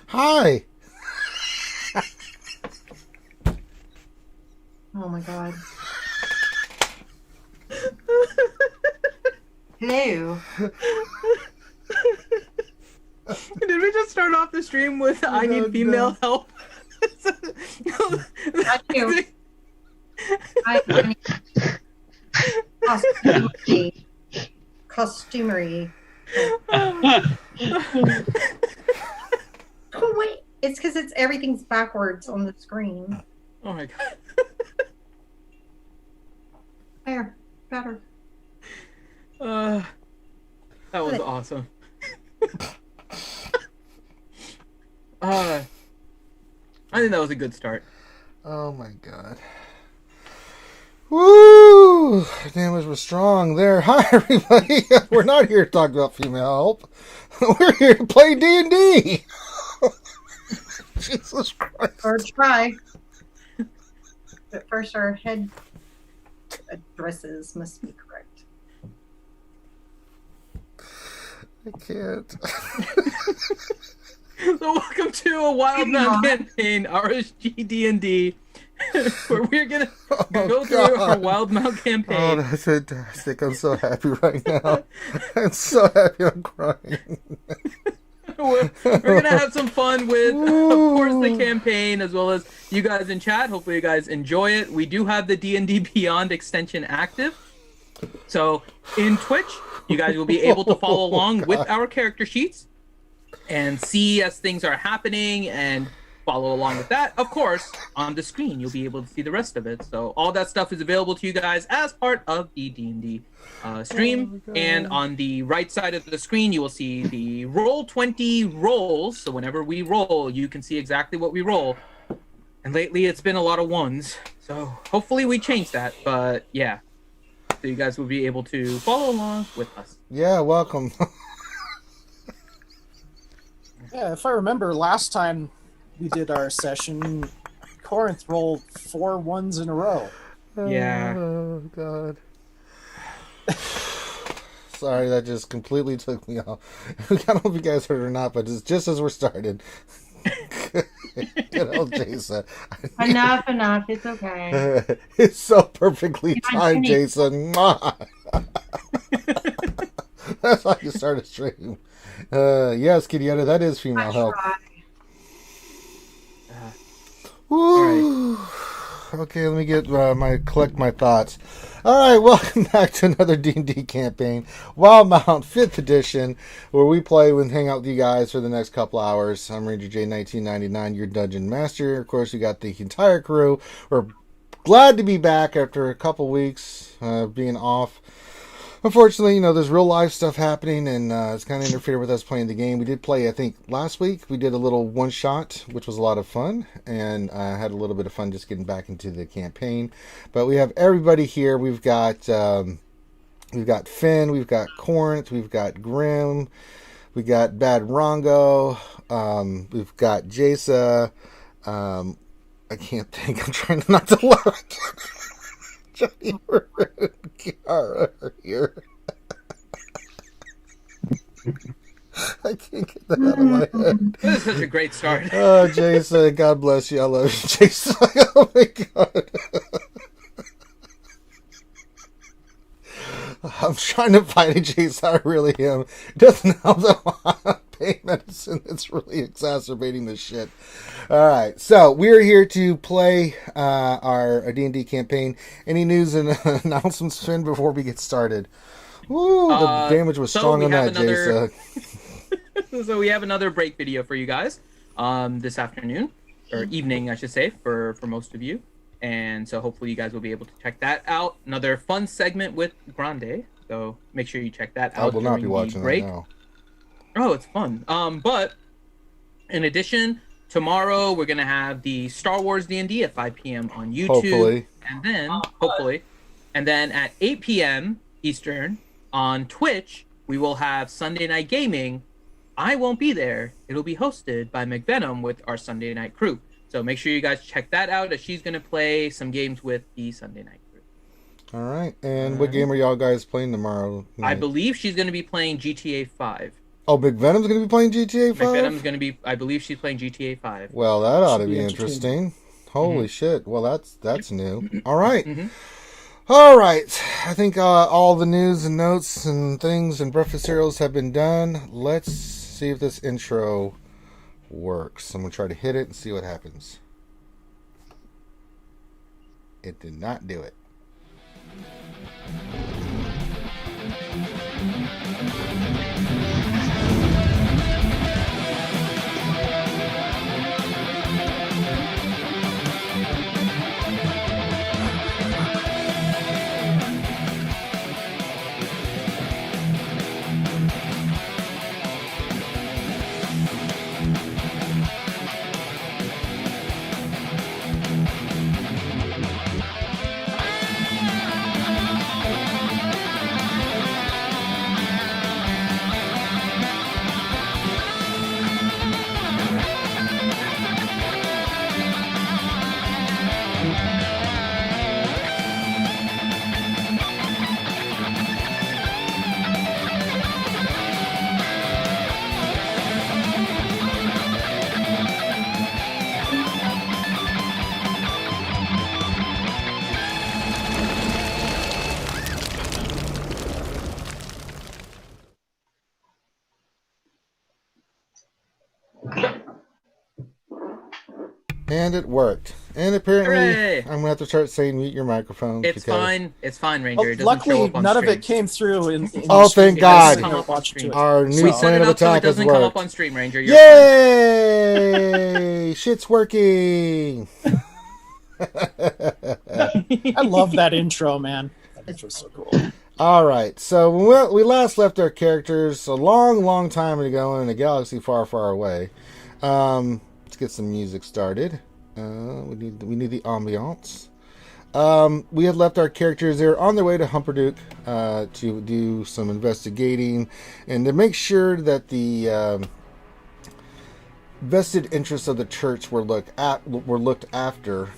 Hi. Oh my god. Hello. Did we just start off the stream with I need female help? I do. I need costumery. Oh wait, it's because everything's backwards on the screen. Oh my god. There, better. That was awesome. I think that was a good start. Oh my god. Woo! Damage was strong there. Hi everybody. We're not here to talk about female help. We're here to play D&D. Jesus Christ. Or try. But first our head addresses must be correct. I can't. So welcome to a Wildemount Campaign, RSG D&D, where we're going to go through our Wildemount Campaign. Oh, that's fantastic. I'm so happy right now. I'm so happy I'm crying. We're going to have some fun with, of course, the campaign, as well as you guys in chat. Hopefully you guys enjoy it. We do have the D&D Beyond extension active. So in Twitch, you guys will be able to follow along with our character sheets and see as things are happening and follow along with that. Of course, on the screen, you'll be able to see the rest of it. So all that stuff is available to you guys as part of the D&D stream. And on the right side of the screen, you will see the Roll20 rolls. So whenever we roll, you can see exactly what we roll. And lately, it's been a lot of ones. So hopefully we change that. But yeah, so you guys will be able to follow along with us. Yeah, welcome. Yeah, if I remember last time we did our session, Corinth rolled 4 ones in a row. Yeah. Oh, God. Sorry, that just completely took me off. I don't know if you guys heard or not, but it's just as we're started. Good old Jason. Enough. It's okay. It's so perfectly timed, Jason. That's how you start a stream. Yes, Kidiota, that is female help. Woo! Right. Okay, let me get collect my thoughts. All right, welcome back to another D&D campaign, Wildemount 5th edition, where we play and hang out with you guys for the next couple hours. I'm Ranger J 1999, your dungeon master. Of course, we got the entire crew. We're glad to be back after a couple weeks being off. Unfortunately, there's real life stuff happening, and it's kind of interfered with us playing the game. We did play, I think, last week. We did a little one-shot, which was a lot of fun, and I had a little bit of fun just getting back into the campaign. But we have everybody here. We've got Finn, we've got Corinth, we've got Grim, we got Bad Rongo, we've got Jasa. I can't think. I'm trying not to laugh. Johnny and Kiara are here. I can't get that out of my head. This is such a great start. Oh, Jason, God bless you. I love you, Jason. Oh my God. I'm trying to fight it, Jason. I really am. It doesn't help that pain medicine. It's really exacerbating this shit. All right, so we're here to play our D&D campaign. Any news and announcements, Finn, before we get started? Woo, the damage was strong on that, Jason. So we have another break video for you guys this afternoon, or evening, I should say, for most of you. And so hopefully you guys will be able to check that out. Another fun segment with Grande. So make sure you check that out. I will not be watching that now. Oh, it's fun. But in addition, tomorrow we're gonna have the Star Wars D&D at 5 p.m. on YouTube. Hopefully. And then at 8 p.m. Eastern on Twitch, we will have Sunday Night Gaming. I won't be there. It'll be hosted by McVenom with our Sunday Night crew. So make sure you guys check that out, as she's going to play some games with the Sunday Night crew. All right. And what game are y'all guys playing tomorrow I night? believe she's going to be playing GTA 5. Oh, Big Venom's going to be playing GTA 5? McVenum's going to be, I believe she's playing GTA 5. Well, that ought to Should be be entertaining. interesting. Holy shit. Well, that's new. All right. Mhm. All right. I think all the news and notes and things and breakfast cereals have been done. Let's see if this intro works. I'm going to try to hit it and see what happens. It did not do it. And it worked. And apparently, Hooray! I'm going to have to start saying mute your microphone. It's fine. It's fine, Ranger. Well, It doesn't show luckily, up on none of stream. it came through in Oh, the stream thank because God. we were watching to it. Our new We So- set plan it of up so it attack has doesn't come up worked. on stream, Ranger. You're fine. Yay! Shit's working. I love that intro, man. That intro's so cool. All right. So when we last left our characters a long, long time ago in a galaxy far, far away. Let's get some music started. We need the ambiance. We had left our characters there on their way to Humperduke to do some investigating and to make sure that the vested interests of the church were looked after.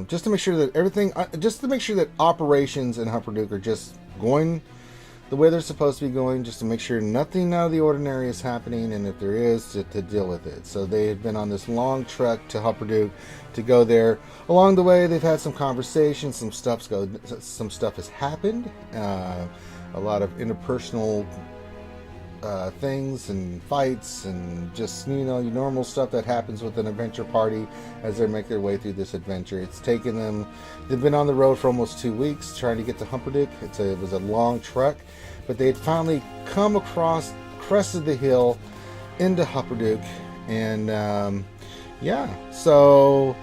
Just to make sure that everything, just to make sure that operations in Humperduke are just going the way they're supposed to be going, just to make sure nothing out of the ordinary is happening, and if there is, to deal with it. So they had been on this long trek to Humperduke to go there. Along the way, they've had some conversations, some stuff has happened, a lot of interpersonal things and fights and just your normal stuff that happens with an adventure party as they make their way through this adventure. It's taken them, they've been on the road for almost 2 weeks trying to get to Humperduke. It was a long trek, but they had finally come across, crested the hill into Humperduke, and so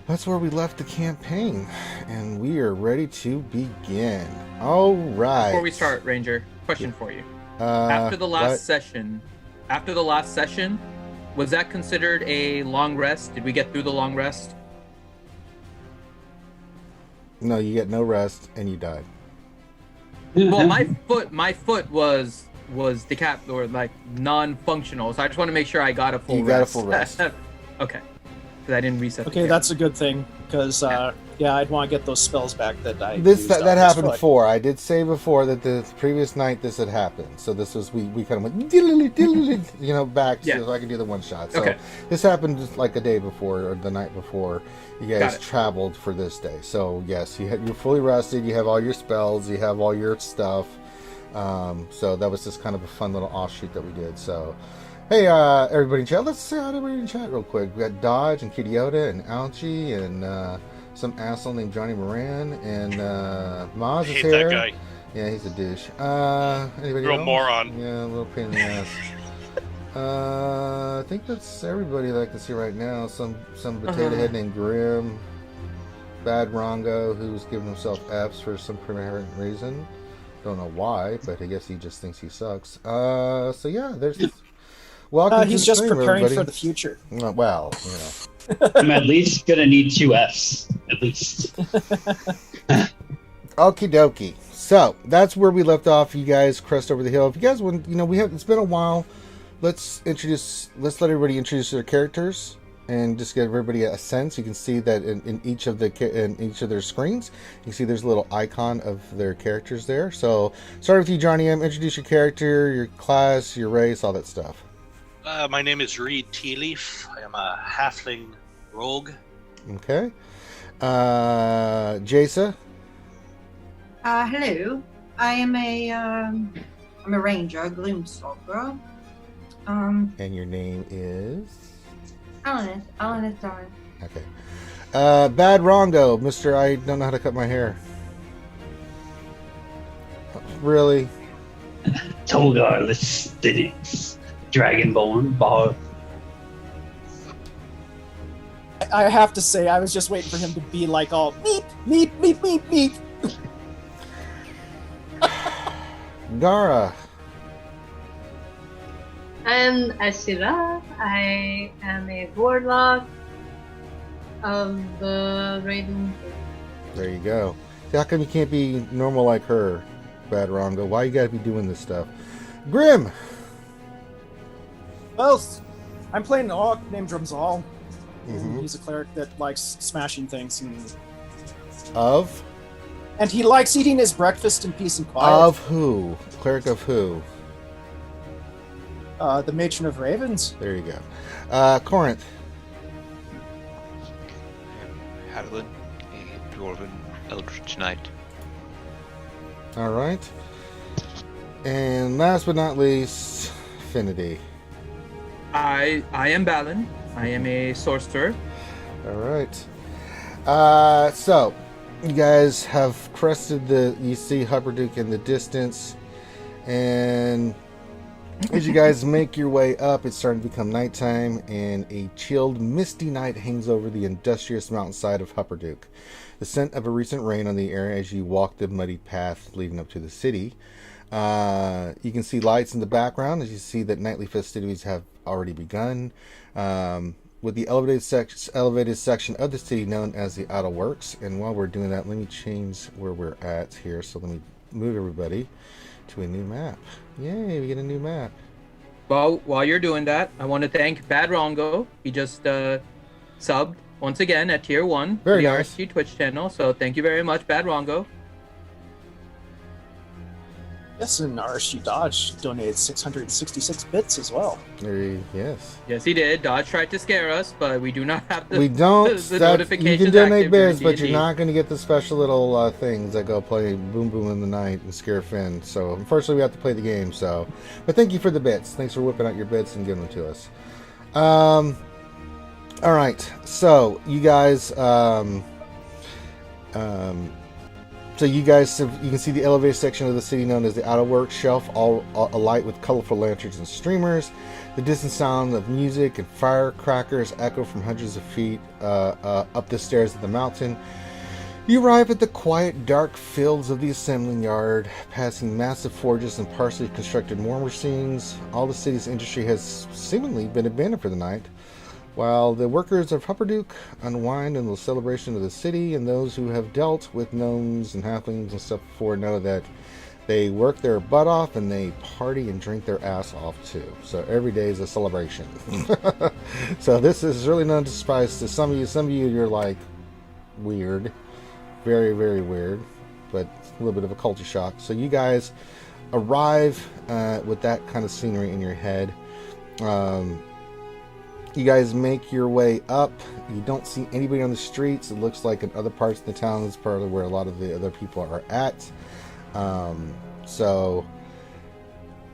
that's where we left the campaign, and we are ready to begin. All right. Before we start, Ranger, question for you. After the last session, was that considered a long rest? Did we get through the long rest? No, you get no rest, and you died. Well, my foot was decap or like non-functional, so I just want to make sure I got a full You rest. got a full rest. Okay, because I didn't reset. Okay, that's a good thing because I'd want to get those spells back that I used That on this happened foot. before. I did say before that the previous night this had happened. So this was we kind of went diddly, back so I could do the one shot. So Okay. this happened just like a day before or the night before you Got guys it. traveled for this day. So yes, you're fully rested. You have all your spells. You have all your stuff. So that was just kind of a fun little offshoot that we did. So. Hey, everybody in chat. Let's say hi to everybody in chat real quick. We got Dodge and Kitty Yoda and Algie and some asshole named Johnny Moran and Maz is hate here. that guy. Yeah, he's a douche. Anybody Real else? moron. Yeah, a little pain in the ass. I think that's everybody that I can see right now. Some potato head named Grim, Bad Rongo, who's giving himself F's for some apparent reason. Don't know why, but I guess he just thinks he sucks. So yeah, there's. Welcome to He's the just stream, preparing everybody. for the future. Well, I'm at least gonna need 2 Fs, at least. Okie dokie. So that's where we left off. You guys crest over the hill. If you guys want, it's been a while. Let's let everybody introduce their characters. and just give everybody a sense. You can see that in each of their screens, you can see there's a little icon of their characters there. So start with you, Johnny M. Introduce your character, your class, your race, all that stuff. My name is Reed Tealeaf. I am a halfling rogue. Okay. Jasa. Hello. I am I'm a ranger, a gloomstalker. And your name is? Alan is Darn. Okay. Bad Rongo. Mr. I don't know how to cut my hair. Really? Tolgar, let's did it. Dragonborn, Bar. I have to say, I was just waiting for him to be like all meep, meep, meep, meep, meep. Gara. I'm Ashira. I am a warlock of the Raiden. There you go. See, how come you can't be normal like her, Bad Rongo? Why you gotta be doing this stuff? Grim. Well, I'm playing an orc named Drumzal. Mhm. He's a cleric that likes smashing things, Of? and he likes eating his breakfast in peace and quiet. Of who? Cleric of who? The Matron of Ravens. There you go. Corinth. Harlan, a dwarven eldritch knight. All right. And last but not least, Finity. I am Balin. I am a sorcerer. All right. So, you guys have crested you see Hupperduke in the distance, and as you guys make your way up, it's starting to become nighttime, and a chilled, misty night hangs over the industrious mountainside of Hupperduke. The scent of a recent rain on the air as you walk the muddy path leading up to the city. You can see lights in the background as you see that nightly festivities have already begun. With the elevated section of the city known as the Outer Works. And while we're doing that, let me change where we're at here. So let me move everybody to a new map. Yay, we get a new map. Well, while you're doing that, I want to thank Bad Rongo. He just subbed once again at Tier 1 Very the nice. RSG Twitch channel. So thank you very much, Bad Rongo. Yes, and RSG Dodge donated 666 bits as well. Yes. Yes, he did. Dodge tried to scare us, but we do not have the We don't. the You notifications can donate active during bits, but you're D&D. not going to get the special little things that go play Boom Boom in the Night and scare Finn. So unfortunately, we have to play the game. So, but thank you for the bits. Thanks for whipping out your bits and giving them to us. All right. So you guys. So you guys, you can see the elevated section of the city known as the Outer Works shelf, all alight with colorful lanterns and streamers. The distant sound of music and firecrackers echo from hundreds of feet up the stairs of the mountain. You arrive at the quiet, dark fields of the assembling yard, passing massive forges and partially constructed war machines. All the city's industry has seemingly been abandoned for the night, while the workers of Hupperduke unwind in the celebration of the city, and those who have dealt with gnomes and halflings and stuff before know that they work their butt off and they party and drink their ass off too. So every day is a celebration. So this is really no surprise to some of you. Some of you, you're like, weird. Very, very weird. But a little bit of a culture shock. So you guys arrive with that kind of scenery in your head. You guys make your way up. You don't see anybody on the streets. It looks like in other parts of the town, it's part of where a lot of the other people are at. So,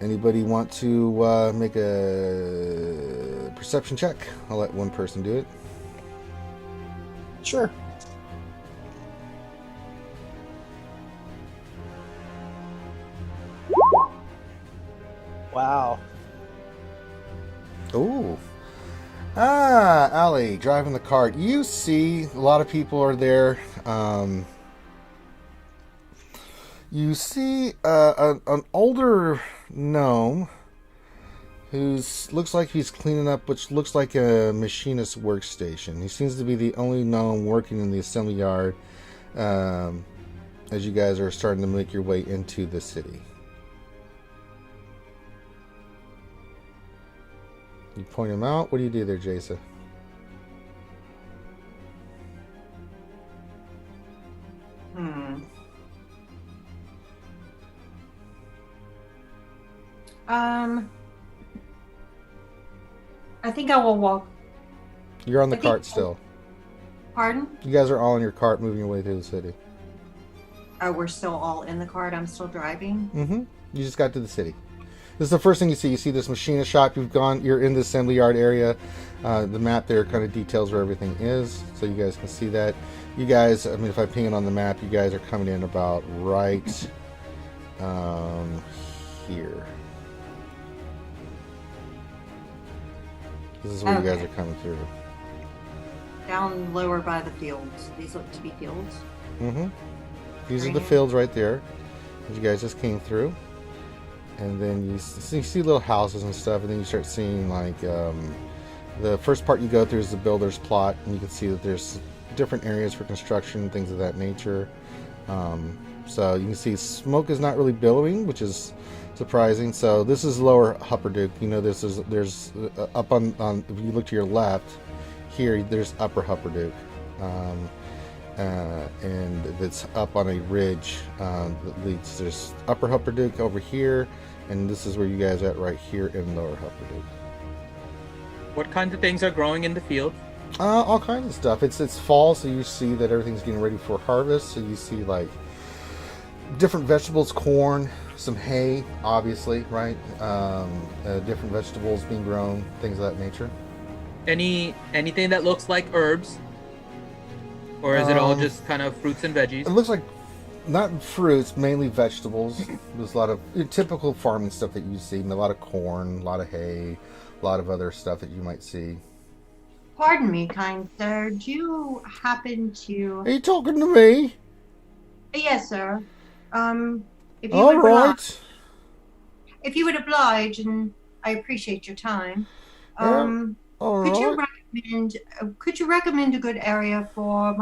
anybody want to make a perception check? I'll let one person do it. Sure. Wow. Ooh. Allie, driving the cart. You see a lot of people are there. You see an older gnome who looks like he's cleaning up, which looks like a machinist workstation. He seems to be the only gnome working in the assembly yard as you guys are starting to make your way into the city. You point him out. What do you do there, Jason? I think I will walk. You're on the I think- cart still. Pardon? You guys are all in your cart moving your way through the city. Oh, we're still all in the cart. I'm still driving. Mm-hmm. You just got to the city. This is the first thing you see. You see this machinist shop. You're in the assembly yard area. The map there kind of details where everything is, so you guys can see that. You guys, I mean, if I ping it on the map, you guys are coming in about right here. This is where you guys Okay. are coming through. Down lower by the fields. These look to be fields. Mm-hmm. These are the Right. fields right there that you guys just came through. And then you see little houses and stuff, and then you start seeing like the first part you go through is the builder's plot, and you can see that there's different areas for construction, things of that nature. So you can see smoke is not really billowing, which is surprising. So this is Lower Hupperduke. You know, there's up on if you look to your left here, there's Upper Hupperduke. And it's up on a ridge that leads. There's Upper Hupperduke over here, and this is where you guys are at right here in Lower Hupperduke. What kinds of things are growing in the field? All kinds of stuff. It's fall, so you see that everything's getting ready for harvest. So you see like different vegetables, corn, some hay, obviously, right? Different vegetables being grown, things of that nature. Anything that looks like herbs? Or is it all just kind of fruits and veggies? It looks like not fruits, mainly vegetables. There's a lot of typical farming stuff that you see. A lot of corn, a lot of hay, a lot of other stuff that you might see. Pardon me, kind sir. Do you happen to? Are you talking to me? Yes, sir. If you All would right. if you would oblige, and I appreciate your time. All Could you right. recommend a good area for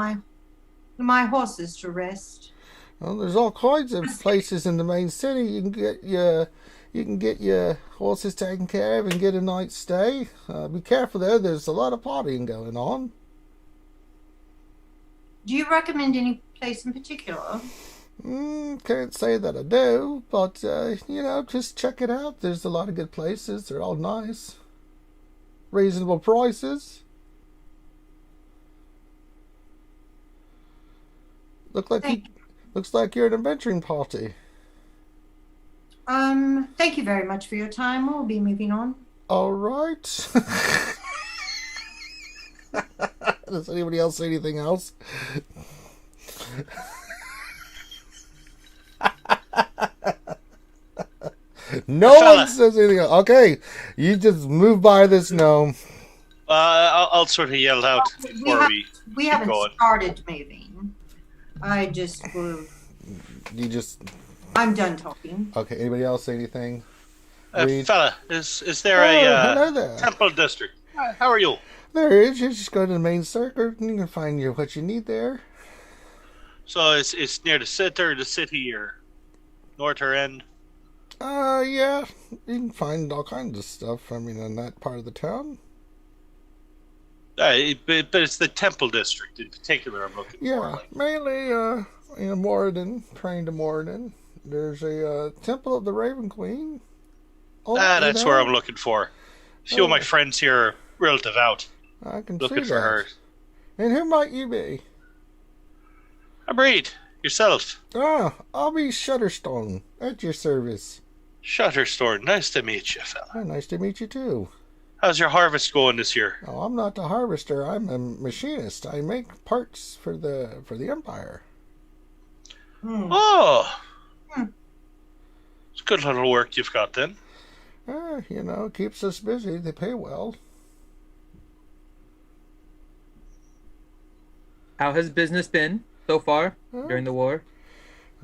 my horses to rest? Well, there's all kinds of places in the main city. You can get your horses taken care of and get a night's stay. Be careful though. There's a lot of partying going on. Do you recommend any place in particular? Can't say that I do, but just check it out. There's a lot of good places. They're all nice, reasonable prices. Looks like you're an adventuring party. Thank you very much for your time. We'll be moving on. All right. Does anybody else say anything else? No Fella. one says anything else. Okay, you just move by this gnome. I'll sort of yell out before We haven't going. started moving. I'm done talking. Okay, anybody else say anything? Reed? Fella, is there hello a there. temple district? How are you? There is. You just go to the main circuit and you can find what you need there. So it's near the city, or north or end? Yeah. You can find all kinds of stuff, in that part of the town. But it's the temple district in particular I'm looking for. Yeah, Like. mainly, Moradin, praying to Moradin. There's a Temple of the Raven Queen. Oh, That's where I'm looking for. A few of my friends here are real devout. I can Looking see for that. her. And who might you be? I'm Reed. Yourself. I'll be Shutterstone at your service. Shutterstone. Nice to meet you, fella. Oh, nice to meet you too. How's your harvest going this year? Oh, I'm not the harvester. I'm a machinist. I make parts for the Empire. Oh. It's good little work you've got then. Keeps us busy. They pay well. How has business been so far during the war?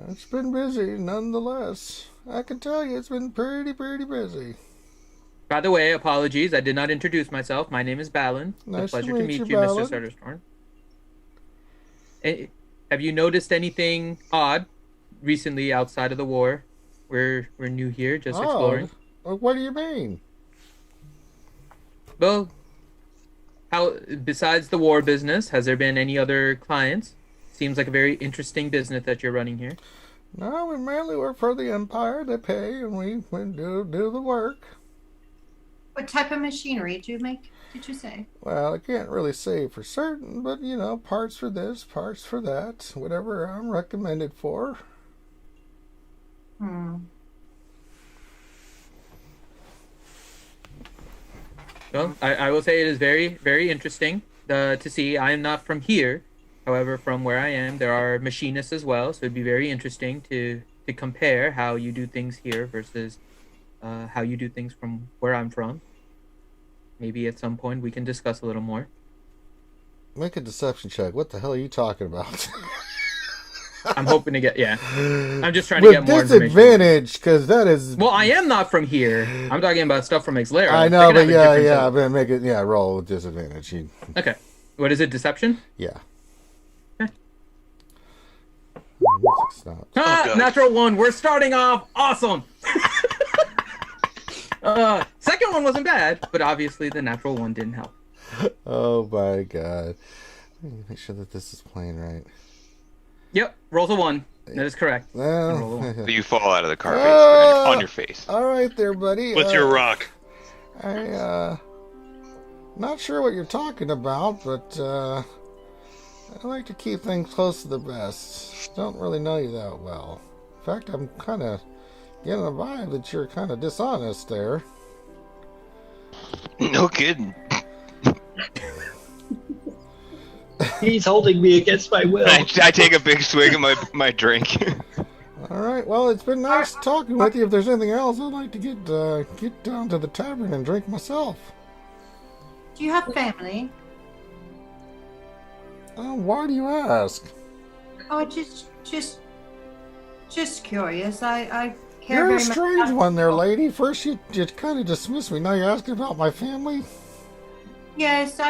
It's been busy, nonetheless. I can tell you, it's been pretty busy. By the way, apologies, I did not introduce myself. My name is Balin. It's Nice a pleasure to to meet meet you, you, Balin. Mr. Sutterstorm. Have you noticed anything odd recently outside of the war? We're new here, just exploring. What do you mean? Well, besides the war business, has there been any other clients? Seems like a very interesting business that you're running here. No, we mainly work for the Empire. They pay, and we do the work. What type of machinery do you make? Did you say? Well, I can't really say for certain, but parts for this, parts for that, whatever I'm recommended for. Well, I will say it is very, very interesting to see. I am not from here. However, from where I am, there are machinists as well. So it'd be very interesting to compare how you do things here versus how you do things from where I'm from. Maybe at some point we can discuss a little more. Make a deception check. What the hell are you talking about? I'm hoping to get, I'm just trying to get more information. With information. disadvantage, because that is... Well, I am not from here. I'm talking about stuff from Xlair. I know, but but make it, roll with disadvantage. Okay. What is it, deception? Yeah. Okay. Stop. Natural 1. We're starting off awesome. Second one wasn't bad, but obviously the natural 1 didn't help. Oh my god. Let me make sure that this is playing right. Yep, rolls a 1. That is correct. Well, So you fall out of the car face on your face. All right there, buddy. With your rock. Not sure what you're talking about, but I like to keep things close to the vest. Don't really know you that well. In fact, I'm kind of getting a vibe that you're kind of dishonest there. No kidding. He's holding me against my will. I take a big swig of my drink. All right. Well, it's been nice talking with you. If there's anything else, I'd like to get down to the tavern and drink myself. Do you have family? Why do you ask? Oh, just curious. I care You're a very much strange about one there, people. lady. First you kind of dismissed me. Now you're asking about my family? Yes,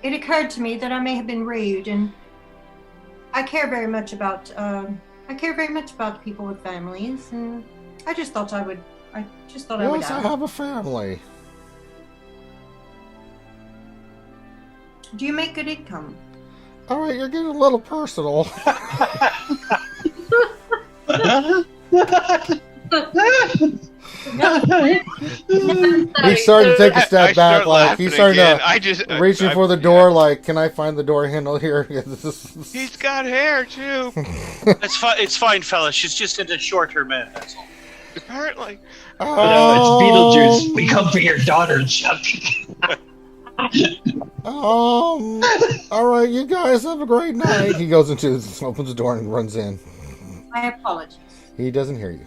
it occurred to me that I may have been rude, and I care very much about people with families, and I just thought I would Yes, I have a family. Do you make good income? All right, you're getting a little personal. He started to take a step back, like he's starting to reaching for the door. Like, can I find the door handle here? He's got hair too. It's fine, fella. She's just into shorter men. That's all. Apparently. No, it's Beetlejuice. We come for your daughter, Chuck. All right, you guys have a great night. He goes opens the door and runs in. My apologies. He doesn't hear you.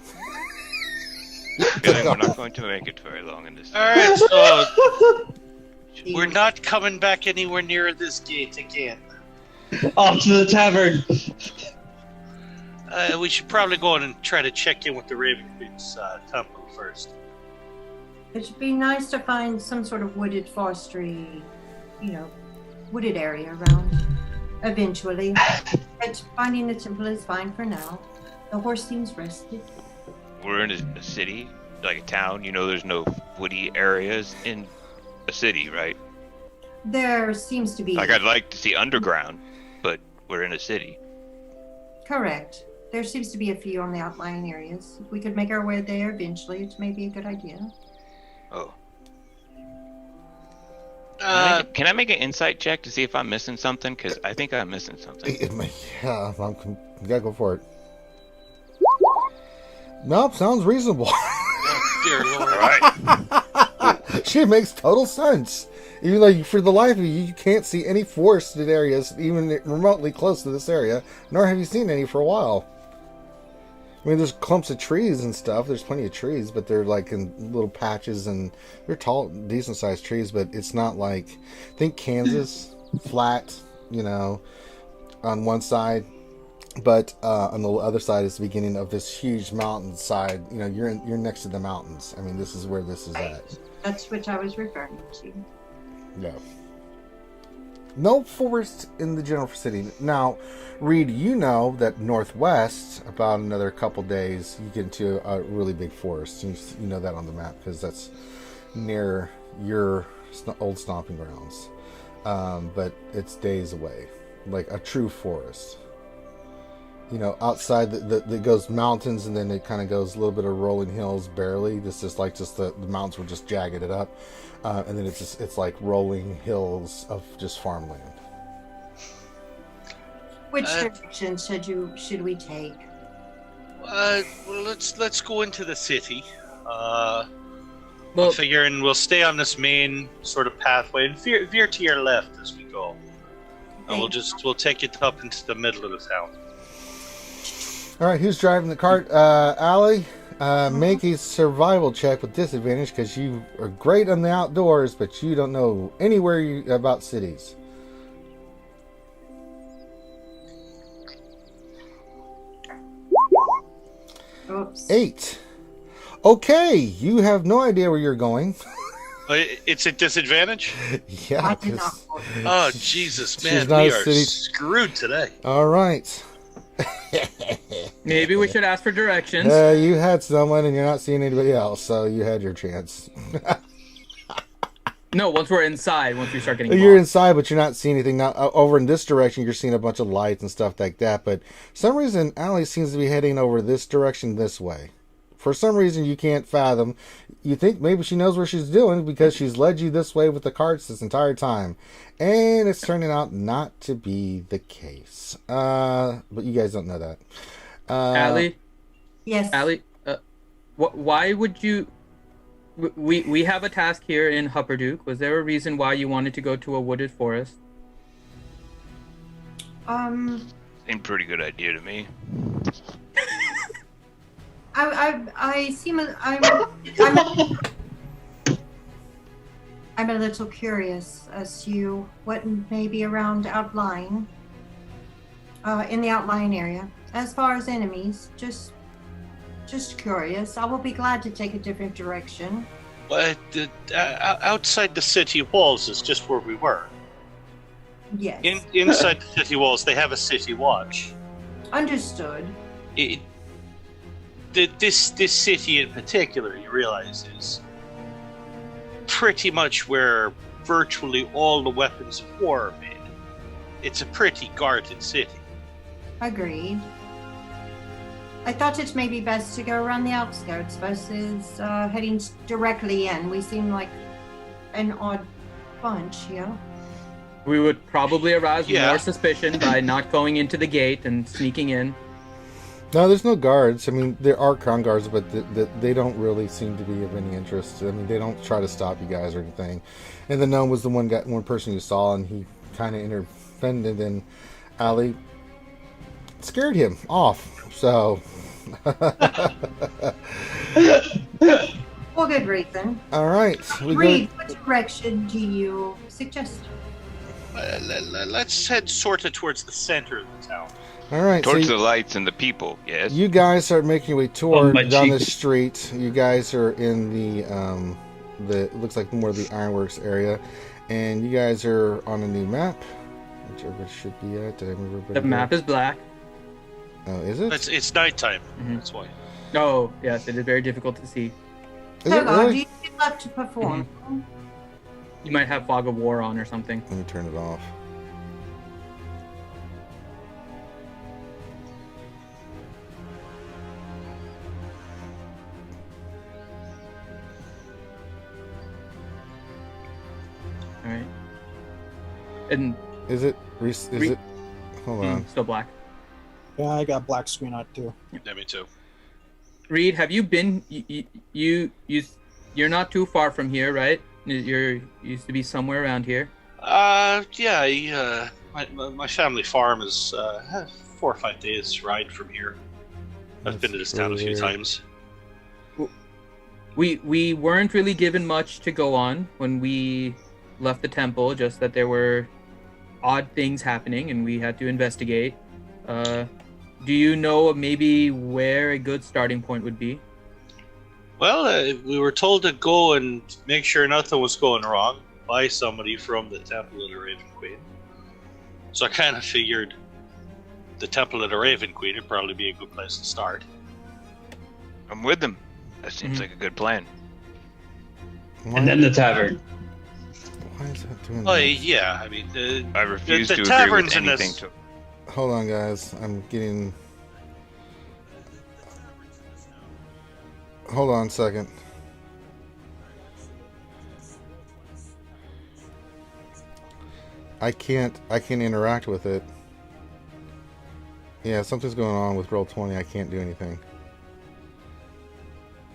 We're not going to make it very long in this. Alright, so we're not coming back anywhere near this gate again. Off to the tavern. We should probably go on and try to check in with the Raven Queen's temple first. It should be nice to find some sort of wooded forestry, wooded area around eventually. But finding the temple is fine for now. The horse seems rested. We're in a city, like a town. There's no woody areas in a city, right? There seems to be. Like, I'd like to see underground, but we're in a city. Correct. There seems to be a few on the outlying areas. If we could make our way there eventually, it may be a good idea. Oh. Can I make an insight check to see if I'm missing something? Because I think I'm missing something. Yeah, you gotta go for it. Nope, sounds reasonable. Dear Lord. Alright. She makes total sense. Even though for the life of you can't see any forested areas even remotely close to this area, nor have you seen any for a while. I mean, there's clumps of trees and stuff. There's plenty of trees, but they're like in little patches, and they're tall, decent-sized trees, but it's not like... Think Kansas, flat, on one side. But on the other side is the beginning of this huge mountainside. You're next to the mountains. I mean, this is where this is at. That's what I was referring to. No. No forest in the general city. Now, Reed, you know that northwest, about another couple days, you get into a really big forest. You know that on the map because that's near your old stomping grounds. But it's days away. Like a true forest. outside that goes mountains, and then it kind of goes a little bit of rolling hills, barely. This is like just the mountains were just jagged it up, and then it's like rolling hills of just farmland. Which direction should we take? Well, let's go into the city. I'm Well, figuring we'll stay on this main sort of pathway and veer to your left as we go. And we'll take it up into the middle of the town. All right, who's driving the cart? Allie, make a survival check with disadvantage because you are great on the outdoors, but you don't know anywhere about cities. Oops. 8. Okay, you have no idea where you're going. It's a disadvantage? Yeah. I did not 'cause- vote. Oh, Jesus, She's man, not we a are city- screwed today. All right. maybe we should ask for directions. You had someone, and you're not seeing anybody else, so you had your chance. No, once we're inside, once we start getting You're lost. inside, but you're not seeing anything. Now, over in this direction, you're seeing a bunch of lights and stuff like that. But for some reason, Allie seems to be heading over this direction this way. For some reason, you can't fathom. You think maybe she knows what she's doing because she's led you this way with the carts this entire time. And it's turning out not to be the case. But you guys don't know that. Allie, Yes. Allie, why would you? We have a task here in Hupperduke. Was there a reason why you wanted to go to a wooded forest? Seemed pretty good idea to me. I seem I'm a little curious as to what may be around outlying, in the outlying area. As far as enemies, just curious. I will be glad to take a different direction. But outside the city walls is just where we were. Yes. Inside the city walls, they have a city watch. Understood. This city in particular, you realize, is pretty much where virtually all the weapons of war are made. It's a pretty guarded city. Agreed. I thought it may be best to go around the outskirts versus heading directly in. We seem like an odd bunch here. We would probably arouse Yeah. more suspicion by not going into the gate and sneaking in. No, there's no guards. I mean, there are crown guards, but they don't really seem to be of any interest. I mean, they don't try to stop you guys or anything. And the gnome was the one person you saw, and he kind of intervened, and Allie scared him off. So, For good reason. all right. We Reed, what direction do you suggest? Let's head sort of towards the center of the town. all right. Towards So the lights and the people, yes. you guys are making your way toward my down the cheek. street. You guys are in the looks like more of the ironworks area, and you guys are on a new map, which everybody should be at. Did I move everybody The map there? is black. Oh, is it? It's nighttime. Mhm. That's why. Oh, yes, it is very difficult to see. Is it Hello, do really? you still have to perform? You might have fog of war on or something. Let me turn it off. All right. And Is it? Is it? Hold on. still black. Yeah, I got black screen on too. Yeah, me too. Reed, have you been? You're not too far from here, right? You used to be somewhere around here. Yeah. My family farm is 4 or 5 days ride from here. I've been to this town a few That's times. We weren't really given much to go on when we left the temple. Just that there were odd things happening, and we had to investigate. Do you know maybe where a good starting point would be? Well, we were told to go and make sure nothing was going wrong by somebody from the Temple of the Raven Queen. So I kind of figured the Temple of the Raven Queen would probably be a good place to start. I'm with them. That seems like a good plan. And then the tavern. Why is that doing Oh, that? yeah, I mean, I refuse the to agree taverns with in anything this- to. Hold on, guys. I'm getting. Hold on a second. I can't interact with it. Yeah, something's going on with Roll20. I can't do anything.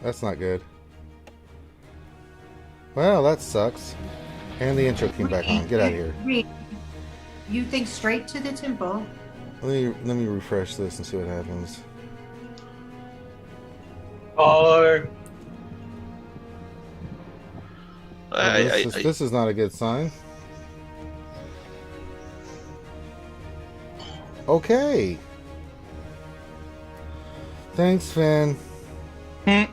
That's not good. Well, that sucks. And the intro came back on. Get out of here. Reed, you think straight to the temple. Let me refresh this and see what happens. Or This is not a good sign. Okay. Thanks, Finn. And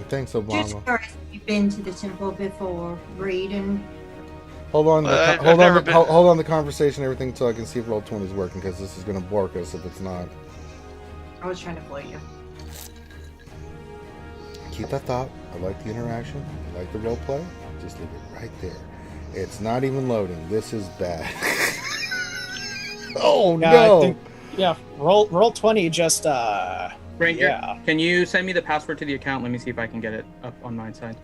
thanks, Just Obama. curious if you've been to the temple before, Reed, and Hold on. I've Hold never on. been- Hold on the conversation, and everything, so I can see if Roll20 is working, because this is going to bork us if it's not. I was trying to fool you. Keep that thought. I like the interaction. I like the role play. Just leave it right there. It's not even loading. This is bad. Oh Yeah, no! I think, yeah, roll 20 just Ranger, yeah. can you send me the password to the account? Let me see if I can get it up on my side.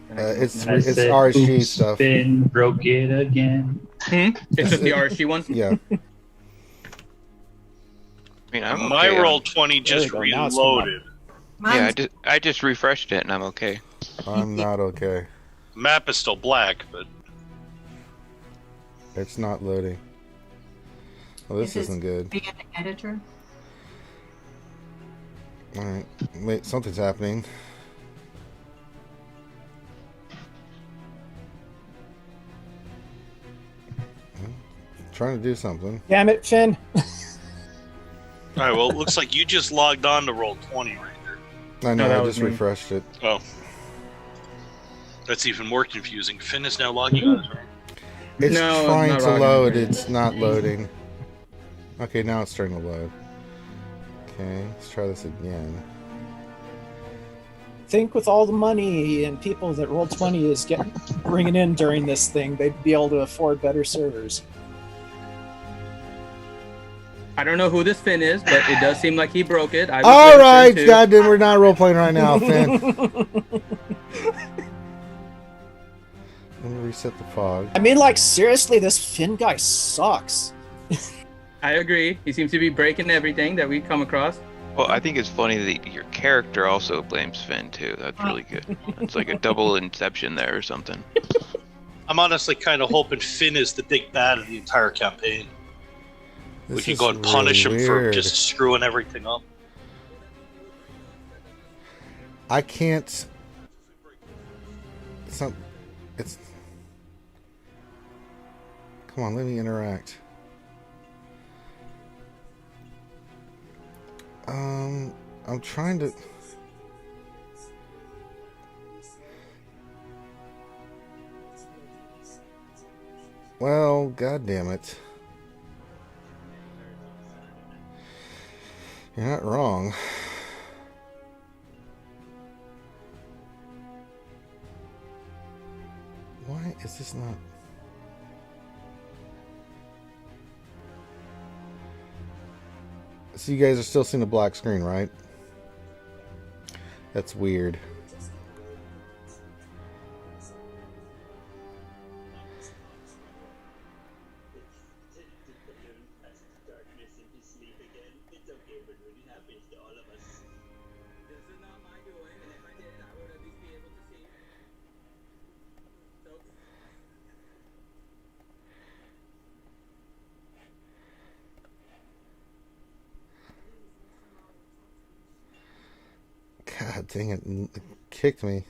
Then I can It's open it. I said, RSG "Oops, stuff." Finn broke it again. It's just the RSG one. Yeah. I mean, I'm my okay. Roll20 just There we go, now it's coming up. reloaded. Yeah, Mine's I just refreshed it and I'm okay. I'm not okay. Map is still black, but It's not loading. Well, this This is- isn't good. being an editor. Alright. Wait, something's happening. Trying to do something. Damn it, Finn. all right. Well, it looks like you just logged on to Roll20 right there. I know, that I was just me. refreshed it. Oh, that's even more confusing. Finn is now logging on. Right? It's No, trying not to logging. load, it's not loading. Okay, now it's starting to load. Okay, let's try this again. Think with all the money and people that Roll20 is bringing in during this thing, they'd be able to afford better servers. I don't know who this Finn is, but it does seem like he broke it. I was All with Finn right, too. goddamn, we're not role playing right now, Finn. Let me reset the fog. I mean, like, seriously, this Finn guy sucks. I agree. He seems to be breaking everything that we come across. Well, I think it's funny that your character also blames Finn too. That's really good. It's like a double inception there or something. I'm honestly kind of hoping Finn is the big bad of the entire campaign. We This can is go and punish really him for weird. just screwing everything up. I can't. It's not. It's. Come on, let me interact. I'm trying to. Well, god damn it. You're not wrong. Why is this not? So you guys are still seeing a black screen, right? That's weird. God dang it, it kicked me.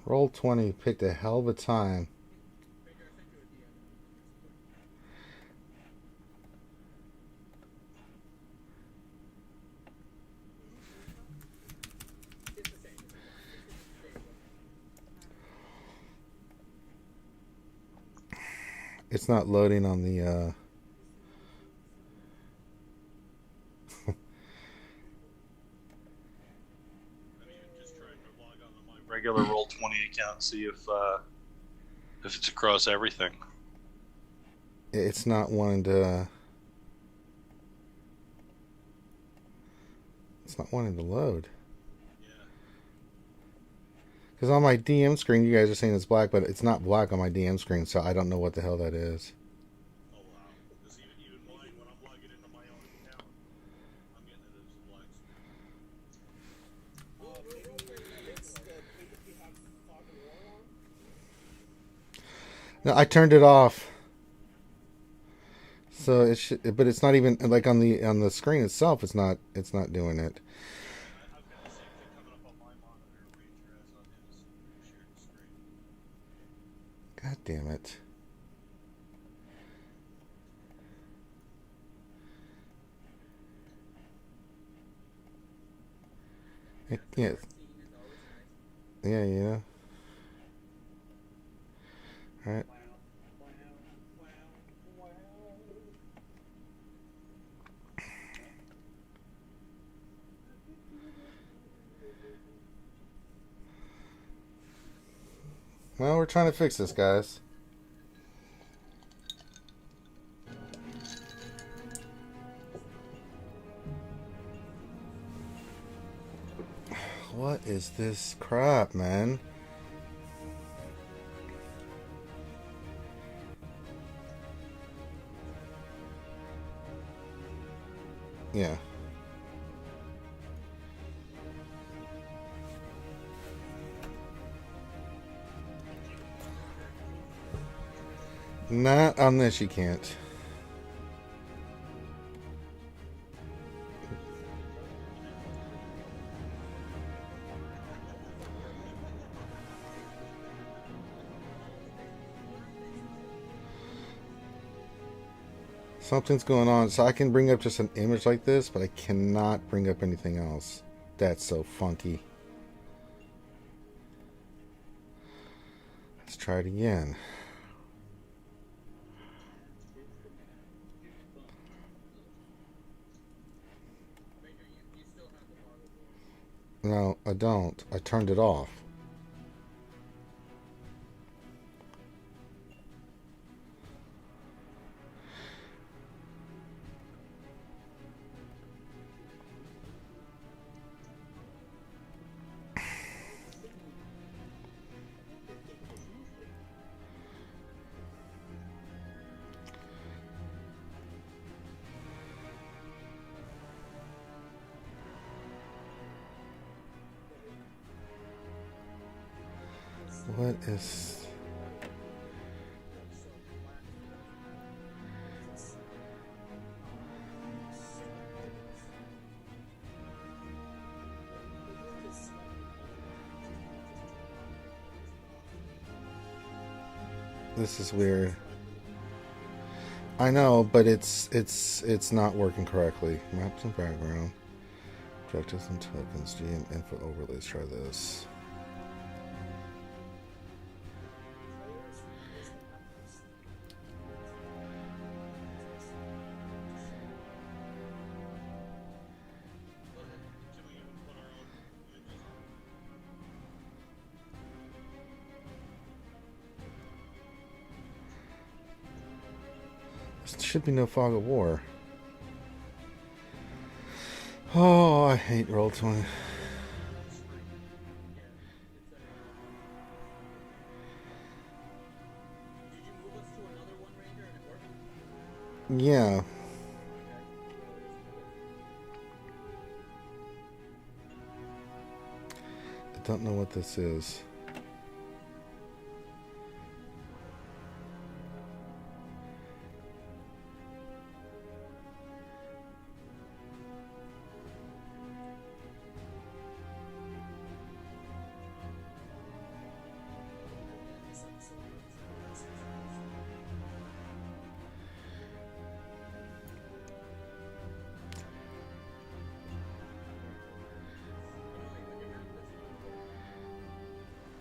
Roll20 picked a hell of a time. It's not loading on the. I'm even just trying to log on to my regular Roll20 account and see if it's across everything. It's not wanting to. It's not wanting to load. Yeah. Because on my DM screen, you guys are saying it's black, but it's not black on my DM screen, so I don't know what the hell that is. Oh wow. Because even mine, when I'm logging into my own account, I'm getting it as black screen. No, I turned it off. So it should, but it's not even like on the screen itself. It's not doing it. I've got the same thing coming up on my monitor, Ranger, as on his shared screen. God damn it! Yeah, yeah. All right. Well, we're trying to fix this, guys. What is this crap, man? Yeah. Not on this, you can't. Something's going on. So I can bring up just an image like this, but I cannot bring up anything else. That's so funky. Let's try it again. No, I don't. I turned it off. What is... This is weird. I know, but it's not working correctly. Maps and background. Objectives and tokens. GM info overlays. Try this. There should be no fog of war. Oh, I hate Roll20. Yeah. I don't know what this is.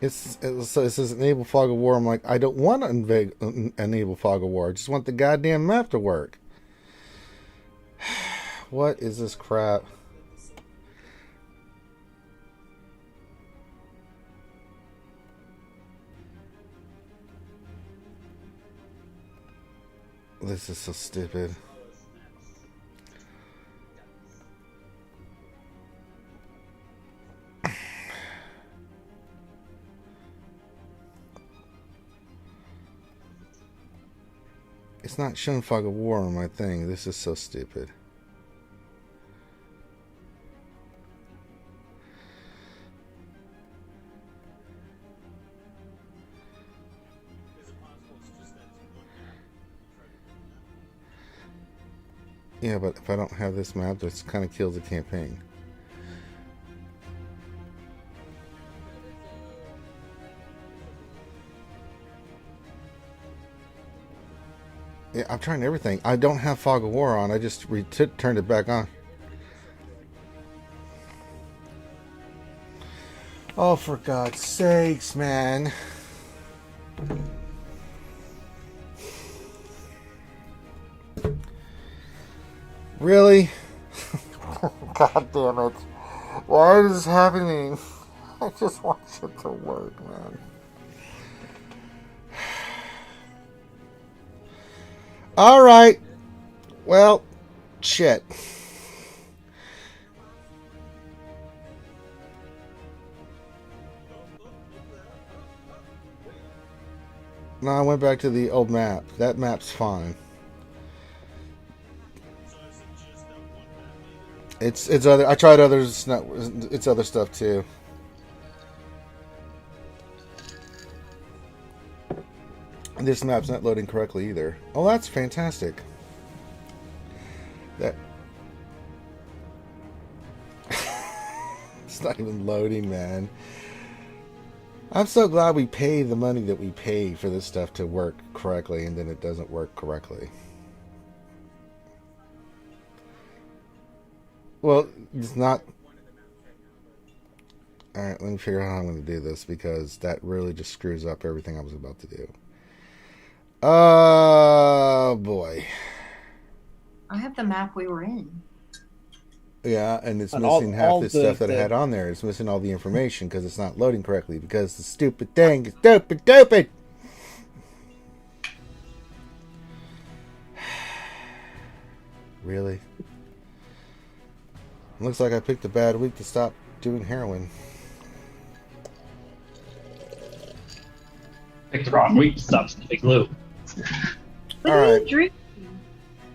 It says enable fog of war. I'm like, I don't want to enable fog of war. I just want the goddamn map to work. What is this crap? This is so stupid. It's not showing fog of war on my thing. This is so stupid. Yeah, but if I don't have this map, this kind of kills the campaign. Yeah, I'm trying everything. I don't have fog of war on. I just turned it back on. Oh, for God's sakes, man. Really? God damn it. Why is this happening? I just want shit to work, man. Alright. Well, shit. No, I went back to the old map. That map's fine. It's other. I tried others. It's other stuff too. This map's not loading correctly either. Oh, that's fantastic. That it's not even loading, man. I'm so glad we pay the money that we pay for this stuff to work correctly, and then it doesn't work correctly. Well, it's not. Alright, let me figure out how I'm going to do this, because that really just screws up everything I was about to do. Oh, boy. I have the map we were in. Yeah, and it's And missing half all the the- stuff that I had on there. It's missing all the information because it's not loading correctly, because the stupid thing is stupid. Really? Looks like I picked a bad week to stop doing heroin. Picked the wrong week to stop sniffing glue. What All are right. you drinking?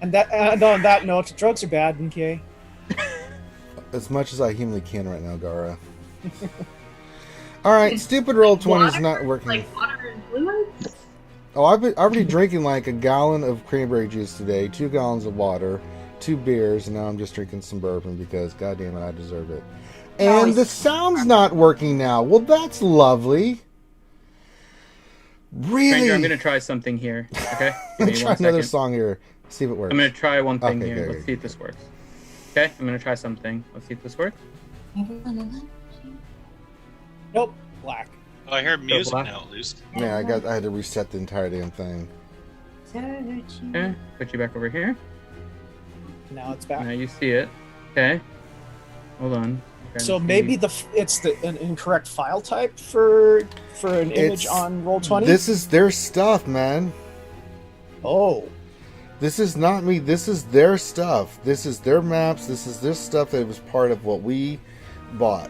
And on that note, drugs are bad, okay? As much as I humanly can right now, Gara. Alright, stupid roll 20 is not working. Like water and fluids? Oh, I've already drinking like a gallon of cranberry juice today, 2 gallons of water, 2 beers, and now I'm just drinking some bourbon because, goddamn it, I deserve it. And the sound's not working now. Well, that's lovely. Really? Stranger, I'm going to try something here. Okay? Give me Try 1 another second. song here. See if it works. I'm going to try one thing Okay, here. okay, Let's see if this works. Okay? I'm going to try something. Let's see if this works. Nope, black. Oh, I hear music black. now, at least. Yeah, I had to reset the entire damn thing. Okay. Put you back over here. Now it's back. Now you see it. Okay. Hold on. Okay, So let's maybe see. it's an incorrect file type for an image It's- on Roll20. This is their stuff, man. Oh, This is not me. This is their stuff. This is their maps. This is this stuff that was part of what we bought.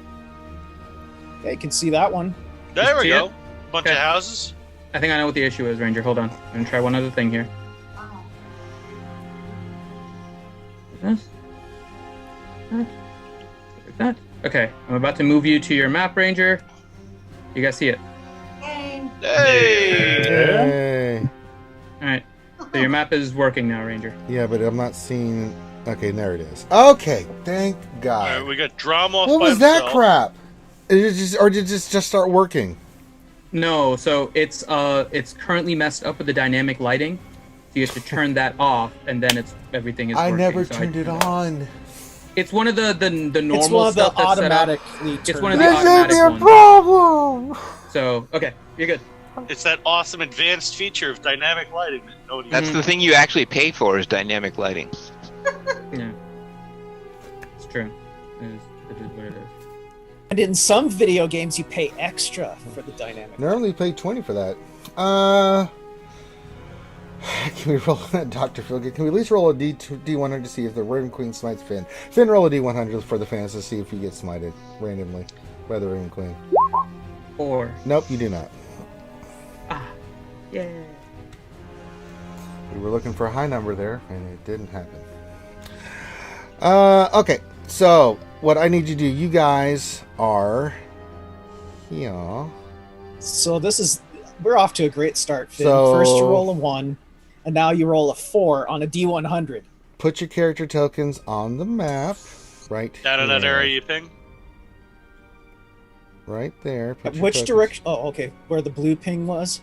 okay, can see that one. There we See go. it? Bunch Okay. of houses. I think I know what the issue is, Ranger. Hold on. I'm going to try one other thing here. This. That. That. Okay. I'm about to move you to your map, Ranger. You guys see it? Yay. Hey! Hey. Alright. So your map is working now, Ranger. Yeah, but I'm not seeing. Okay, there it is. Okay, thank All God. right, we got Drum off What by was that himself. crap? Did it just start working? No, so it's currently messed up with the dynamic lighting. So you have to turn that off, and then everything is I working. never So turned it on. It's one of the normal It's one of the stuff that's set up. automatically It's turned one of the This on. should automatic be a ones. problem. So okay, you're good. It's that awesome advanced feature of dynamic lighting that nobody That's the thing you actually pay for is dynamic lighting. Yeah, it's true. It is what it is. And in some video games, you pay extra for the dynamic. Normally you pay 20 for that. Can we roll Dr. Phil? Can we at least roll a D100 to see if the Raven Queen smites Finn? Finn, roll a D100 for the fans to see if he gets smited randomly by the Raven Queen. 4. Nope, you do not. Yeah. We were looking for a high number there, and it didn't happen. Okay, so what I need you to do, you guys are here. So we're off to a great start, Finn. So- First you roll a 1, and now you roll a 4 on a D100. Put your character tokens on the map, right Down in that here. area you ping. Right there. Put your Which tokens. direction? Oh, okay. Where the blue ping was?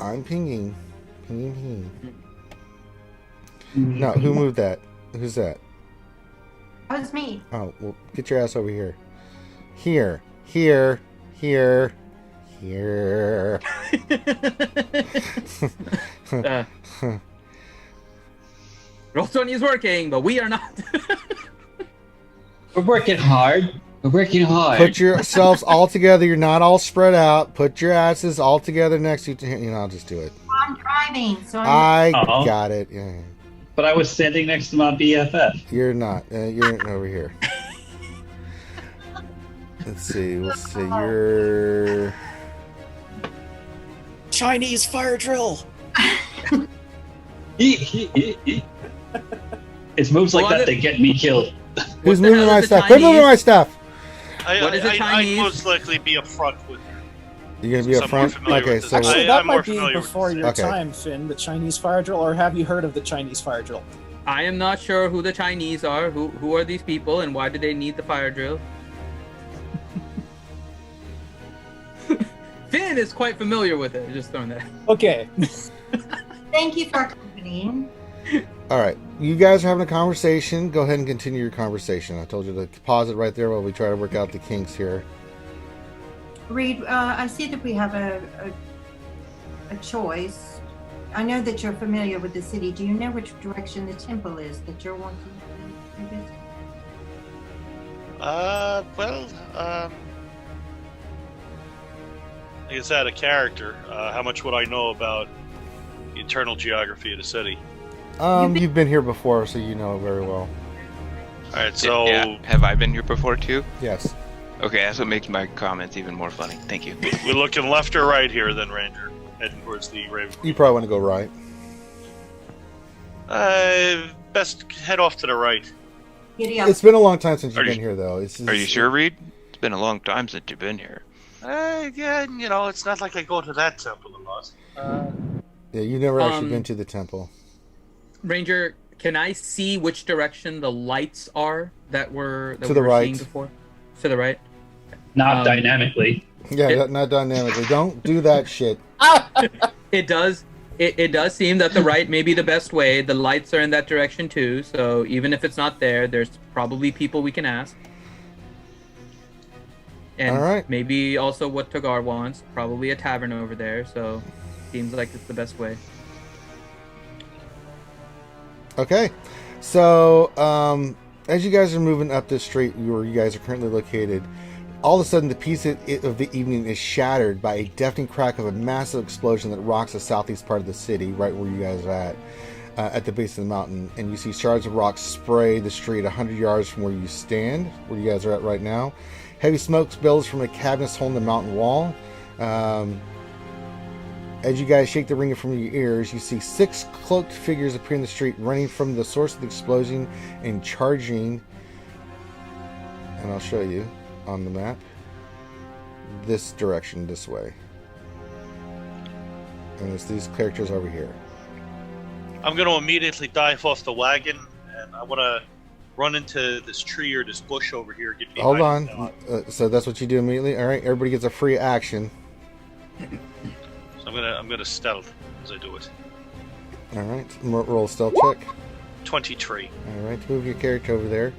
I'm pinging. Pinging. No, who moved that? Who's that? That was me. Oh, well, get your ass over here. Here. Here. Here. Here. Roll20 is working, but we are not. We're working hard. We're working hard. Put yourselves all together. You're not all spread out. Put your asses all together next to you. I'll just do it. I'm driving, so I Uh-oh. got it. Yeah. But I was standing next to my BFF. You're not. You're over here. Let's see. We'll see. You're. Chinese fire drill! It's moves like Well, that that get me killed. Who's the moving hell my is the stuff? Quit moving Chinese? my stuff! What is a I'd Chinese? most likely be up front with her. You're gonna be So up I'm more front. familiar Okay, with this. so Actually, I'm that more might be familiar with before this. your Okay. time, Finn, the Chinese fire drill, or have you heard of the Chinese fire drill? I am not sure who the Chinese are. Who are these people, and why do they need the fire drill? Finn is quite familiar with it. Just throwing that. Okay. thank you for accompanying. all right, you guys are having a conversation. Go ahead and continue your conversation. I told you to pause it right there while we try to work out the kinks here. Reed, I see that we have a choice. I know that you're familiar with the city. Do you know which direction the temple is that you're wanting to visit? I guess out of character, how much would I know about the internal geography of the city? You've been here before, so you know it very well. Alright, so Yeah. Have I been here before too? Yes. Okay, that's what makes my comments even more funny. Thank you. we're looking left or right here then, Ranger? Heading towards the Raven. You probably want to go right. Best head off to the right. Giddy up. It's been a long time since you've Are you- been here, though. Are you sure, Reed? It's been a long time since you've been here. Yeah, you know, it's not like I go to that temple a lot. Yeah, you've never actually been to the temple. Ranger, can I see which direction the lights are that To we the were right. seeing before? To the right. Not dynamically. Yeah, not dynamically. Don't do that shit. It does. It does seem that the right may be the best way. The lights are in that direction too. So even if it's not there, there's probably people we can ask. And All right. maybe also what Togar wants. Probably a tavern over there. So seems like it's the best way. Okay. So, as you guys are moving up this street where you guys are currently located, all of a sudden the peace of the evening is shattered by a deafening crack of a massive explosion that rocks the southeast part of the city, right where you guys are at the base of the mountain. And you see shards of rock spray the street 100 yards from where you stand, where you guys are at right now. Heavy smoke billows from a cabinet hole in the mountain wall. As you guys shake the ring from your ears, you see 6 cloaked figures appear in the street, running from the source of the explosion and charging. And I'll show you on the map. This direction, this way. And it's these characters over here. I'm going to immediately dive off the wagon, and I want to run into this tree or this bush over here. Get behind Hold on. it. So that's what you do immediately. All right, everybody gets a free action. So I'm gonna stealth as I do it. All right, roll a stealth check. 23. All right, move your character over there.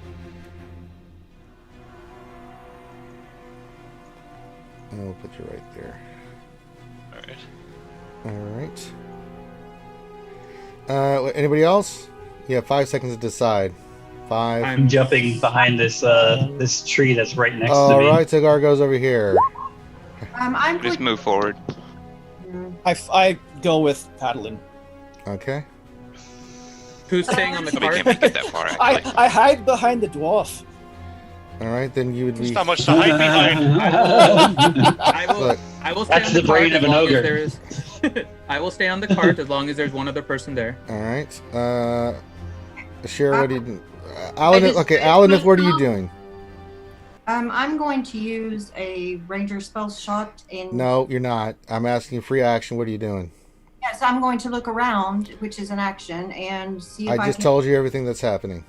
I'll put you right there. All All right. right. Anybody else? You have 5 seconds to decide. 5. I'm jumping behind this this tree that's right next to All me. right, Cigar goes over here. I'm Just move forward. I go with paddling. Okay. Who's staying on the Nobody cart? can make it that far, actually. I hide behind the dwarf. All right, then you would There's be. not much to hide behind. Look, I will stay That's on the the cart brain as of an long as ogre. there is. I will stay on the cart as long as there's one other person there. all right. Shara, what do you? Alan, just- okay, Alan, what are you doing? I'm going to use a ranger spell shot and No, you're not. I'm asking you free action. What are you doing? yes, I'm going to look around, which is an action, and see if I I just can. told you everything that's happening.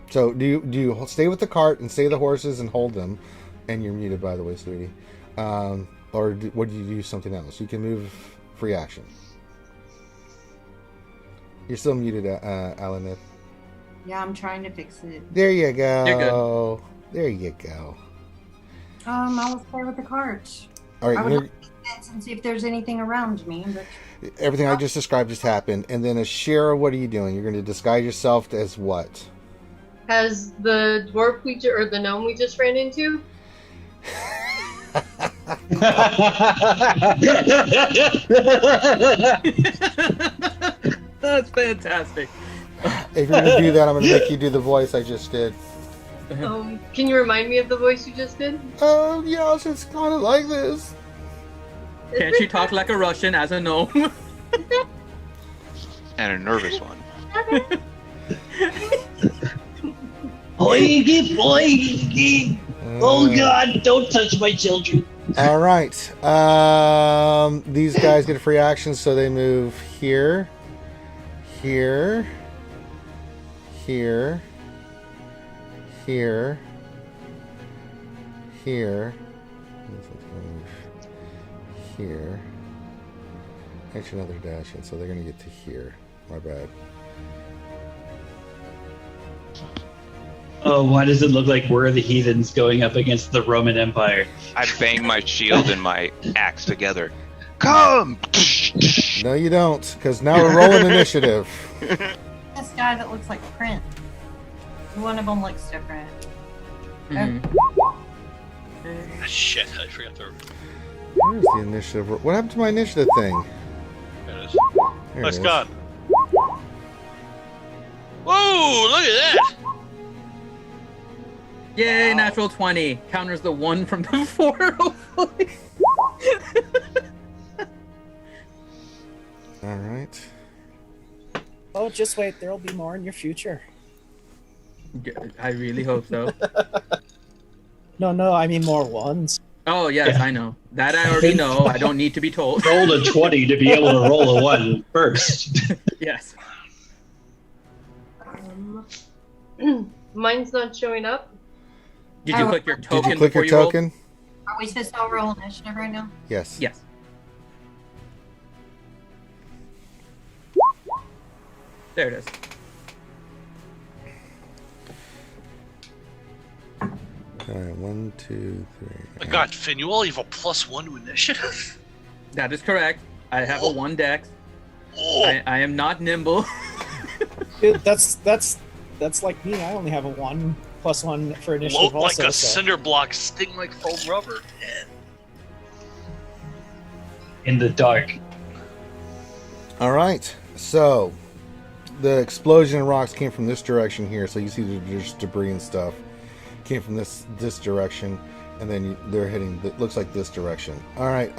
So do you stay with the cart and stay the horses and hold them? And you're muted, by the way, sweetie. Or what do you do? Something else? You can move free action. You're still muted, Alan. Yeah, I'm trying to fix it. There you go. You're good. There you go. I will stay with the cart. All I right. would look and see if there's anything around me. But Everything I just described just happened. And then, Shara, what are you doing? You're going to disguise yourself as what? Has the dwarf or the gnome we just ran into? That's fantastic. If you're going to do that, I'm going to make you do the voice I just did. Can you remind me of the voice you just did? Oh, yes, it's kind of like this. Can't you talk like a Russian as a gnome? And a nervous one. Boy, boy. Oh God! Don't touch my children. All right. These guys get a free action, so they move here, here, here, here, here. Here. Actually, another dash in, so they're gonna get to here. My bad. Oh, why does it look like we're the heathens going up against the Roman Empire? I bang my shield and my axe together. Come! No, you don't, because now we're rolling initiative. this guy that looks like Prince. One of them looks different. Mhm. Ah, shit, I forgot to. Where's the initiative? What happened to my initiative thing? There it is. There Nice it is. gun. Whoa, look at that! Yay, natural 20. Counters the 1 from before, hopefully. All right. Oh, just wait. There'll be more in your future. I really hope so. No, I mean more ones. Oh, yes, Yeah. I know. That I already know. I don't need to be told. Rolled a 20 to be able to roll a 1 first. Yes. Mine's not showing up. Did you click your Did token you click before your you rolled? token? Are we supposed to roll initiative right now? Yes. Yes. There it is. All right, 1, 2, 3. My God, Finn, you only have a +1 to initiative. That is correct. I have a 1 dex. Oh, I am not nimble. Dude, that's like me. I only have a 1+1 for initiative. float like also, a so. cinder block, sting like foam rubber. Yeah. In the dark. All right. So, the explosion and rocks came from this direction here. So you see there's debris and stuff came from this direction, and then they're heading. It looks like this direction. All right.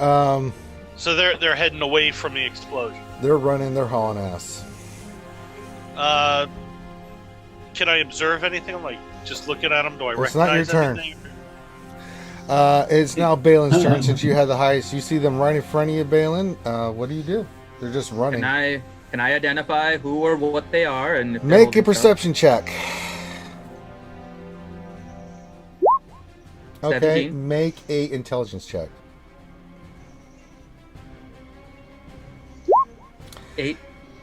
So they're heading away from the explosion. They're running. They're hauling ass. Can I observe anything? I'm like just looking at them. Do I It's not your recognize turn. anything? It's now Balin's turn since you had the highest. You see them right in front of you, Balin. What do you do? They're just running. Can I identify who or what they are? And if they're Make a holding stuff? perception check. Okay, 17. make a intelligence check. 8.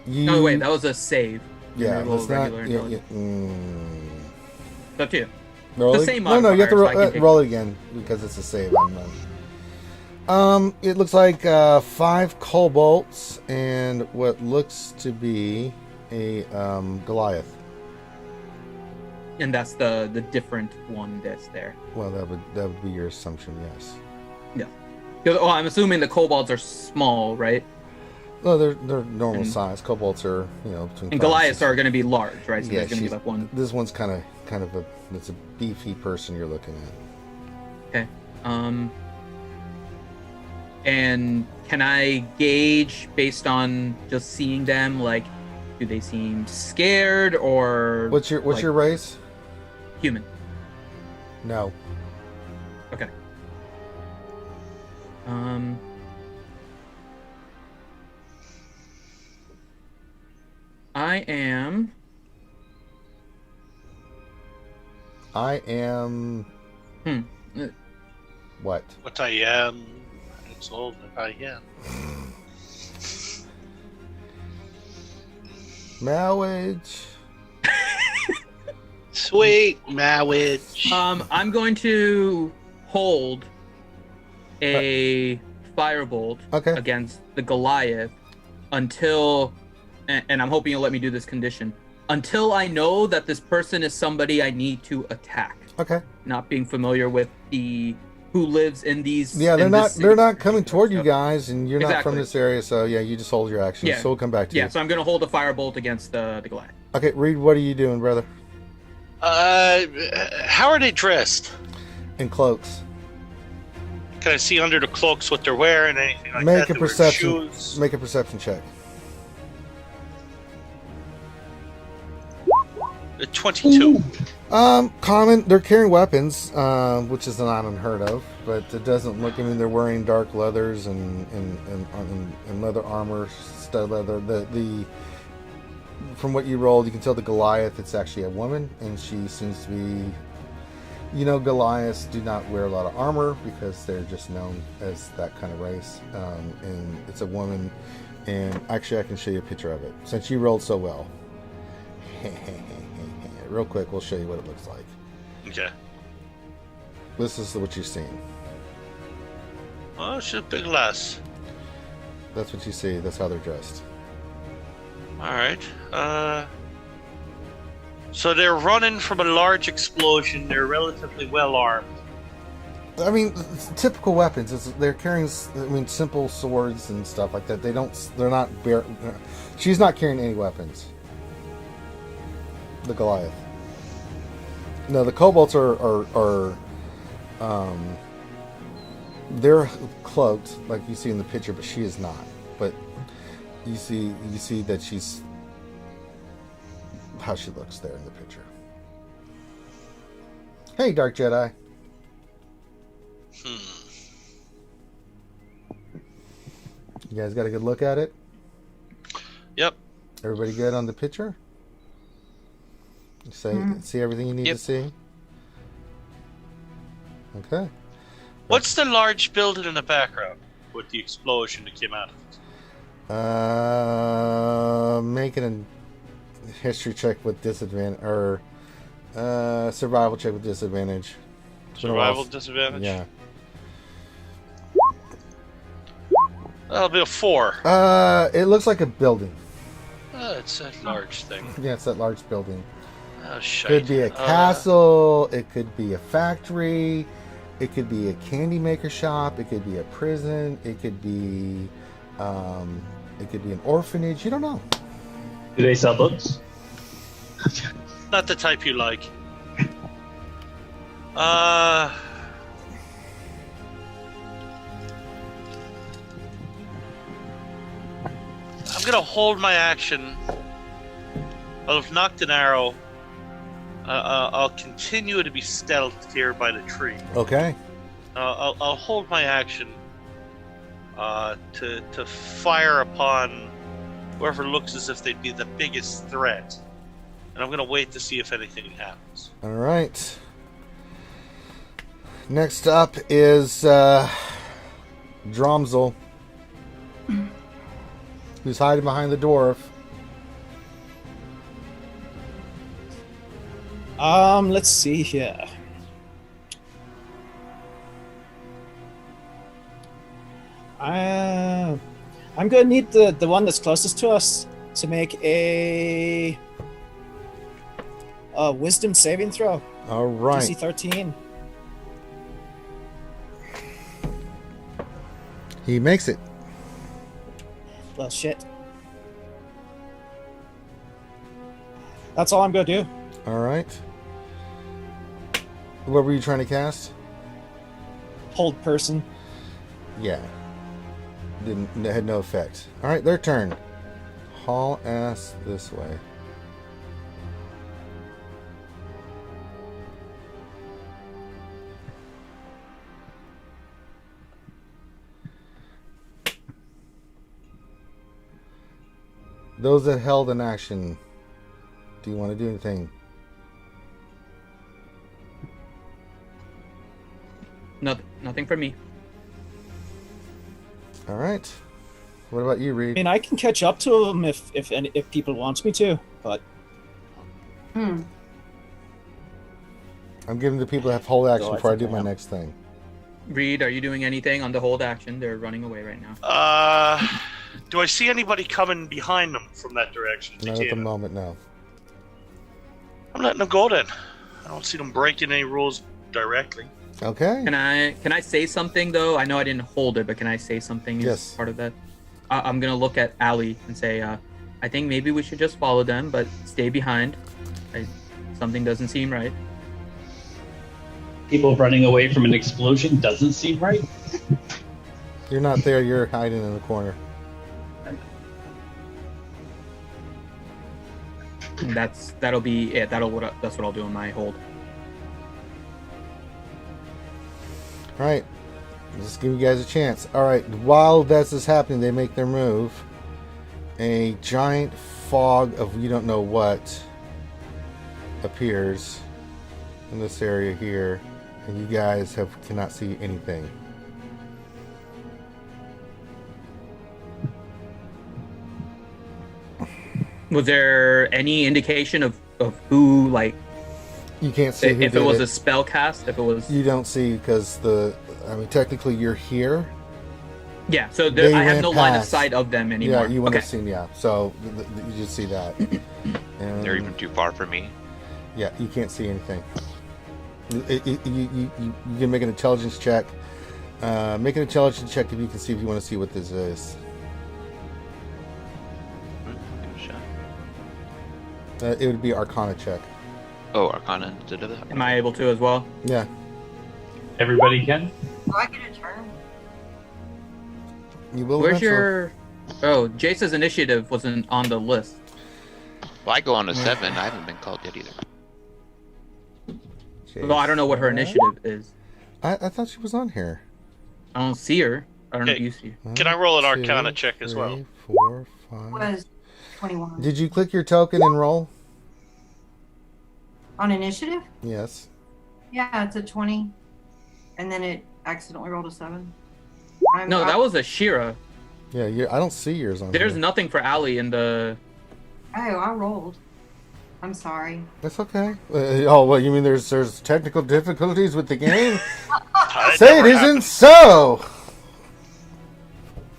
You, No, wait, that was a save. yeah, Roll that's not. regular Yeah, intelligence. yeah, It's up to you. Roll The it- same No, you have to modifier, so I can take roll it again because it's a save. It looks like 5 kobolds and what looks to be a Goliath. And that's the different one that's there. Well, that would be your assumption, yes. Yeah. 'Cause, I'm assuming the kobolds are small, right? No, they're normal size. Kobolds are between. And 5 Goliaths and are going to be large, right? So Yeah, there's going to be she's- like one. This one's kind of it's a beefy person you're looking at. Okay. And can I gauge based on just seeing them, like, do they seem scared or What's your like, race? human? No. Okay. I am. What? What I am, it's all that I am. Marriage. Sweet marriage. I'm going to hold a firebolt Okay. against the Goliath until, and I'm hoping you'll let me do this condition, until I know that this person is somebody I need to attack. Okay. Not being familiar with who lives in these. Yeah, in this they're not city. coming toward you So- guys, and you're not from Exactly. this area, so yeah, you just hold your action. Yeah. So we'll come back to Yeah, you. so I'm going to hold a firebolt against the Goliath. Okay, Reed, what are you doing, brother? How are they dressed? In cloaks. Can I see under the cloaks what they're wearing? Anything like Make that? a They wear perception. shoes? Make a perception check. 22. Common. They're carrying weapons, which is not unheard of, but it doesn't look. I mean, they're wearing dark leathers and leather armor, stud leather. The from what you rolled, you can tell the Goliath. It's actually a woman, and she seems to be. Goliaths do not wear a lot of armor because they're just known as that kind of race, and it's a woman. And actually, I can show you a picture of it since you rolled so well. Real quick, we'll show you what it looks like. Okay. This is what you're seeing. Oh, she's a big lass. That's what you see. That's how they're dressed. Alright. So they're running from a large explosion. They're relatively well armed. I mean, it's typical weapons. They're carrying, simple swords and stuff like that. They're not. She's not carrying any weapons. The Goliath. No, the kobolds are they're cloaked like you see in the picture, but she is not. But you see that she's how she looks there in the picture. Hey, Dark Jedi. You guys got a good look at it? Yep. Everybody good on the picture? See everything you need Yep. to see? Okay. What's the large building in the background with the explosion that came out of it? Making a history check with disadvantage, or survival check with disadvantage. It's been a while Survival disadvantage? Yeah. That'll be a 4. It looks like a building. It's a large thing. Yeah, it's that large building. Oh, shite. Could be a castle. It could be a factory. It could be a candy maker shop. It could be a prison. It could be an orphanage. You don't know. Do they sell books? Not the type you like. I'm gonna hold my action. I've knocked an arrow. I'll continue to be stealthed here by the tree. Okay. I'll hold my action to fire upon whoever looks as if they'd be the biggest threat, and I'm gonna wait to see if anything happens. All right. Next up is Dromzel, who's hiding behind the dwarf. Let's see here. I'm gonna need the one that's closest to us to make a wisdom saving throw. All right. DC 13. He makes it. Well, shit. That's all I'm gonna do. All right. What were you trying to cast? Hold person. Yeah. Had no effect. All right, their turn. Haul ass this way. Those that held an action, do you want to do anything? Nothing for me. All right. What about you, I Reed? mean, I can catch up to them if people want me to, but Hmm. I'm giving the people that have hold action I before I think do I my am. next thing. Reed, are you doing anything on the hold action? They're running away right now. Do I see anybody coming behind them from that direction? Not at the moment, no. I'm letting them go then. I don't see them breaking any rules directly. Okay. Can I say something though? I know I didn't hold it, but can I say something Yes. as part of that? I'm gonna look at Allie and say, I think maybe we should just follow them, but stay behind. Something doesn't seem right. People running away from an explosion doesn't seem right. You're not there. You're hiding in the corner. And that'll be it. That's what I'll do in my hold. All right. Just give you guys a chance. All right. While this is happening, they make their move. A giant fog of you don't know what appears in this area here, and you guys cannot see anything. Was there any indication of who, like, You can't see who if did it was it. a spell cast? If it was, You don't see because technically you're here. yeah. So They I have ran no line of past. sight of them anymore. Yeah, you wouldn't Okay. have seen. Yeah, so you just see that. And They're even too far from me. yeah, you can't see anything. You can make an intelligence check. Make an intelligence check if you can see if you want to see what this is. Give it a shot. It would be Arcana check. Oh, Arcana instead of that. Am I able to as well? Yeah. Everybody can. Do I get a turn? You will. Where's eventually. your? Oh, Jace's initiative wasn't on the list. Well, I go on a 7. I haven't been called yet either. Well, I don't know what her initiative is. I thought she was on here. I don't see her. I don't know if Okay. you see her. Can I roll an 1, Arcana 2, check as well? 3, 4, 5. Was 21 Did you click your token and roll? on initiative? Yes. Yeah, it's a 20, and then it accidentally rolled a 7. No, that was a Shira. Yeah, I don't see yours on There's here. nothing for Allie in the. Oh, I rolled. I'm sorry. That's okay. Oh, well, you mean there's technical difficulties with the game? That Say it never isn't happened. so!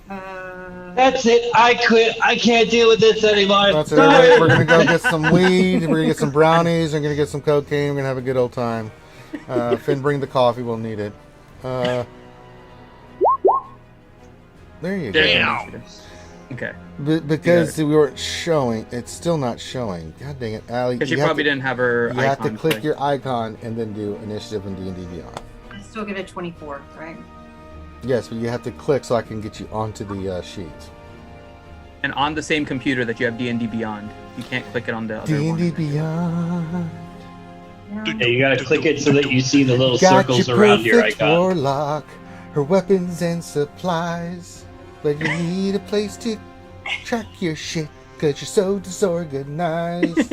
That's it. I quit. I can't deal with this anymore. That's it. We're gonna go get some weed. We're gonna get some brownies. We're gonna get some cocaine. We're gonna have a good old time. Finn, bring the coffee. We'll need it. There you go. Damn. Okay. Because we weren't showing, it's still not showing. God dang it, Allie. Because she you have probably to- didn't have her. You have to icon click clicked. your icon and then do initiative and D&D Beyond. I still get a 24, right? Yes, but you have to click so I can get you onto the sheet. And on the same computer that you have D&D Beyond, you can't click it on the other D&D one. Beyond. Yeah, you gotta click it so that you see the little Got circles your around your perfect icon. warlock, her weapons and supplies. But you need a place to track your shit, cause you're so disorganized.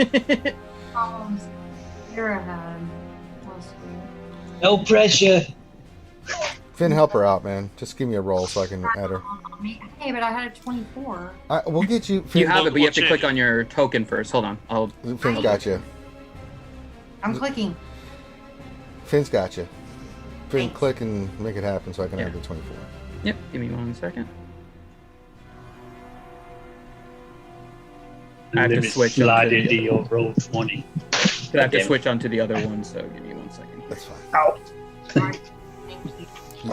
You're ahead. Must be. No pressure. Finn, help her out, man. Just give me a roll so I can add her. Hey, but I had a 24. We'll get you. Finn, You have it, but you have to We'll click change. on your token first. Hold on. Finn's got you. I'm clicking. Finn's got you. Finn, Thanks. click and make it happen so I can add Yeah. the 24. Yep, give me 1 second. I have to Let me switch slide onto into the your roll 20. I have to Damn it. switch onto the other one, so give me 1 second. That's fine. Ow. Thank you.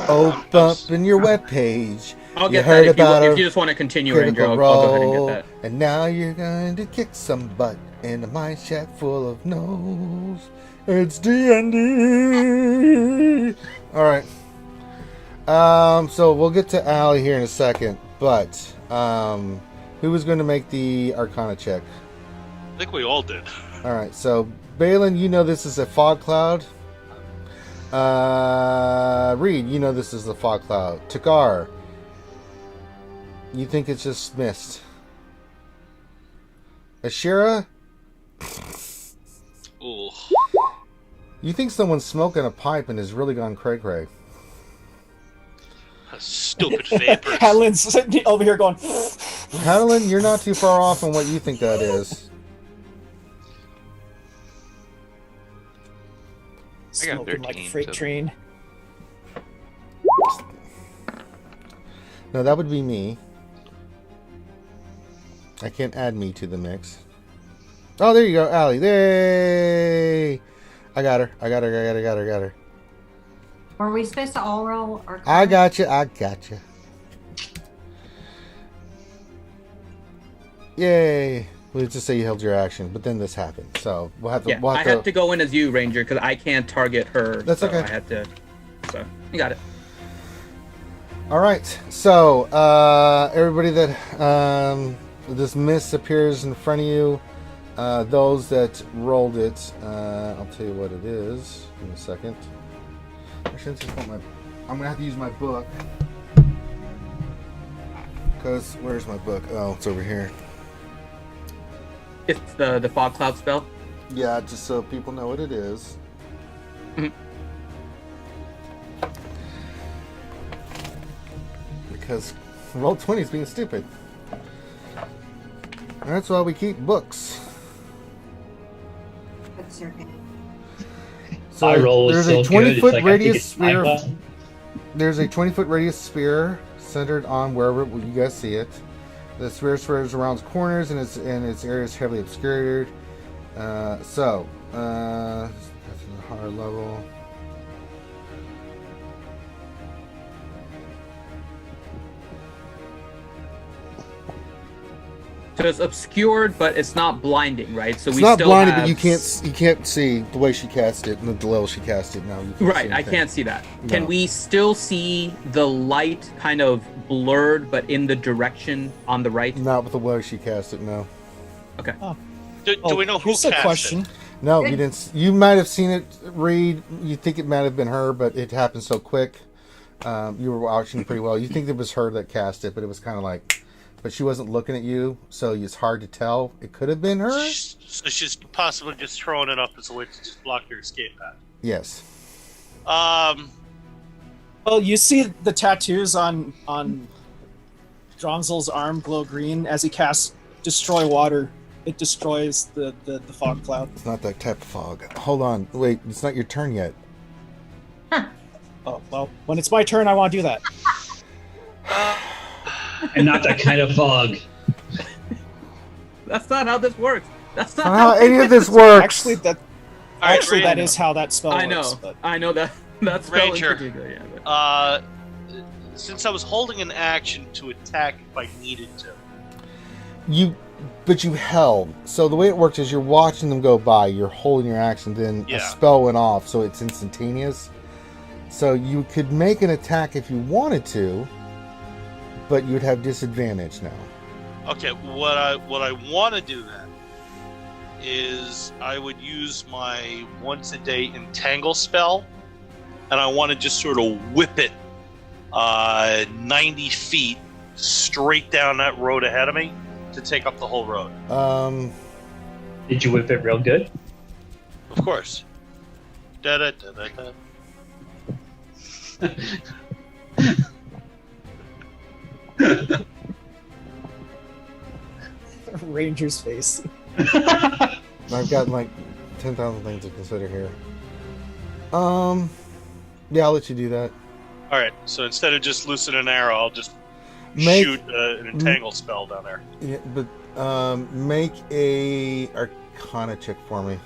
Open your webpage. I'll You get heard that if you, about if our you just want to continue, Ranger. Critical I'll go ahead and Role, get that. and now you're going to kick some butt in a mine shack full of no's. It's D&D. All right. So we'll get to Allie here in a second, but who was going to make the Arcana check? I think we all did. All right. So Balin, you know this is a fog cloud. Reed, you know this is the fog cloud. Takar, you think it's just mist. Ashira, Ooh. you think someone's smoking a pipe and has really gone cray-cray. Stupid vapors. Helen's sitting over here going, Madeline, you're not too far off on what you think that is. I got smoking like a 13, freight so- train. No, that would be me. I can't add me to the mix. Oh, there you go, Allie. Yay! I got her. I got her. Were we supposed to all roll? Or I got you. Yay! We'll just say you held your action, but then this happened. So we'll have to. Yeah, we'll I have had to go in as you, Ranger, because I can't target her. That's so okay. I had to. So you got it. All right. So everybody that this mist appears in front of you, those that rolled it, I'll tell you what it is in a second. Actually, I'm gonna have to use my book. Because where's my book? Oh, it's over here. It's the fog cloud spell. Yeah, just so people know what it is. Mhm. Because Roll20 is being stupid. And that's why we keep books. What's your name? So Our roll is there's so a good. It's 20-foot like, I think radius it's sphere. iPod. There's a 20-foot radius sphere centered on wherever you guys see it. The sphere spreads around its corners and its area is heavily obscured. That's a higher level. So it's obscured, but it's not blinding, right? So It's we not still blinded, have... but you can't see the way she cast it and the level she cast it now. You can't Right, see I anything. can't see that. Can No. we still see the light kind of blurred, but in the direction on the right? Not with the way she cast it. No. Okay. Do we know who Here's cast a question. it? No, you didn't. You might have seen it, Reed. You think it might have been her, but it happened so quick. You were watching pretty well. You think it was her that cast it, but it was kind of like, but she wasn't looking at you, so it's hard to tell. It could have been her. So she's possibly just throwing it up as a way to just block your escape path. Yes. Well, you see the tattoos on Dronzel's arm glow green as he casts Destroy Water. It destroys the fog cloud. It's not that type of fog. Hold on. Wait, it's not your turn yet. Oh, well, when it's my turn, I want to do that. And not that kind of fog. That's not how this works. That's not How any of this works. Actually, that All right, actually that Ranger. is how that spell I works. know. But I know that. That spell in Ranger. particular, yeah. But... Since I was holding an action to attack if I needed to. But you held. So the way it works is you're watching them go by. You're holding your action. Then a Yeah. spell went off, so it's instantaneous. So you could make an attack if you wanted to, but you'd have disadvantage now. Okay, what I want to do then is I would use my once a day entangle spell, and I want to just sort of whip it 90 feet straight down that road ahead of me to take up the whole road. Did you whip it real good? Of course. Da da da da da. Ranger's face. I've got like 10,000 things to consider here. Yeah, I'll let you do that. All right. So instead of just loosing an arrow, I'll just Make- shoot an entangle spell down there. Yeah, but make a Arcana check for me.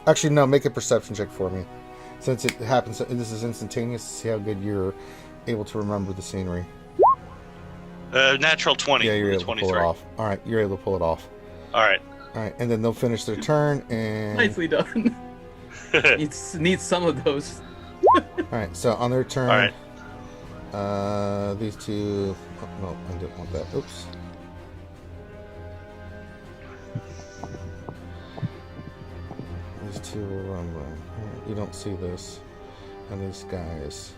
Actually, no, make a Perception check for me. Since it happens, this is instantaneous. See how good you're able to remember the scenery. Natural 20. Yeah, you're able to 23. pull it off. All right, you're able to pull it off. All right. All right, and then they'll finish their turn and. Nicely done. needs some of those. All right, so on their turn. All right. These two. Oh, no, I didn't want that. Oops. These two will run. You don't see this, and these guys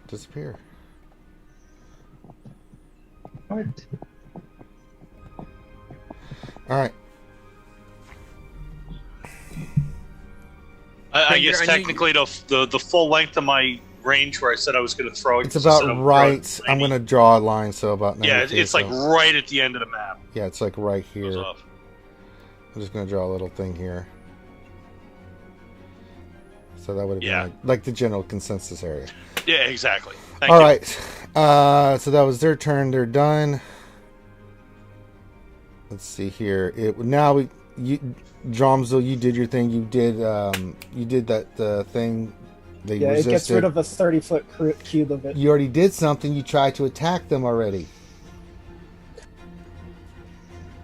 disappear. What? All right. I guess technically the full length of my range where I said I was going to throw it. It's about right. I'm going to draw a line, so about. Yeah, 92, it's like so. right at the end of the map. Yeah, it's like right Goes here. off. I'm just going to draw a little thing here. So that would have Yeah. been like the general consensus area. Yeah, exactly. Thank All you. right. So that was their turn. They're done. Let's see here. Dromsdale, you did your thing. You did that thing. They Yeah, resisted. it gets rid of a 30-foot cube of it. You already did something. You tried to attack them already.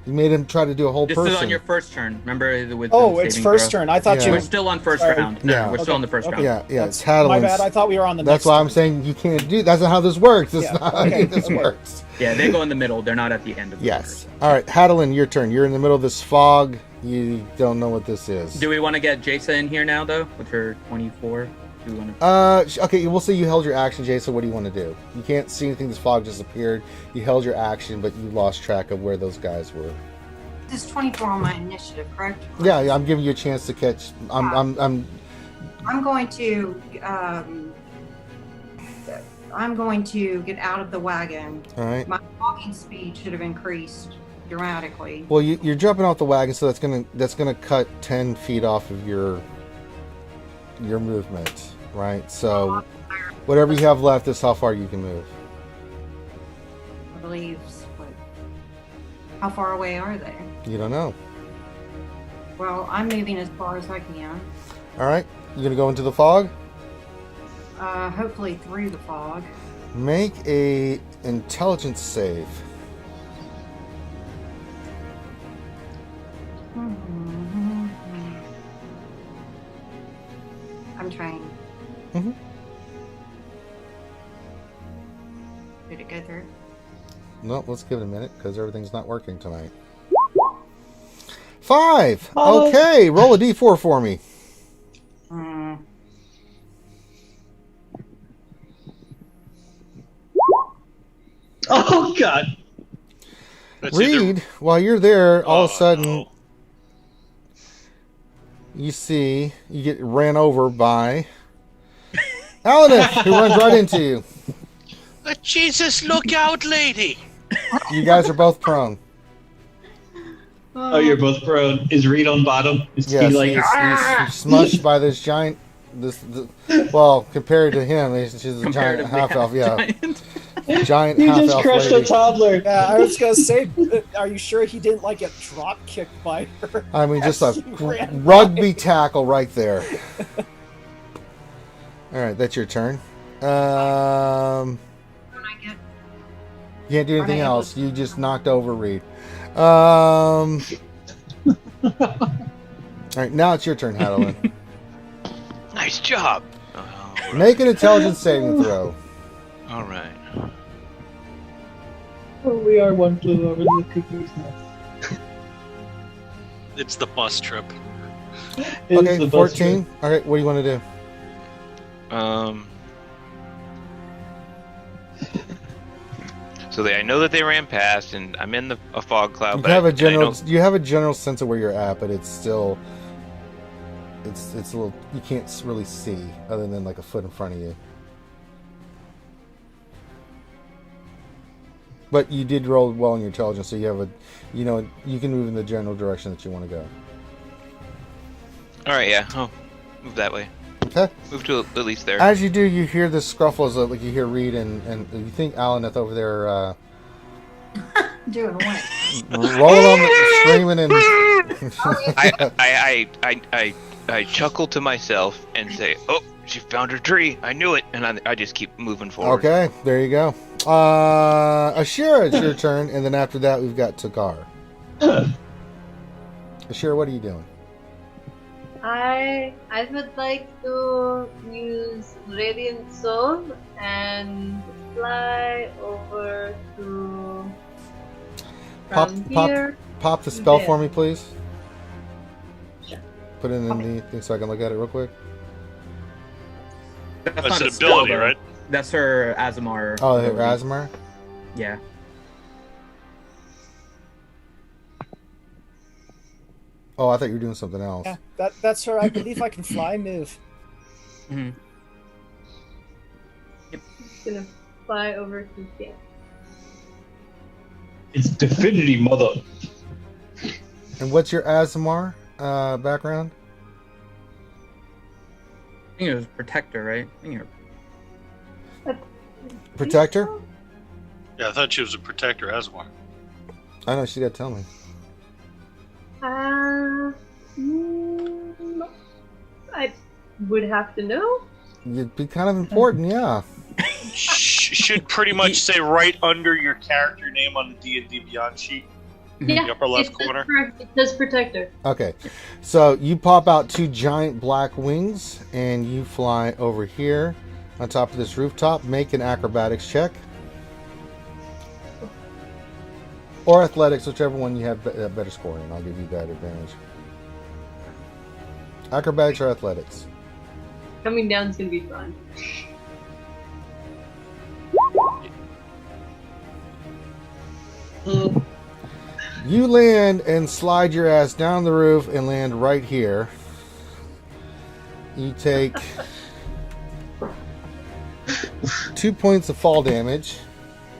You made him try to do a whole This person. is on your first turn. Remember the wisdom Oh, it's saving first throw? turn. I thought Yeah. you We're were... still on first Sorry. round. No, Yeah. we're still on the first Okay. round. Yeah, it's My Hadlin's. bad. I thought we were on the That's next why I'm turn. saying you can't do. That's not how this works. That's Yeah, not how okay, this okay. works. Yeah, they go in the middle. They're not at the end of the Yes. turn. All right, Hadlin, your turn. You're in the middle of this fog. You don't know what this is. Do we want to get Jason in here now, though, with her 24? Do we want to... Okay, we'll say you held your action, Jason. What do you want to do? You can't see anything. This fog just appeared. You held your action, but you lost track of where those guys were. This is 24 on my initiative, correct? Yeah, I'm giving you a chance to catch. I'm I'm going to get out of the wagon. all right. My walking speed should have increased dramatically. Well, you're jumping off the wagon, so that's gonna cut 10 feet off of your movement, right? So whatever you have left is how far you can move. I believe. How far away are they? You don't know. Well, I'm moving as far as I can. All right, you're gonna go into the fog. Hopefully through the fog. Make a intelligence save. I'm trying. Mhm. Did it go through? No, let's give it a minute because everything's not working tonight. 5. Oh. Okay, roll a d4 for me. Oh God! That's either- Reed, while you're there, all of a Oh, sudden no. you get ran over by Alanith, who runs right into you. Jesus, look out, lady! You guys are both prone. Oh, you're both prone. Is Reed on bottom? Is Yes, he like? he's "Ah!" smushed by this giant. Well, compared to him, she's a giant comparatively half elf. Yeah, giant. giant You half just elf crushed lady. a toddler. Yeah, I was gonna say, are you sure he didn't like get drop kicked by her? I mean, just a as he ran rugby tackle right there. All right, that's your turn. When I get You can't do anything Are they able else. to- You just knocked over Reed. All right, now it's your turn, Hadalin. Nice job. Make an intelligence saving throw. All right. Oh, we are one flew over the cuckoo's nest. It's the bus trip. It's Okay, the bus 14. All right, what do you want to do? So I know that they ran past, and I'm in a fog cloud. You but have a and I know- general sense of where you're at, but it's still it's a little, you can't really see other than like a foot in front of you. But you did roll well in your intelligence, so you have you can move in the general direction that you want to go. All right, yeah. Oh, move that way. Okay. Move to at least there. As you do, you hear this scruffle as like you hear Reed and you think Alaneth over there Doing what? rolling on the screaming and I chuckle to myself and say, "Oh, she found her tree. I knew it." And I just keep moving forward. Okay, there you go. Ashira, it's your turn, and then after that we've got Takar. Ashira, what are you doing? I would like to use Radiant Soul and fly over to from here. Pop the spell there. for me, please. Sure. Put it in the thing so I can look at it real quick. That's That's not an a spell, ability, though. right? That's her Azamar. Oh, ability. Razmar? Yeah. Oh, I thought you were doing something else. Yeah, that's her. I believe I can fly move. Mm-hmm. Just gonna fly over to here. It's Divinity, mother. And what's your Azamar background? I think it was Protector, right? I think Protector? Yeah, I thought she was a protector as one. I know, she got to tell me. I would have to know. It'd be kind of important, yeah. Should pretty much say right under your character name on the D&D Beyond sheet. Yeah, The upper left it says corner. It says Protector. Okay, so you pop out two giant black wings and you fly over here on top of this rooftop. Make an acrobatics check. Or athletics, whichever one you have better scoring. I'll give you that advantage. Acrobatics or athletics? Coming down is gonna be fun. You land and slide your ass down the roof and land right here. You take 2 points of fall damage.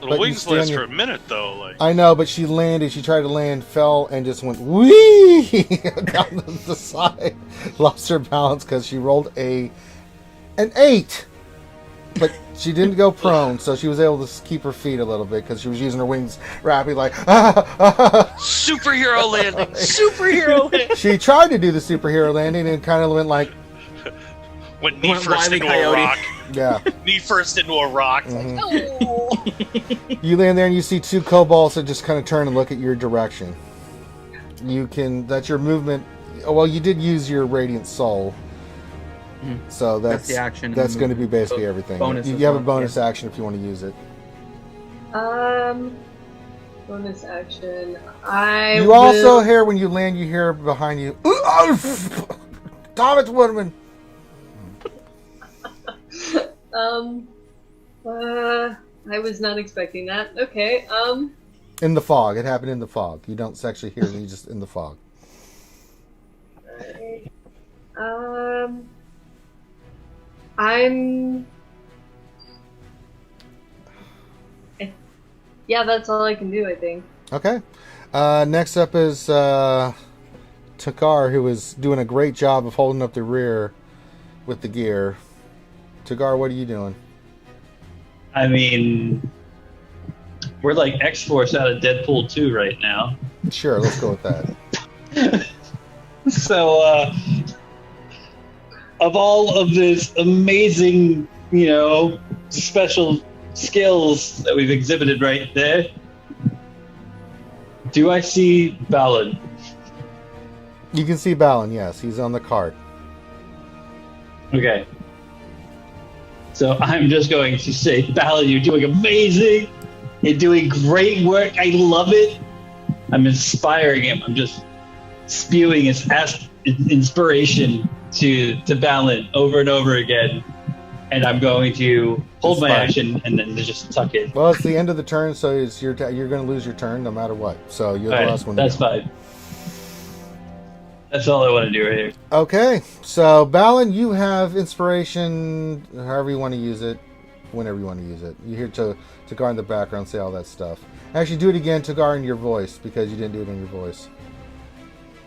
Little But you wings stay on last your- for a minute though. Like I know, but she landed. She tried to land, fell, and just went whee down the side. Lost her balance because she rolled an 8. But she didn't go prone, so she was able to keep her feet a little bit because she was using her wings rapidly, like superhero landing, superhero landing. She tried to do the superhero landing and kind of went like, Went knee Went first Wile E. into Coyote. a rock. yeah. Knee first into a rock. It's like, Mhm. You land there and you see two kobolds that just kind of turn and look at your direction. You can, that's your movement. Well, you did use your Radiant Soul. Mhm. So that's the action. That's going to be basically everything. Bonus You as have a well, bonus action if you want to use it. Bonus action. I You will... also hear, when you land, you hear behind you, Thomas Woodman. I was not expecting that. Okay, In the fog. It happened in the fog. You don't actually hear it, you just in the fog. alright. I'm... Yeah, that's all I can do, I think. Okay. Next up is Takar, who is doing a great job of holding up the rear with the gear. Takar, what are you doing? I mean, we're like X-Force out of Deadpool 2 right now. Sure, let's go with that. So, of all of this amazing, special skills that we've exhibited right there, do I see Balin? You can see Balin, yes. He's on the cart. Okay. So I'm just going to say, Balin, you're doing amazing. You're doing great work. I love it. I'm inspiring him. I'm just spewing his inspiration to Balin over and over again. And I'm going to hold my Inspire. action and then just tuck in. Well, it's the end of the turn, so it's you're going to lose your turn no matter what. So you're the All right, last one to that's go. fine. That's all I want to do right here. Okay, so Balin, you have inspiration, however you want to use it, whenever you want to use it. You hear Takar in the background say all that stuff. Actually, do it again, Takar, in your voice, because you didn't do it in your voice.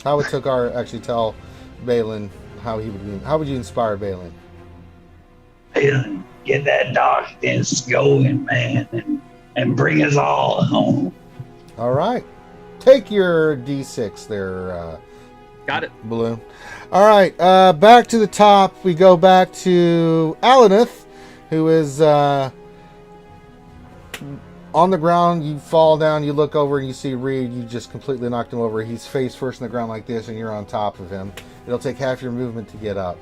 How would Takar actually tell Balin how he would be? How would you inspire Balin? Balin, get that darkness going, man, and bring us all home. All right. Take your D6 there, Got it. Balloon. All right. Back to the top. We go back to Alanith, who is on the ground. You fall down. You look over and you see Reed. You just completely knocked him over. He's face first in the ground like this, and you're on top of him. It'll take half your movement to get up.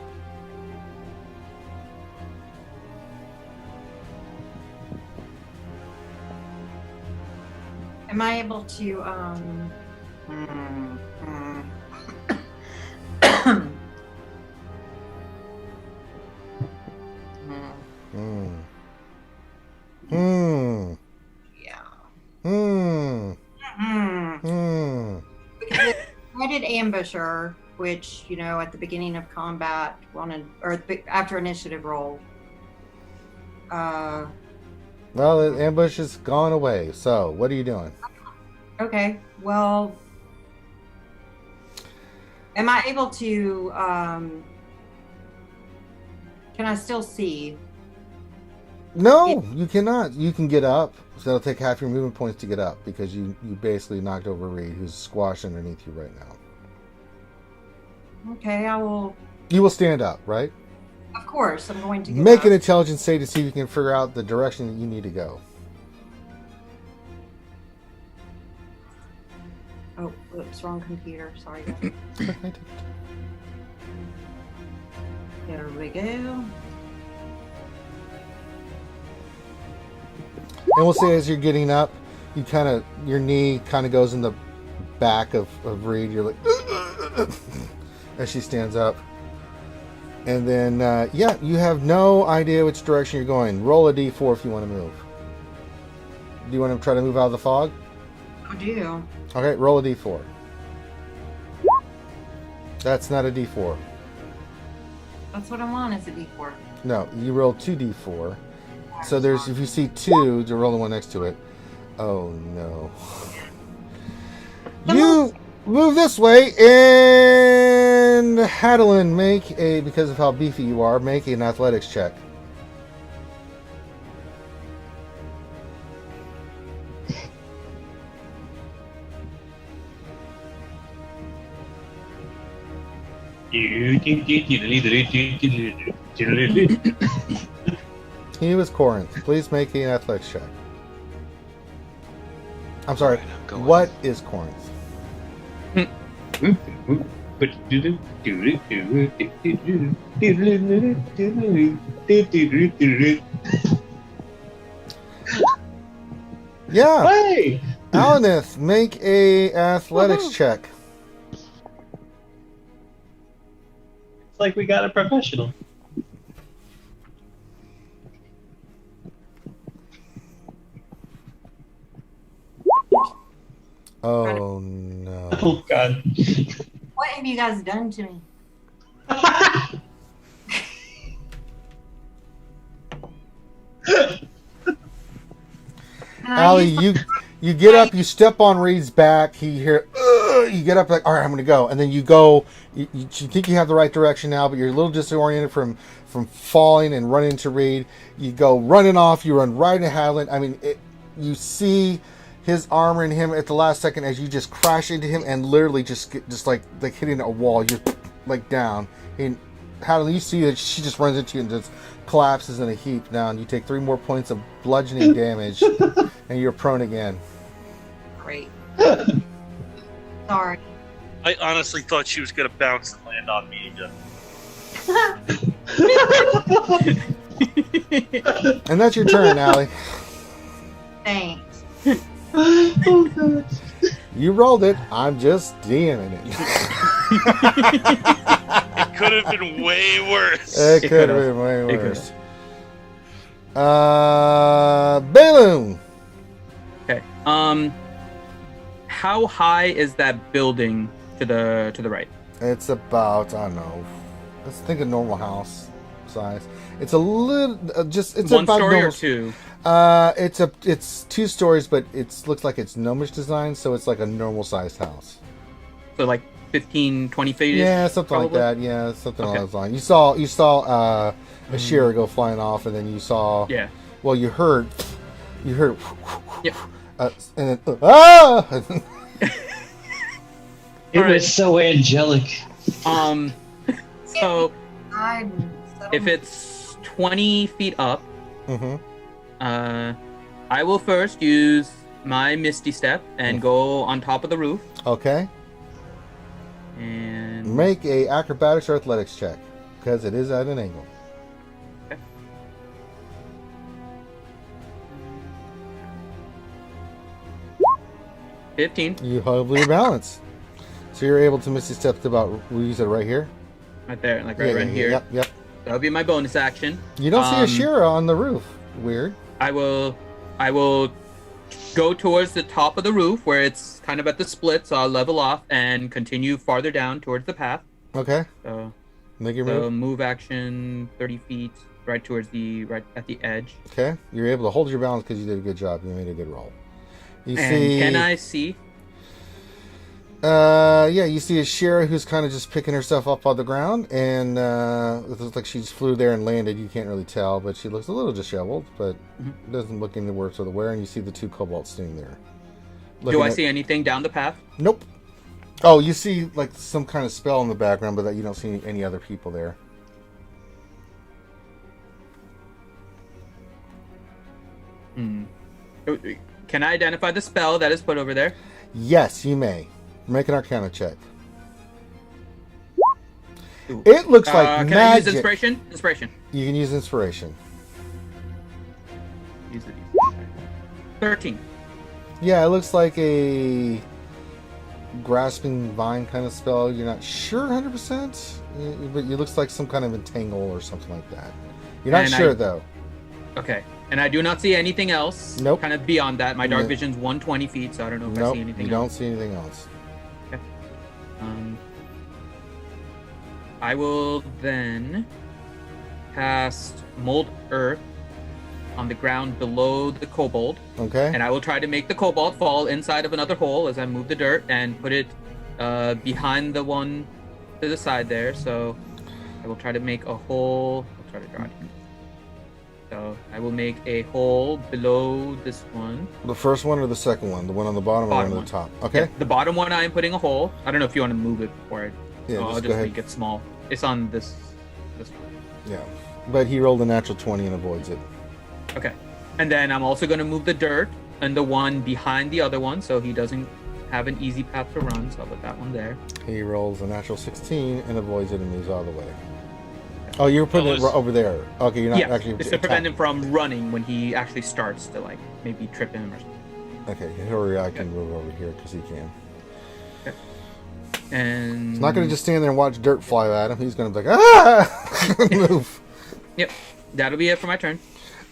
Am I able to yeah. Because I did ambusher, which, you know, at the beginning of combat after initiative roll. Well, the ambush is gone away. So, what are you doing? Okay. Well, am I able to can I still see? No, you cannot. You can get up. So that'll take half your movement points to get up because you basically knocked over Reed, who's squashed underneath you right now. Okay, I will. You will stand up, right? Of course, I'm going to get Make up. an intelligence save to see if you can figure out the direction that you need to go. Oh, oops, wrong computer. Sorry, guys. There we go. And we'll say as you're getting up, you your knee kind of goes in the back of Reed. You're like, as she stands up. And then, yeah, you have no idea which direction you're going. Roll a d4 if you want to move. Do you want to try to move out of the fog? I do. Okay, roll a d4. That's not a d4. That's what I want is a D4. No, you roll 2d4. So there's, if you see 2, you roll the one next to it. Oh no. You move this way, and Hadelin, because of how beefy you are, make an athletics check. He was Corinth. Please make an athletics check. I'm sorry. Alright, I'm going. What is Corinth? Yeah. Hey! Alanith, make a athletics check. It's like we got a professional. Oh no. Oh god. What have you guys done to me? Allie, you get up, you step on Reed's back. You get up like, all right, I'm going to go, and then you go. You think you have the right direction now, but you're a little disoriented from falling and running into Reed. You go running off. You run right into Hadlin. I mean, you see his armor in him at the last second as you just crash into him and literally just like hitting a wall. You're like down. And Hadlin, you see that she just runs into you and just collapses in a heap down. You take 3 more points of bludgeoning damage, and you're prone again. Great. Sorry. I honestly thought she was going to bounce and land on me again. And that's your turn, Allie. Thanks. Oh god. You rolled it. I'm just DMing it. It could have been way worse. It could have been way worse. Balloon. Okay. How high is that building to the right? It's about, I don't know. Let's think of normal house size. It's a little it's One about story normal, or 2? It's 2 stories, but it looks like it's gnomish design, so it's like a normal sized house. So like 15, 20 feet. Yeah, something probably? like that. Yeah, something along Okay. those lines. You saw Ashira go flying off, and then you saw. Yeah. Well, you heard. Yep. And then ah. It Alright. was so angelic. So I'm if it's 20 feet up, Mm-hmm. I will first use my Misty Step and go on top of the roof. Okay. And Make a acrobatics or athletics check because it is at an angle. 15 You hold your balance, so you're able to Misty Step to about. We said right here. right there, like right here. Yep. That'll be my bonus action. You don't see Ashira on the roof. Weird. I will go towards the top of the roof where it's kind of at the split, so I'll level off and continue farther down towards the path. Okay. So, Make your move. move action 30 feet right towards right at the edge. Okay. You're able to hold your balance because you did a good job. You made a good roll. You And see. can I see? Yeah, you see Ashira who's kind of just picking herself up on the ground, and it looks like she just flew there and landed. You can't really tell, but she looks a little disheveled, but doesn't look any worse for the wear. And you see the two kobolds standing there. Do I see anything down the path? Nope. Oh, you see like some kind of spell in the background, but that you don't see any other people there. Can I identify the spell that is put over there? Yes, you may. Make an Arcana check. Ooh. It looks like Can I use magic. inspiration? Inspiration. You can use inspiration. Use it. 13. Yeah, it looks like a grasping vine kind of spell. You're not sure 100%, but it looks like some kind of entangle or something like that. You're not And sure though. Okay. And I do not see anything else. Nope. Kind of beyond that. My dark Nope. vision's 120 feet, so I don't know if I Nope, see anything you else. don't see anything else. I will then cast Mold Earth on the ground below the Kobold, Okay. and I will try to make the Kobold fall inside of another hole as I move the dirt and put it behind the one to the side there. So I will try to make a hole. I'll try to draw it here. So I will make a hole below this one. The first one or the second one? The one on the bottom, or Bottom one on one. the top? Okay. Yeah, the bottom one I am putting a hole. I don't know if you want to move it before I. Yeah, I'll just just go ahead. make it small. It's on this one. Yeah. But he rolled a natural 20 and avoids it. Okay. And then I'm also going to move the dirt and the one behind the other one so he doesn't have an easy path to run. So I'll put that one there. He rolls a natural 16 and avoids it and moves out of the way. Oh, you're putting it over there. Okay, you're not Yeah, actually. it's to prevent him from running when he actually starts to like maybe trip him or something. Okay, he'll react and move over here because he can. And He's not going to just stand there and watch dirt fly at him. He's going to be like, ah! Move. Yep. That'll be it for my turn.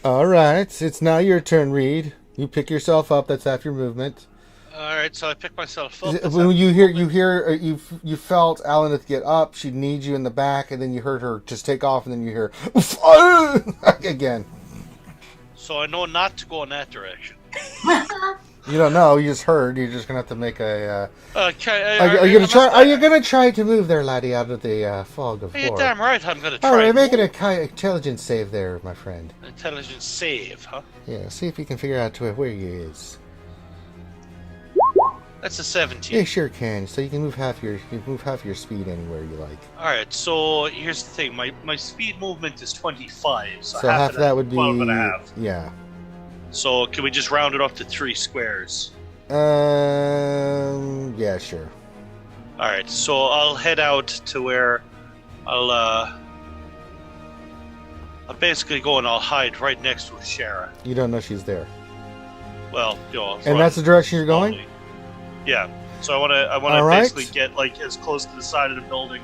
All right, it's now your turn, Reed. You pick yourself up. That's half your movement. All right, so I pick myself up. When you felt Alanith get up. She needs you in the back, and then you heard her just take off, and then you hear again. So I know not to go in that direction. You don't know. You just heard. You're just gonna have to make a. Okay, Are you gonna try? Are you gonna try to move there, laddie, out of the fog of war? You're damn right I'm gonna try. All right, make an intelligence save there, my friend. Intelligence save, huh? Yeah, see if you can figure out where he is. That's a 17. Yeah, sure can. So you can move half your speed anywhere you like. All right, so here's the thing. My speed movement is 25, so, So half of that would be 12 and a half. Yeah. So can we just round it up to 3 squares? Yeah, sure. All right, so I'll head out to where I'll basically go and I'll hide right next to Shara. You don't know she's there. Well, And that's the direction you're going? slowly. Yeah. So I want All to right. basically get like as close to the side of the building,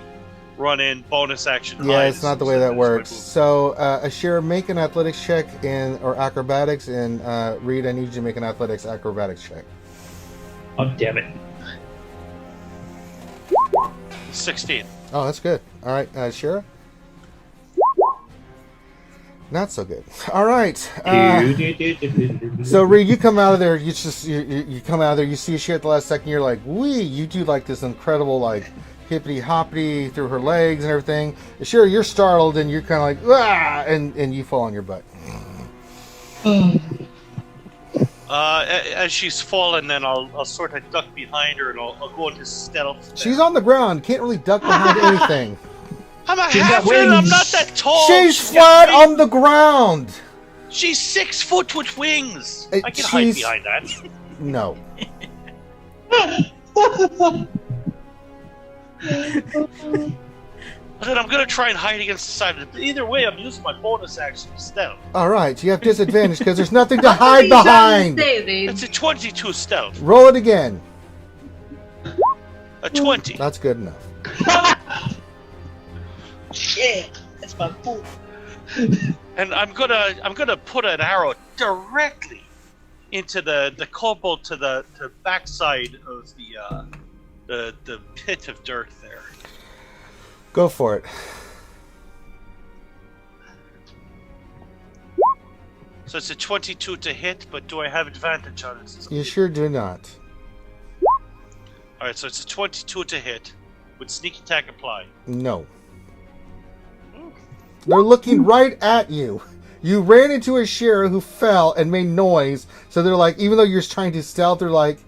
run in, bonus action. Yeah, hide it's not the as way that soon as works. my move- So, Ashira, make an athletics check or acrobatics, and Reed, I need you to make an athletics acrobatics check. Oh, damn it. 16. Oh, that's good. All right, Ashira? Not so good. All right. So Reed, you come out of there. You come out of there. You see she at the last second. You're like, wee! You do like this incredible like hippity hoppity through her legs and everything. Sure, you're startled and you're kind of like, ah, and you fall on your butt. As she's fallen, then I'll sort of duck behind her and I'll go into stealth. She's on the ground. Can't really duck behind anything. I'm a halfling. I'm not that tall. She's flat on the ground. She's 6 foot with wings. I can hide behind that. No. But then I'm gonna try and hide against the side of it. Either way, I'm using my bonus action to stealth. All right, you have disadvantage because there's nothing to hide behind. It's a 22 stealth. Roll it again. A 20. That's good enough. Shit, that's my fault. And I'm gonna put an arrow directly into the kobold to the backside of the pit of dirt there. Go for it. So it's a 22 to hit, but do I have advantage on it? You sure do not. Alright, so it's a 22 to hit. Would sneak attack apply? No. They're looking right at you. You ran into a shearer who fell and made noise, so they're like, even though you're trying to stealth, they're like,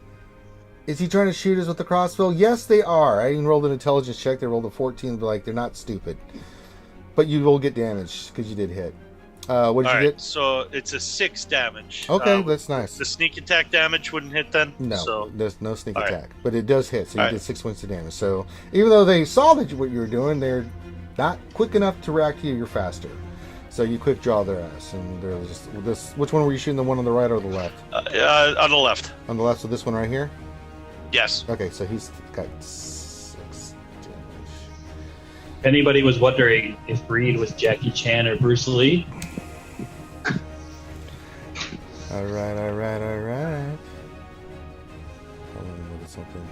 is he trying to shoot us with the crossbow? Yes, they are. I even rolled an intelligence check. They rolled a 14, but like, they're not stupid. But you will get damage, because you did hit. What did you get? So it's a 6 damage. Okay, that's nice. The sneak attack damage wouldn't hit then? No, so, there's no sneak attack. But it does hit, so you All get 6 points of damage. So even though they saw that what you were doing, they're not quick enough to react to you. You're faster. So you quick draw their ass. And they're just this. Which one were you shooting? The one on the right or the left? on the left. On the left, so this one right here? Yes. Okay, so he's got 6 damage. If anybody was wondering if Reed was Jackie Chan or Bruce Lee, Alright. Hold on, look at something.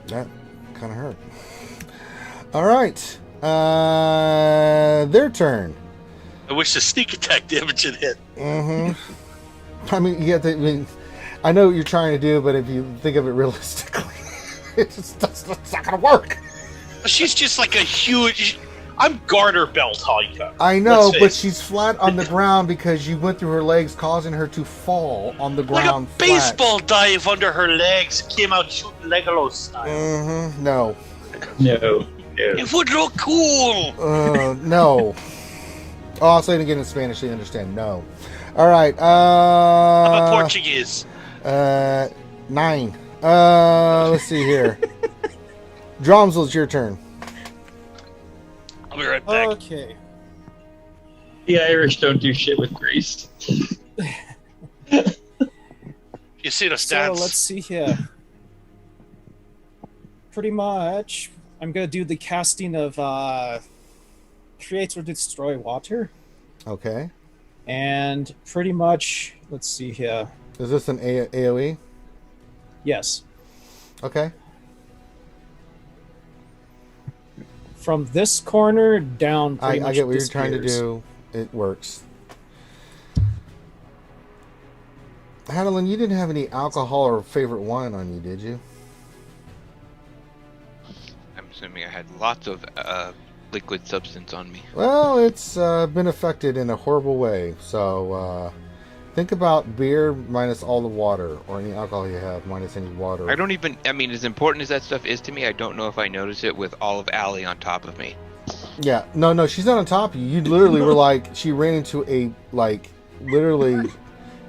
That kind of hurt. Alright. Their turn. I wish the sneak attack damage had hit. Mm-hmm. I mean, you have to, I know what you're trying to do, but if you think of it realistically, it's not going to work. She's just like a huge... I'm garter belt hiker. I know, but she's flat on the ground because you went through her legs, causing her to fall on the ground. Like a baseball dive under her legs, came out shooting Legolas style. Mm-hmm. No. It would look cool. No. Oh, I'll say it again in Spanish so you understand. No. All right. I'm a Portuguese. 9. Let's see here. Dromsel, it's your turn. I'll be right back. Okay. the Irish don't do shit with grace. You see the stats. So let's see here. Pretty much, I'm gonna do the casting of create or destroy water. Okay. And pretty much, let's see here. Is this an AoE? Yes. Okay. From this corner down. I Pretty get what much you're trying to disappears. do. It works. Hadelin, you didn't have any alcohol or favorite wine on you, did you? I'm assuming I had lots of liquid substance on me. Well, it's been affected in a horrible way. So think about beer minus all the water, or any alcohol you have minus any water. I don't even, I mean, as important as that stuff is to me, I don't know if I notice it with all of Allie on top of me. Yeah, no, she's not on top of you. You literally were like, she ran into a, like, literally...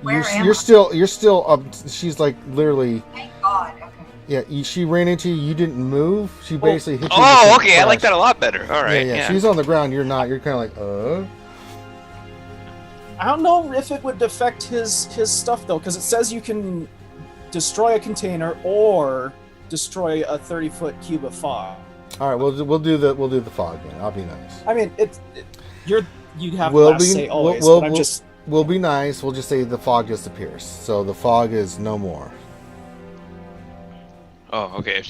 You're still up. She's like literally. Thank God. Okay. Yeah, she ran into you. You didn't move. She basically hit you. Oh, okay. I like that a lot better. All right. Yeah. She's on the ground. You're not. You're kind of like, I don't know if it would affect his stuff though, because it says you can destroy a container or destroy a 30-foot cube of fog. All right, we'll do the fog then. I'll be nice. I mean, you have last say always, but I'm just. We'll be nice. We'll just say the fog disappears. So the fog is no more. Oh, okay.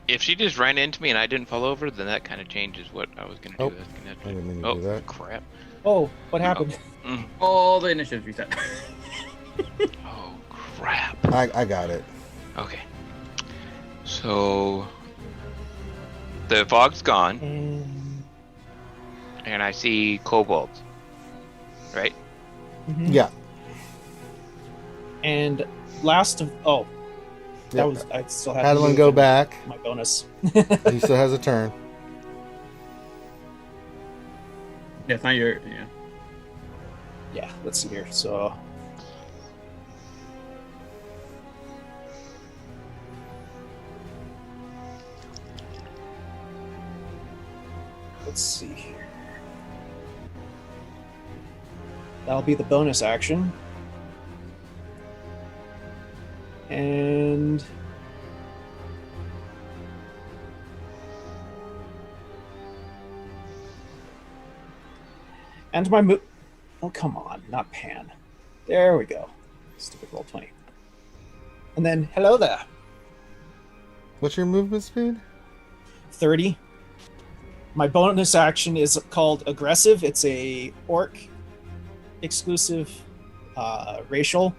If she just ran into me and I didn't fall over, then that kind of changes what I was gonna do. Oh, That's gonna I didn't mean to oh, do that. crap. Oh, what happened? Mm. All the initiatives reset. Oh, crap. I got it. Okay. So the fog's gone, And... and I see kobolds. Right? Mhm. Yeah. And last of that Yep. was I still have Hadlin, go back. my bonus. He still has a turn. Yeah, it's not your. Yeah. Yeah, let's see here. So let's see here. That'll be the bonus action. And my move. Oh, come on, not pan. There we go. Stupid roll 20. And then, hello there. What's your movement speed? 30. My bonus action is called aggressive. It's a orc exclusive racial.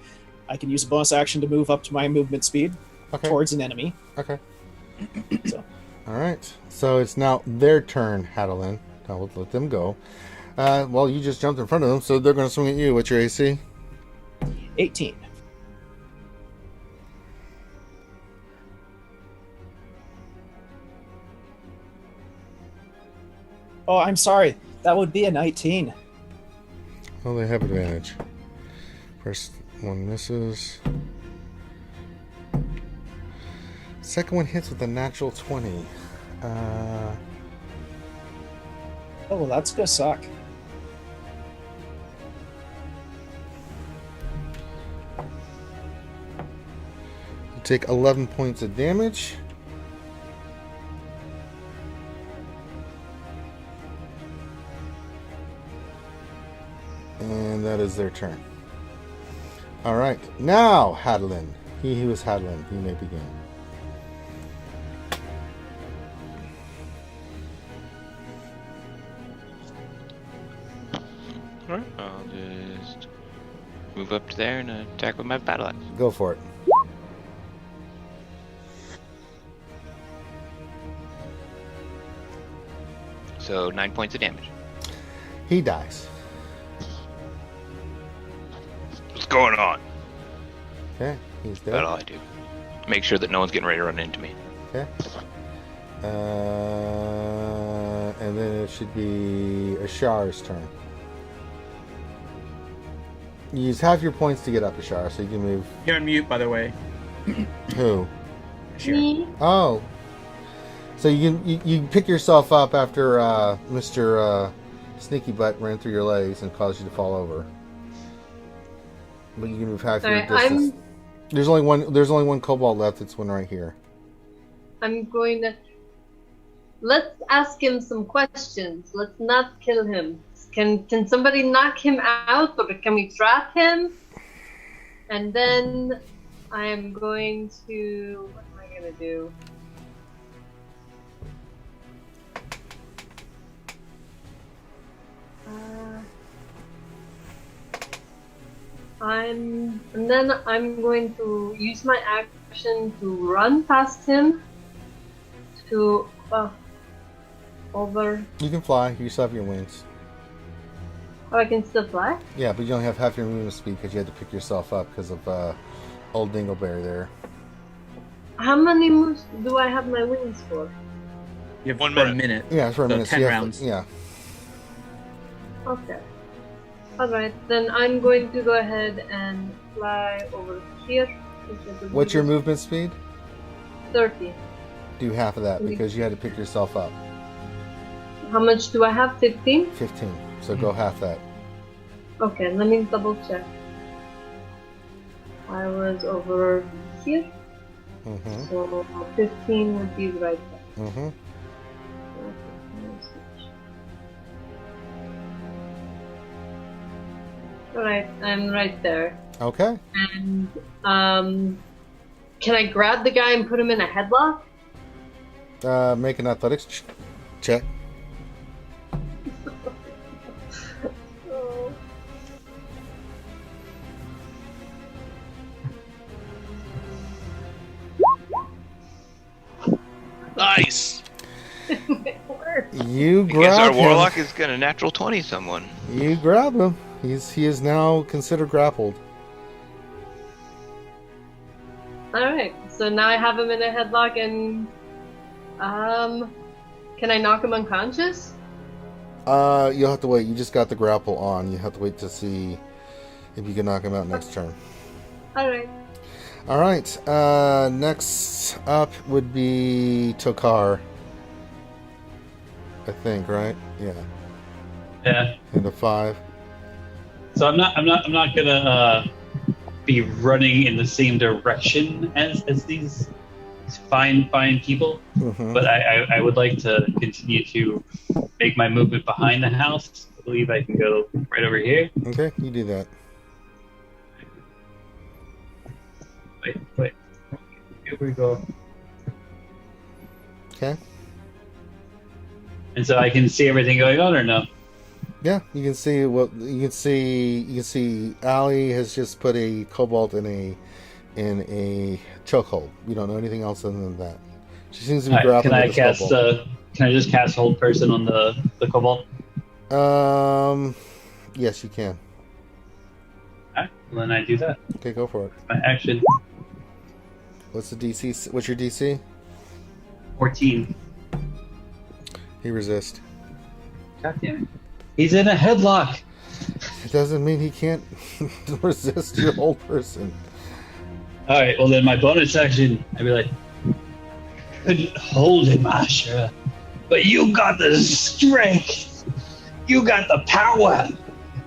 I can use a bonus action to move up to my movement speed Okay. towards an enemy. Okay. So All right. So it's now their turn, Hadlin. I will let them go. Well, you just jumped in front of them, so they're going to swing at you. What's your AC? 18. Oh, I'm sorry. That would be a 19. Well, they have advantage. First one misses. Second one hits with a natural 20. Oh, well, that's gonna suck. You take 11 points of damage. And that is their turn. All right. Now, Hadlin. He who is Hadlin, he may begin. Alright, I'll just move up to there and attack with my battle axe. Go for it. So 9 points of damage. He dies. What's going on? Okay. He's dead. That's all I do. Make sure that no one's getting ready to run into me. Okay. And then it should be Ashar's turn. You use half your points to get up, Ashar, so you can move. You're on mute, by the way. Who? Sure. Me? Oh. So you pick yourself up after Mr. Sneaky Butt ran through your legs and caused you to fall over. But you can move half your Alright, distance. There's only one kobold left. It's one right here. I'm going to. Let's ask him some questions. Let's not kill him. Can somebody knock him out, or can we trap him? And then I'm going to. What am I going to do? And then I'm going to use my action to run past him to over. You can fly. You still have your wings. Oh, I can still fly? Yeah, but you only have half your movement speed because you had to pick yourself up because of old Dingleberry there. How many moves do I have my wings for? You have 1 for a minute. minute. Yeah, for a So minute. 10 you have rounds. yeah. Okay. Alright, then I'm going to go ahead and fly over here. which I believe What's your is movement speed? 30. Do half of that because you had to pick yourself up. How much do I have? 15? 15. So go half that. Okay, let me double check. I was over here, Mm-hmm. so 15 would be right there. Mm-hmm. Alright, I'm right there. Okay. And Can I grab the guy and put him in a headlock? Make an athletics check. Oh. Nice. You Because our grab warlock him. is gonna natural 20 someone. You grab him. He is now considered grappled. Alright, so now I have him in a headlock and can I knock him unconscious? You'll have to wait. You just got the grapple on. You have to wait to see if you can knock him out next turn. Alright. All right. Next up would be Tokar. I think, right? Yeah. Yeah. And a 5. So I'm not gonna be running in the same direction as these fine people, Mm-hmm. but I would like to continue to make my movement behind the house. I believe I can go right over here. Okay, you do that. Wait. Here we go. Okay. And so I can see everything going on, or no? Yeah, you can see what you can see. You can see Allie has just put a Kobold in a chokehold. You don't know anything else other than that. She seems to be Alright, grappling can I with cast? this Kobold. Can I just cast Hold Person on the Kobold? Yes, you can. Alright, well, then I do that. Okay, go for it. My action. What's the DC? What's your DC? 14. He resists. God damn it. He's in a headlock. It doesn't mean he can't resist your whole person. Alright, well then my bonus action, I'd be like, couldn't hold him, Asher. But you got the strength. You got the power.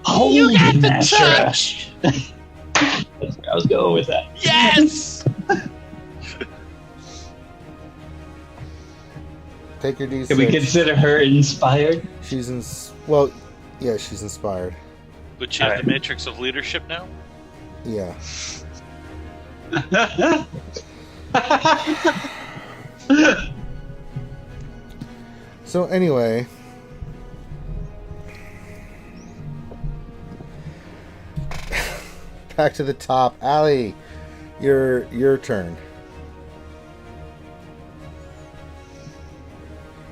Hold him, Asher. Touch. That's where I was going with that. Yes. Take your D6. Can we consider her inspired? She's well, yeah, she's inspired. But she has Alright. the matrix of leadership now. Yeah. So anyway, back to the top. Allie, your turn.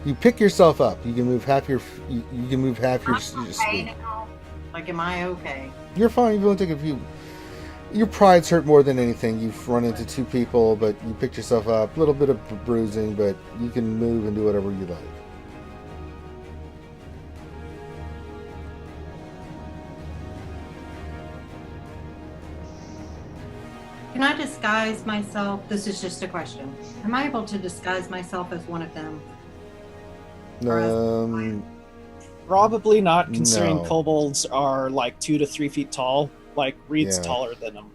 You pick yourself up. You can move half your. You can move half your I'm okay speed. now. Like, am I okay? You're fine. You've only taken a few. Your pride's hurt more than anything. You've run into 2 people, but you picked yourself up. A little bit of bruising, but you can move and do whatever you like. Can I disguise myself? This is just a question. Am I able to disguise myself as one of them? Probably not, considering No. kobolds are like 2 to 3 feet tall. Like Reed's Yeah. taller than them.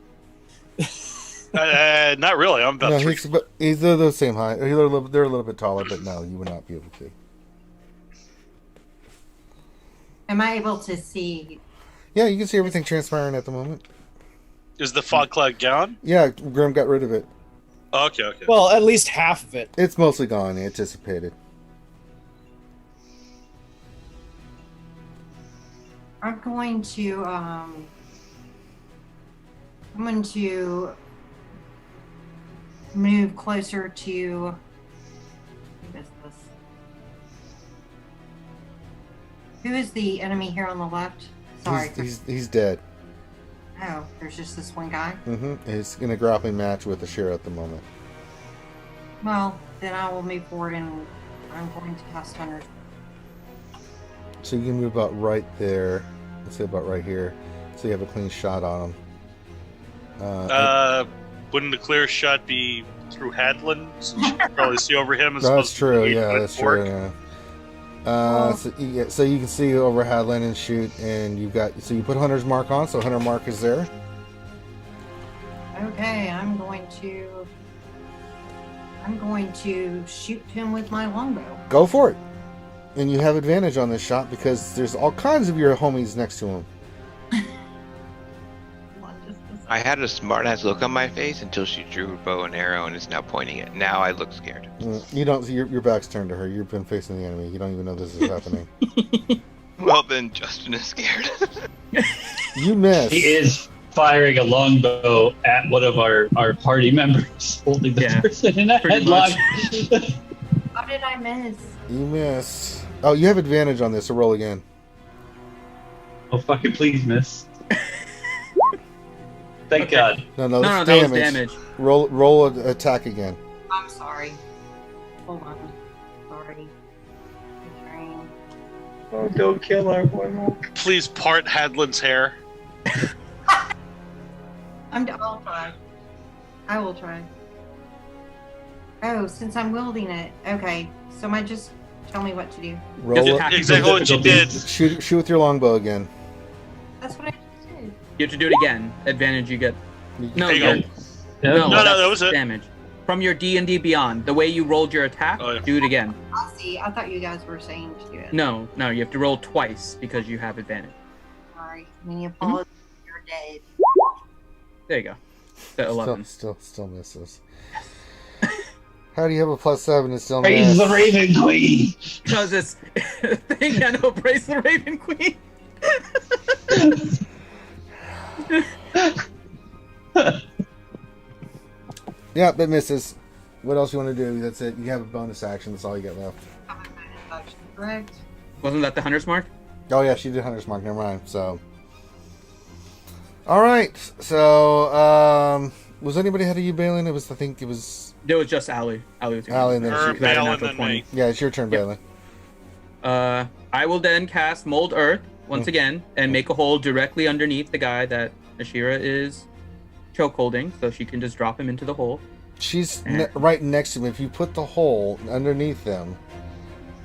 Not really. I'm about No, 3. they're the same height. They're a little bit taller, but no, you would not be able to. Am I able to see? Yeah, you can see everything transpiring at the moment. Is the fog cloud gone? Yeah, Grim got rid of it. Okay. Well, at least half of it. It's mostly gone. Anticipated. I'm going to move closer to. Who is this? Who is the enemy here on the left? Sorry. He's dead. Oh, there's just this one guy. He's in a grappling match with Ashira at the moment. Well, then I will move forward and I'm going to cast Hunter. So you can move about right there. Let's say about right here. So you have a clean shot on him. Wouldn't the clearest shot be through Hadlin? Since you can probably see over him. As That's opposed to true. the Yeah, eight-foot that's orc? true. Yeah. So you can see over Hadlin and shoot, and you've got. So you put Hunter's mark on. So Hunter mark is there. Okay, I'm going to shoot him with my longbow. Go for it. And you have advantage on this shot because there's all kinds of your homies next to him. Hold on just a I had a smartass look on my face until she drew her bow and arrow and is now pointing it. Now I look scared. You don't. Your back's turned to her. You've been facing the enemy. You don't even know this is happening. Well, then Justin is scared. You miss. He is firing a longbow at one of our party members, holding the person in a pretty headlock. How did I miss? You miss. Oh, you have advantage on this, so roll again. Oh, fucking please, miss. Thank God. No, No, that's that was damage. Roll an attack again. I'm sorry. Hold on. Sorry. I'm Oh, don't kill our boy. Please part Hadlin's hair. I'll try. I will try. Oh, since I'm wielding it. Okay. So might just tell me what to do. Roll it. attack- Exactly what you did. Shoot with your longbow again. That's what I just did. You have to do it again. Advantage you get. No, There you you're- go. no, No, that's that was it. damage. From your D&D Beyond, the way you rolled your attack, Oh, yeah. do it again. I see. I thought you guys were saying to do it. No, you have to roll twice because you have advantage. Sorry. I mean, you apologize. You're dead. There you go. The 11. Still misses. How do you have a +7 and still Praise miss? the Raven Queen. Because it's thing I know, praise the Raven Queen. Yeah, that misses. What else you want to do? That's it. You have a bonus action. That's all you got left. Correct. Wasn't that the hunter's mark? Oh yeah, she did Hunter's Mark. Never mind. So, all right. So, was anybody ahead of you, Balin? I think it was. It was just Allie. Allie was Allie and then Her, she- got a Balin, natural and 20. me. Yeah, it's your turn, Yep. Balin. I will then cast Mold Earth once again and make a hole directly underneath the guy that Ashira is chokeholding, so she can just drop him into the hole. She's right next to him. If you put the hole underneath them,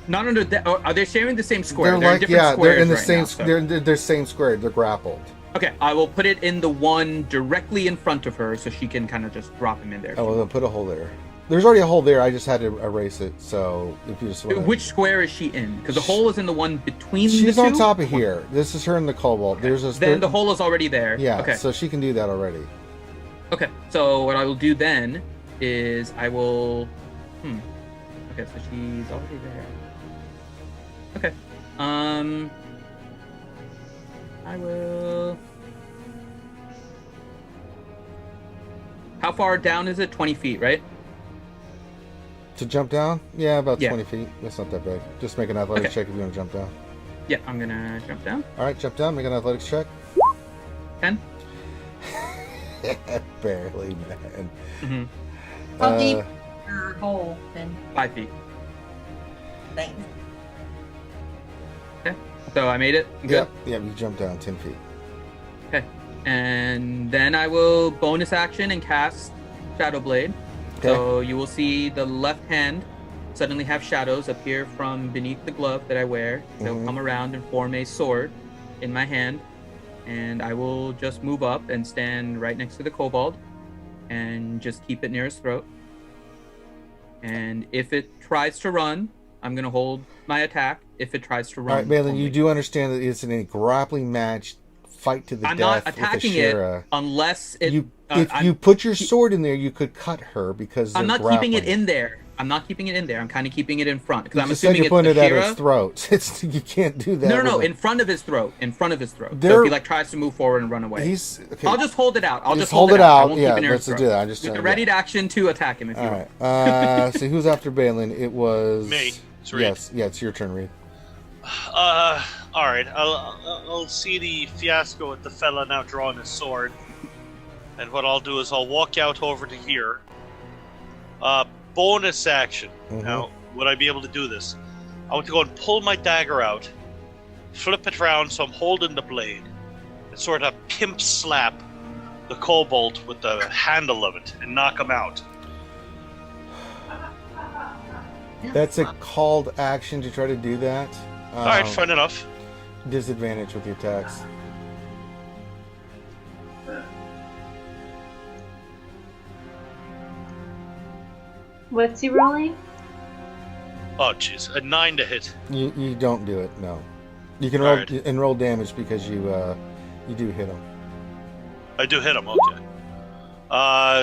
Not under that. Are they sharing the same square? they're They're like in different they're squares in the right same now, so- they're same square. They're grappled. Okay, I will put it in the one directly in front of her so she can kind of just drop him in there. Oh, well, then put a hole there. There's already a hole there. I just had to erase it. So if you just wanna... Which square is she in? Because the hole is in the one between the she's two. on top of here. This is her in the Kobold. There's a Then the hole is already there. yeah. Okay. So she can do that already. Okay. So what I will do then is I will. Okay, so she's already there. Okay. I will. How far down is it? 20 feet, right? To jump down? Yeah, about Yeah. 20 feet. That's not that big. Just make an athletics Okay. check if you want to jump down. Yeah, I'm gonna jump down. All right, jump down. Make an athletics check. 10. Barely, man. Mm-hmm. How deep is your hole then? 5 feet. Thanks. So I made it. Good. Yep. Yeah, you jump down 10 feet. Okay. And then I will bonus action and cast Shadow Blade. Okay. So you will see the left hand suddenly have shadows appear from beneath the glove that I wear. They'll Mhm. come around and form a sword in my hand. And I will just move up and stand right next to the kobold and just keep it near his throat. And if it tries to run, I'm going to hold my attack. If it tries to run, All right, Balin, only. you do understand that it's in a grappling match, fight to the I'm death not attacking with it Ashira. unless it. If I'm- you put your sword in there, you could cut her because I'm they're not keeping it grappling. in there. I'm not keeping it in there. I'm kind of keeping it in front because You I'm just said assuming you it's pointed at his Ashira. throat. It's you can't do that. No, with in front of his throat. In front of his throat. So There- if he like tries to move forward and run away, He's okay. I'll just hold it out. I'll Just just hold it hold it out. I out. won't Yeah, keep it near let's his do throat. that. I just Ready to action to attack him if All you right. want. So who's after Balin? It was Me. It's Reed. Yes. Yeah, it's your turn, Reed. All right. I'll see the fiasco with the fella now drawing his sword, and what I'll do is I'll walk out over to here. Bonus action. Mhm. Now, would I be able to do this? I want to go and pull my dagger out, flip it around so I'm holding the blade, and sort of pimp slap the kobold with the handle of it and knock him out. That's a called action to try to do that. All right, fine enough. Disadvantage with the attacks. What's he rolling? Oh, jeez, a 9 to hit. You don't do it. No. You can All roll right. and roll damage because you do hit him. I do hit him. Okay.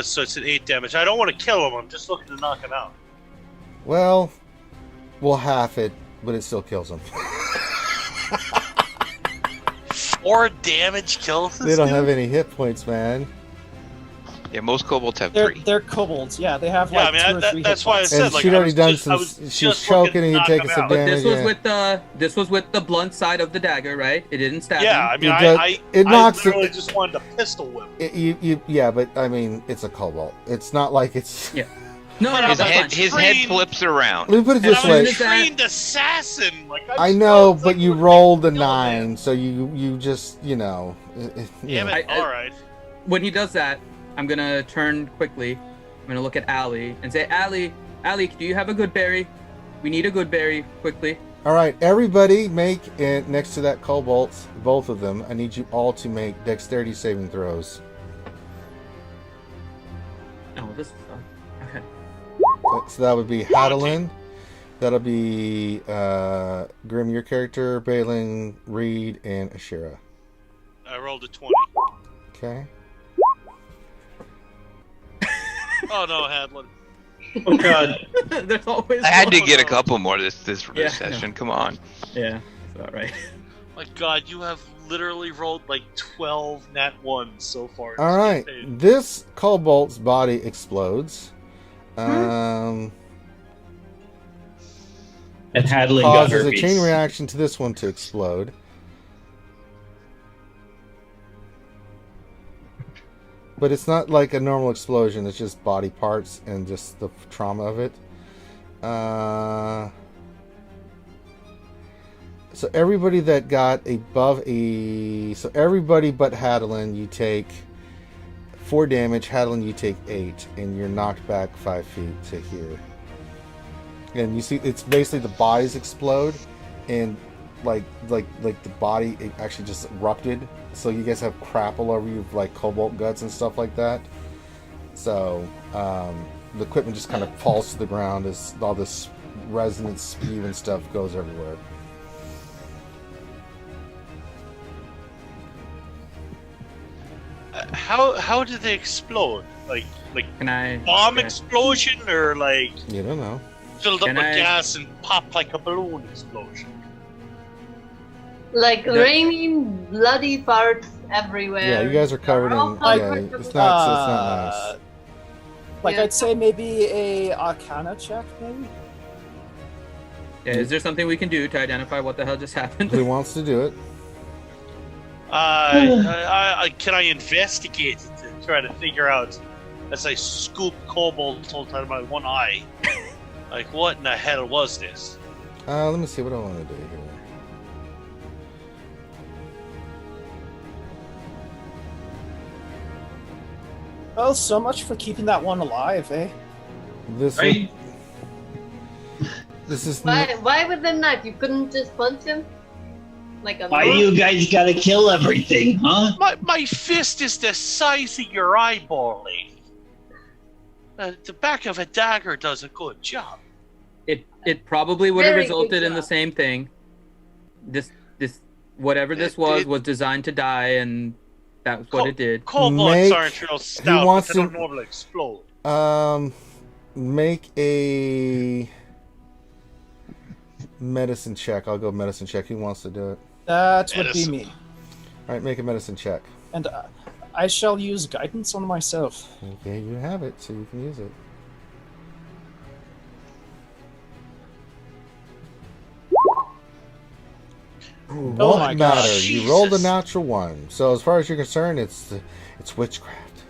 So it's an 8 damage. I don't want to kill him. I'm just looking to knock him out. Well, we'll half it, but it still kills him. 4 damage kills this They don't dude? have any hit points, man. Yeah, most kobolds have They're 3. they're kobolds. Yeah, they have Yeah, like I mean, 2 or 3 that's hit why I points. said, And like, she'd I already was done just- I some. was She was just choking, looking and to you're knock taking him some out. But damage. this was with the blunt side of the dagger, right? It didn't stab Yeah, I him. mean, It does- I it knocks the- literally just wanted to pistol whip. Yeah, but I mean, it's a kobold. It's not like it's. Yeah. No, But no, I'm that's fine. His trained- head flips around. Let me put it And this I'm way. just- a trained assassin. Like I know, it's but like you we're rolled a killing 9, him. so you just you Damn know. it! I- All right. When he does that, I'm gonna turn quickly. I'm gonna look at Allie and say, Allie, do you have a good berry? We need a good berry quickly. All right, everybody, make it next to that kobold, both of them. I need you all to make dexterity saving throws. Oh, this is fun. Okay. So that would be Hadelin. That'll be Grim, your character, Balin, Reed, and Ashira. I rolled a 20. Okay. Oh no, Hadlin. Oh god. There's always I had to one. get a couple more this Yeah, session. Come on. Yeah, that's about right. My God, you have literally rolled like 12 nat 1s so far. in All this right. campaign. This kobold's body explodes. And Hadlin got Causes a herpes. chain reaction to this one to explode. But it's not like a normal explosion. It's just body parts and just the trauma of it. So everybody that got above a... So everybody but Hadelin, you take 4 damage. Hadelin, you take 8. And you're knocked back 5 feet to here. And you see, it's basically the bodies explode. And like the body, it actually just erupted. So you guys have crap all over you, like cobalt guts and stuff like that. So the equipment just kind of falls to the ground as all this resonant spew and stuff goes everywhere. How did they explode? Like Can I? bomb yeah. explosion or like You don't know. filled up Can with I- gas and popped like a balloon explosion? Like The- raining bloody farts everywhere. Yeah, you guys are covered All in. kinds Yeah, of- it's not nice. Like Yeah. I'd say maybe a Arcana check, maybe. Yeah, is there something we can do to identify what the hell just happened? Who wants to do it? Can I investigate it to try to figure out as I scoop kobold out of my one eye? Like, what in the hell was this? Let me see what I want to do here. Well, so much for keeping that one alive, eh? This Right? this is Why with the knife? You couldn't just punch him? Like a Why monk? you guys gotta kill everything, huh? My fist is the size of your eyeball, lady. The back of a dagger does a good job. It probably would have Very good resulted in the job. same thing. This whatever this was designed to die, and that's what it did. Kobolds Make- aren't real stout, wants but they don't to- normally explode. Make a medicine check. I'll go medicine check. Who wants to do it? That would be Medicine. me. All right, make a medicine check. And I shall use guidance on myself. Okay, you have it, so you can use it. Oh my Won't gosh. matter. You rolled a Jesus. natural 1. So as far as you're concerned, it's witchcraft.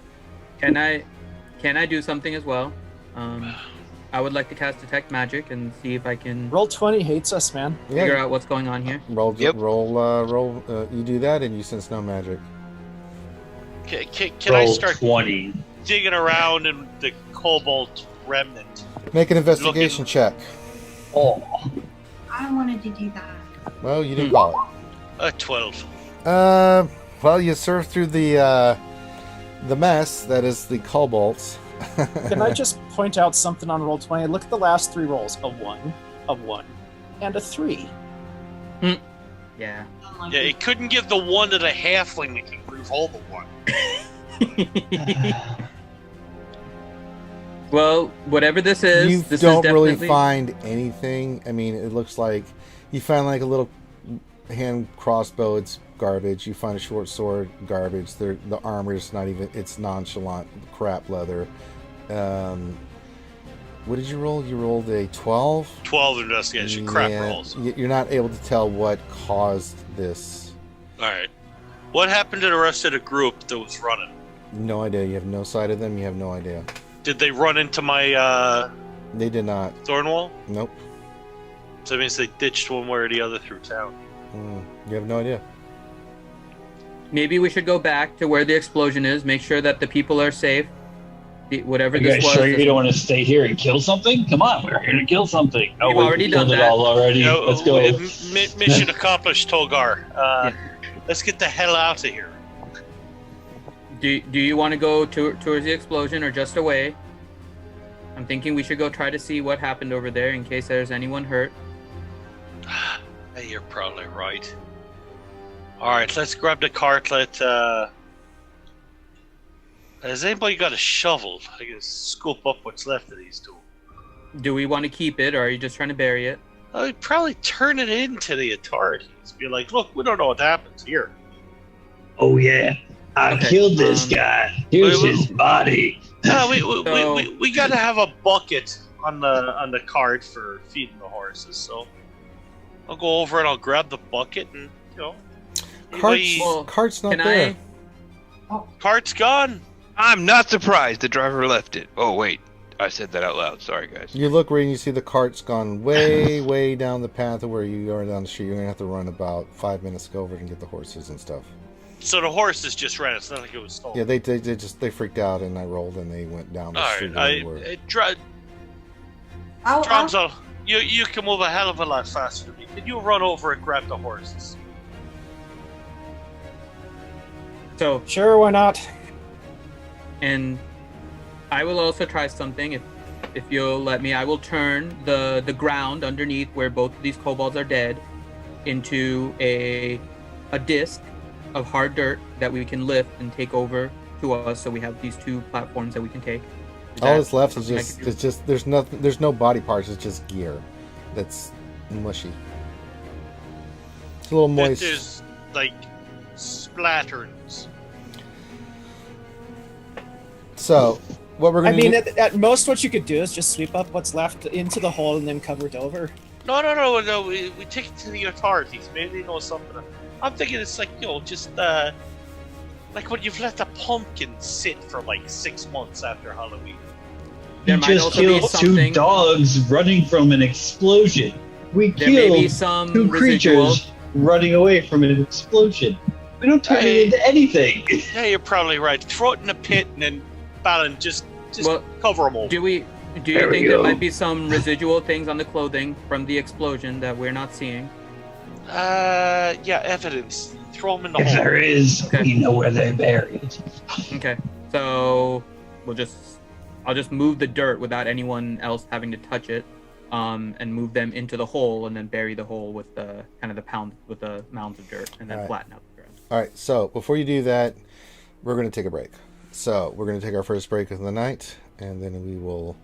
Can I do something as well? I would like to cast detect magic and see if I can Roll 20 hates us, man. figure Yeah. out what's going on here. Roll. Yep. Roll. You do that, and you sense no magic. Can I Roll start 20. digging around in the kobold remnant? Make an investigation check. Oh. I wanted to do that. Well, you didn't call 12. it. Well, you surf through the mess that is the kobolds. Can I just point out something on roll 20? Look at the last 3 rolls. A 1, a 1, and a 3. Yeah. Oh my Yeah, it couldn't give the one to the halfling that can reroll the one. Well, whatever this is, You this don't is really definitely... find anything. I mean, it looks like you find like a little hand crossbow. It's garbage. You find a short sword, garbage. The armor is not even. It's nonchalant crap leather. What did you roll? You rolled a 12. 12 investigation. Crap rolls. You're not able to tell what caused this. All right. What happened to the rest of the group that was running? No idea. You have no sight of them. You have no idea. Did they run into my They did not. thorn wall? Nope. So that means they ditched one way or the other through town. You have no idea. Maybe we should go back to where the explosion is, make sure that the people are safe. Whatever You this guys was. sure you don't want to stay here and kill something? Come on, we're here to kill something. We've we already done killed it that. all already. Let's go. Mission accomplished, Togar. Let's get the hell out of here. Do you want to go towards the explosion or just away? I'm thinking we should go try to see what happened over there in case there's anyone hurt. Hey, you're probably right. Alright, let's grab the cartlet. Has anybody got a shovel? I can scoop up what's left of these two. Do we want to keep it, or are you just trying to bury it? I'd probably turn it in to the authorities. Be like, look, we don't know what happens here. Oh yeah, I Okay, killed this guy. Here's his body. We gotta have a bucket on the cart for feeding the horses, so I'll go over and I'll grab the bucket and, Cart's not can there. Cart's gone. I'm not surprised the driver left it. Oh, wait. I said that out loud. Sorry, guys. You look where you see the cart's gone way, way down the path of where you are down the street. You're going to have to run about 5 minutes to go over and get the horses and stuff. So the horses just ran. It's not like it was stolen. Yeah, they freaked out and I rolled and they went down the street. Dromso, you can move a hell of a lot faster than me. Can you run over and grab the horses? So, Sure, why not? and I will also try something if you'll let me. I will turn the ground underneath where both of these kobolds are dead into a disc of hard dirt that we can lift and take over to us, so we have these two platforms that we can take. All that's left is just there's no body parts. It's just gear that's mushy. It's a little moist. There's like splatterings. So what we're I gonna mean, do? at most, what you could do is just sweep up what's left into the hole and then cover it over. No. We take it to the authorities. Maybe they know something. I'm thinking it's like, just like when you've let a pumpkin sit for like 6 months after Halloween. There You might just also be killed two something- dogs running from an explosion. We There may be killed some two residual. creatures running away from an explosion. We don't turn Hey. it into anything. Yeah, you're probably right. Throw it in a pit and then Balin just Well, cover them over. Do you There we think there go. might be some residual things on the clothing from the explosion that we're not seeing? Yeah, evidence. Throw them in the If hole. there is, Okay. we know where they're buried. Okay, so I'll just move the dirt without anyone else having to touch it, and move them into the hole, and then bury the hole with the mounds of dirt, and then All right. flatten out the ground. All right. So before you do that, we're going to take a break. So we're going to take our first break of the night, and then we will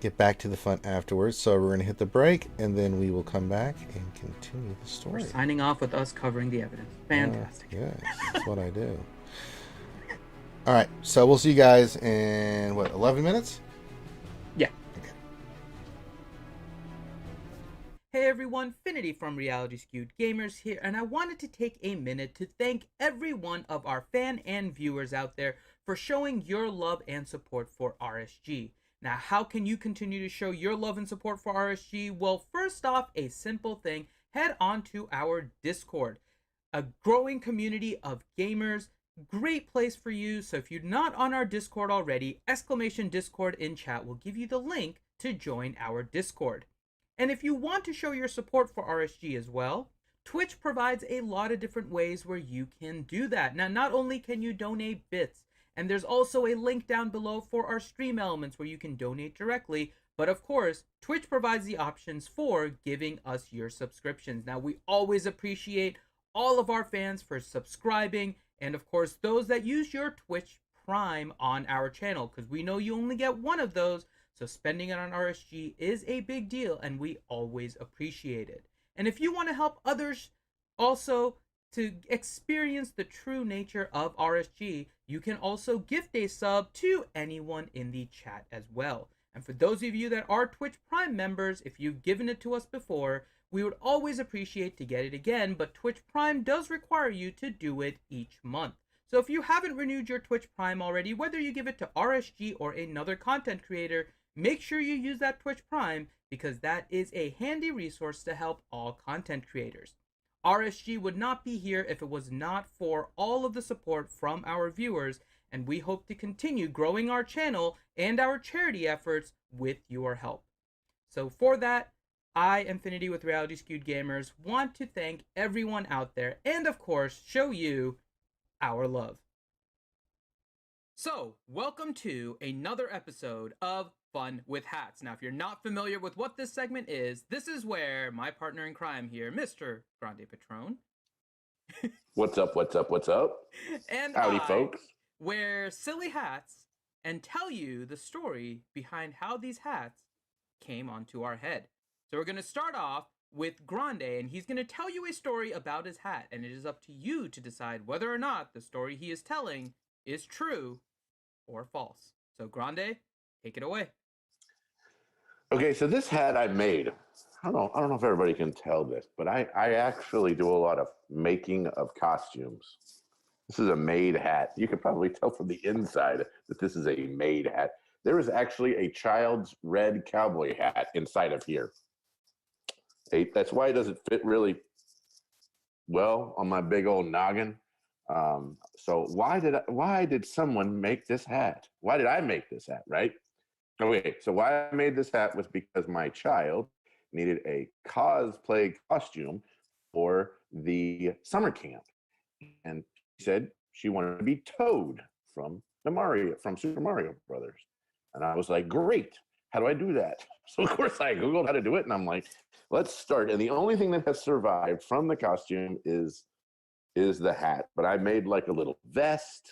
get back to the fun afterwards. So we're going to hit the break, and then we will come back and continue the story. We're signing off with us covering the evidence. Fantastic. Yeah, that's what I do. All right. So we'll see you guys in 11 minutes? Yeah. Okay. Hey everyone, Finity from Reality Skewed Gamers here, and I wanted to take a minute to thank every one of our fan and viewers out there for showing your love and support for RSG. Now, how can you continue to show your love and support for RSG? Well, first off, a simple thing, head on to our Discord, a growing community of gamers, great place for you. So if you're not on our Discord already, !Discord in chat will give you the link to join our Discord. And if you want to show your support for RSG as well, Twitch provides a lot of different ways where you can do that. Now, not only can you donate bits, and there's also a link down below for our stream elements where you can donate directly, but of course, Twitch provides the options for giving us your subscriptions. Now, we always appreciate all of our fans for subscribing, and of course, those that use your Twitch Prime on our channel, because we know you only get one of those, so spending it on RSG is a big deal, and we always appreciate it. And if you want to help others also to experience the true nature of RSG, you can also gift a sub to anyone in the chat as well. And for those of you that are Twitch Prime members, if you've given it to us before, we would always appreciate to get it again, but Twitch Prime does require you to do it each month. So if you haven't renewed your Twitch Prime already, whether you give it to RSG or another content creator, make sure you use that Twitch Prime, because that is a handy resource to help all content creators. RSG would not be here if it was not for all of the support from our viewers, and we hope to continue growing our channel and our charity efforts with your help. So for that, I, Infinity with Reality Skewed Gamers, want to thank everyone out there and, of course, show you our love. So, welcome to another episode of Fun with Hats. Now, if you're not familiar with what this segment is, this is where my partner in crime here, Mr. Grande Patron. What's up, what's up, what's up? And Howdy, folks. Wear silly hats and tell you the story behind how these hats came onto our head. So we're going to start off with Grande, and he's going to tell you a story about his hat, and it is up to you to decide whether or not the story he is telling is true or false. So Grande, take it away. Okay, so this hat I made, I don't know if everybody can tell this, but I actually do a lot of making of costumes. This is a made hat. You can probably tell from the inside that this is a made hat. There is actually a child's red cowboy hat inside of here. That's why it doesn't fit really well on my big old noggin. So why did someone make this hat? Why did I make this hat, right? Okay, so why I made this hat was because my child needed a cosplay costume for the summer camp. And she said she wanted to be Toad from Super Mario Brothers. And I was like, great. How do I do that? So, of course, I Googled how to do it, and I'm like, let's start. And the only thing that has survived from the costume is the hat. But I made like a little vest,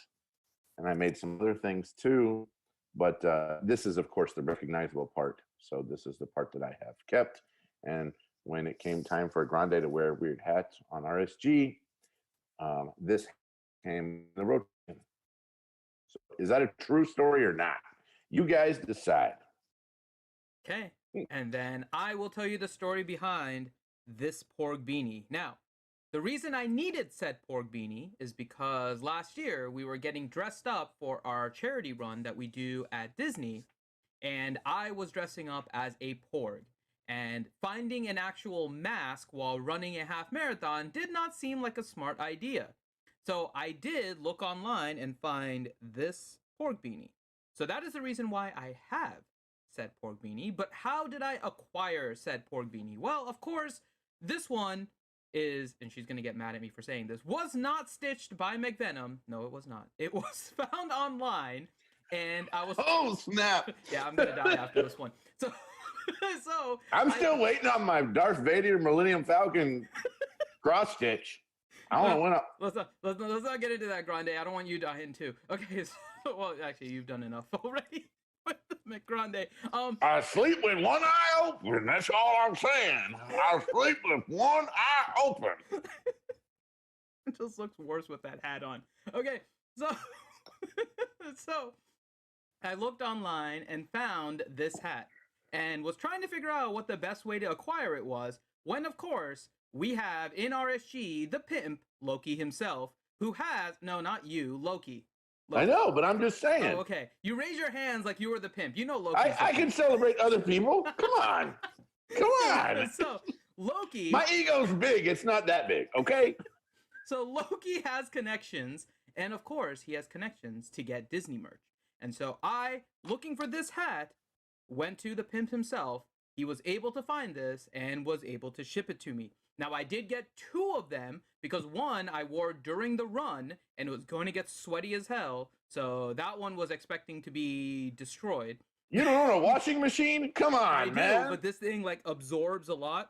and I made some other things too. But this is, of course, the recognizable part. So this is the part that I have kept. And when it came time for Grande to wear weird hats on RSG, this came in the rotation. So is that a true story or not? You guys decide. Okay, and then I will tell you the story behind this porg beanie. Now, the reason I needed said porg beanie is because last year we were getting dressed up for our charity run that we do at Disney, and I was dressing up as a porg. And finding an actual mask while running a half marathon did not seem like a smart idea. So I did look online and find this porg beanie. So that is the reason why I have said porg beanie. But how did I acquire said porg beanie? Well, of course, this one is, and she's going to get mad at me for saying this, was not stitched by McVenom. No, it was not. It was found online, and I was... Oh, snap! Yeah, I'm going to die after this one. So I'm still waiting on my Darth Vader Millennium Falcon cross stitch. I don't know when let's not get into that, Grande. I don't want you dying too. Okay, so, well, actually, you've done enough already with the Grande. I sleep with one eye open. That's all I'm saying. I sleep with one eye open. It just looks worse with that hat on. Okay, so so I looked online and found this hat and was trying to figure out what the best way to acquire it was, when, of course, we have in RSG the pimp, Loki himself, who has... No, not you, Loki. I know, but I'm just saying. Oh, okay. You raise your hands like you were the pimp. You know Loki. I can celebrate other people. Come on. Come on. So, Loki... My ego's big. It's not that big, okay? So, Loki has connections, and of course, he has connections to get Disney merch. And so I, looking for this hat, went to the pimp himself. He was able to find this and was able to ship it to me. Now, I did get 2 of them because one I wore during the run and it was going to get sweaty as hell. So that one was expecting to be destroyed. You don't own a washing machine? Come on, man. But this thing like absorbs a lot.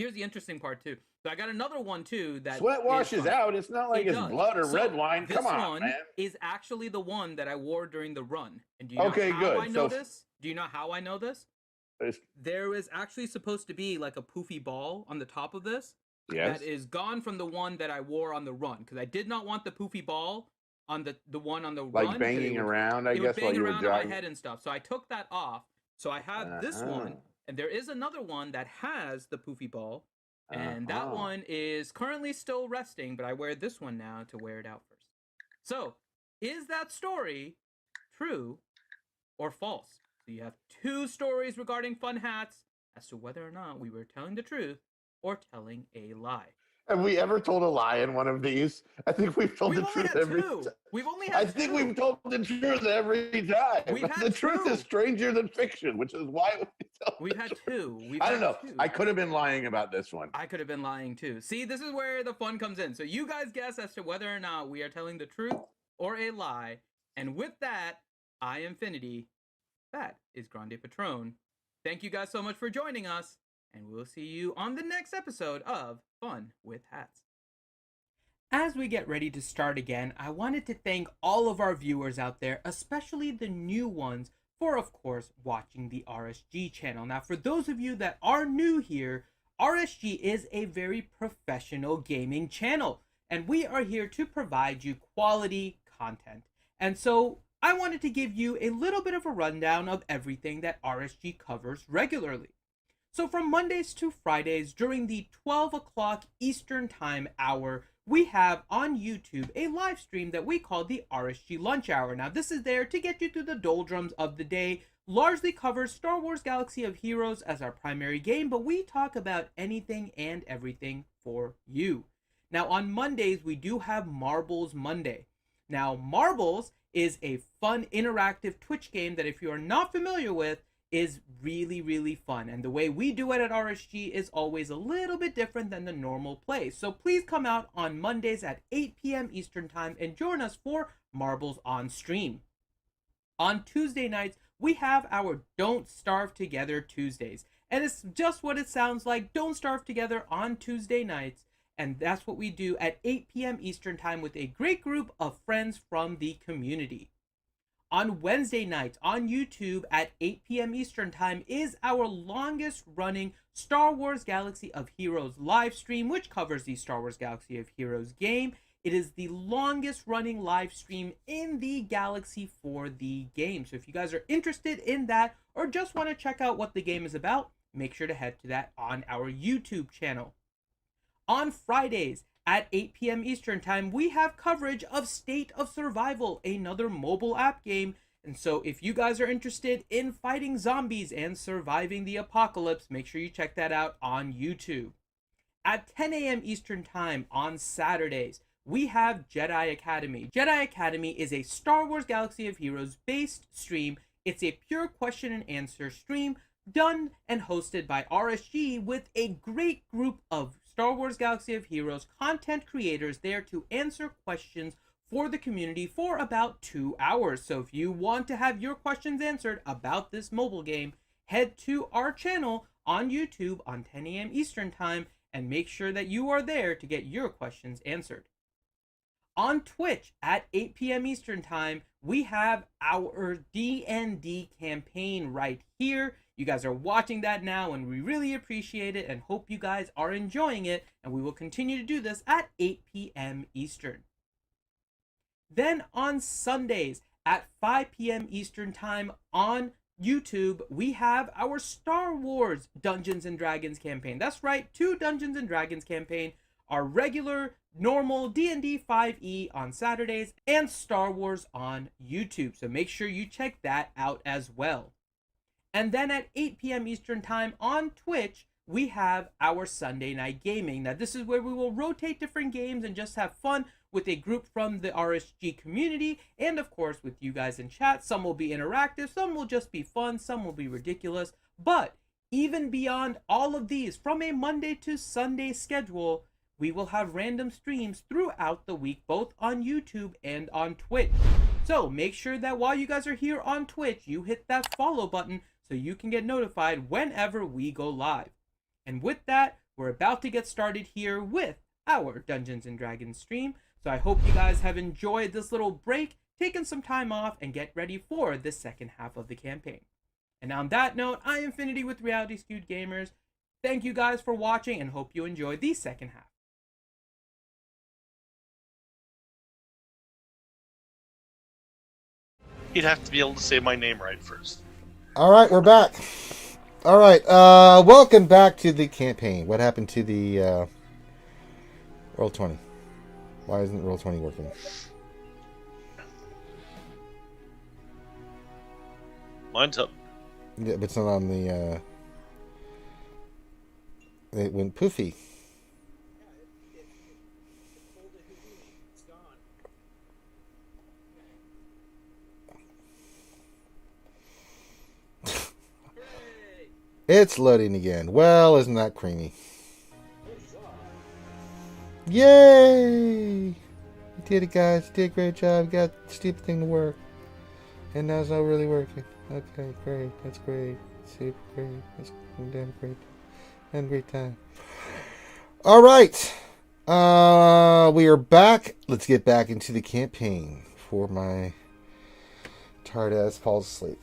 here's the interesting part too. So I got another one too that Sweat washes out. It's not like It it's does. blood or So, red wine. This Come on, one man. is actually the one that I wore during the run. And do you know Okay, how good. I know So- this? Do you know how I know this? It's- There is actually supposed to be like a poofy ball on the top of this Yes. that is gone from the one that I wore on the run, because I did not want the poofy ball on the one on the run. Like 'cause banging it would, around, I it would guess, while bang you were around on my jogging. head and stuff. So I took that off. So I have this one, and there is another one that has the poofy ball, and that Uh-huh. one is currently still resting, but I wear this one now to wear it out first. So, is that story true or false? So you have two stories regarding fun hats as to whether or not we were telling the truth or telling a lie. Have we ever told a lie in one of these? I think we've told We've the only truth had every two. time. We've only I had think two. we've told the truth every time. We've had The truth two. is stranger than fiction, which is why we tell We've the had truth. two. We've I don't had know. two. I could have been lying about this one. I could have been lying too. See, this is where the fun comes in. So you guys guess as to whether or not we are telling the truth or a lie. And with that, I Infinity. That is Grande Patron. Thank you guys so much for joining us, and we'll see you on the next episode of Fun with Hats. As we get ready to start again, I wanted to thank all of our viewers out there, especially the new ones, for, of course, watching the RSG channel. Now, for those of you that are new here, RSG is a very professional gaming channel, and we are here to provide you quality content. And so, I wanted to give you a little bit of a rundown of everything that RSG covers regularly. So from Mondays to Fridays during the 12 o'clock Eastern Time hour, we have on YouTube a live stream that we call the RSG Lunch Hour. Now this is there to get you through the doldrums of the day, largely covers Star Wars Galaxy of Heroes as our primary game, but we talk about anything and everything for you. Now on Mondays, we do have Marbles Monday. Now Marbles is a fun interactive Twitch game that, if you are not familiar with, is really, really fun. And the way we do it at RSG is always a little bit different than the normal play. So please come out on Mondays at 8 p.m. Eastern Time and join us for Marbles on stream. On Tuesday nights, we have our Don't Starve Together Tuesdays. And it's just what it sounds like, Don't Starve Together on Tuesday nights. And that's what we do at 8 p.m. Eastern Time with a great group of friends from the community. On Wednesday nights on YouTube at 8 p.m. Eastern Time is our longest running Star Wars Galaxy of Heroes live stream, which covers the Star Wars Galaxy of Heroes game. It is the longest running live stream in the galaxy for the game. So if you guys are interested in that or just want to check out what the game is about, make sure to head to that on our YouTube channel. On Fridays at 8 p.m. Eastern Time, we have coverage of State of Survival, another mobile app game. And so if you guys are interested in fighting zombies and surviving the apocalypse, make sure you check that out on YouTube. At 10 a.m. Eastern Time on Saturdays, we have Jedi Academy. Jedi Academy is a Star Wars Galaxy of Heroes based stream. It's a pure question and answer stream done and hosted by RSG with a great group of Star Wars Galaxy of Heroes content creators there to answer questions for the community for about 2 hours. So if you want to have your questions answered about this mobile game, head to our channel on YouTube on 10 a.m. Eastern Time and make sure that you are there to get your questions answered. On Twitch at 8 p.m. Eastern Time, we have our D&D campaign right here. You guys are watching that now, and we really appreciate it and hope you guys are enjoying it, and we will continue to do this at 8 p.m. Eastern. Then on Sundays at 5 p.m. Eastern Time on YouTube, we have our Star Wars Dungeons & Dragons campaign. That's right, 2 Dungeons & Dragons campaign, our regular, normal D&D 5e on Saturdays, and Star Wars on YouTube. So make sure you check that out as well. And then at 8 p.m. Eastern Time on Twitch, we have our Sunday Night Gaming. Now this is where we will rotate different games and just have fun with a group from the RSG community, and of course with you guys in chat. Some will be interactive, some will just be fun, some will be ridiculous. But even beyond all of these, from a Monday to Sunday schedule, we will have random streams throughout the week, both on YouTube and on Twitch. So make sure that while you guys are here on Twitch, you hit that follow button so you can get notified whenever we go live. And with that, we're about to get started here with our Dungeons and Dragons stream. So I hope you guys have enjoyed this little break, taken some time off, and get ready for the second half of the campaign. And on that note, I am Infinity with Reality Skewed Gamers. Thank you guys for watching and hope you enjoyed the second half. He'd have to be able to say my name right first. All right, we're back. All right, welcome back to the campaign. What happened to the Roll 20? Why isn't Roll 20 working? Mine's up. Yeah, but it's not on the. It went poofy. It's loading again. Well, isn't that creamy? Yay! You did it, guys. You did a great job. You got the stupid thing to work. And now it's not really working. Okay, great. That's great. Super great. That's damn great. And great time. All right. We are back. Let's get back into the campaign before my tired ass falls asleep.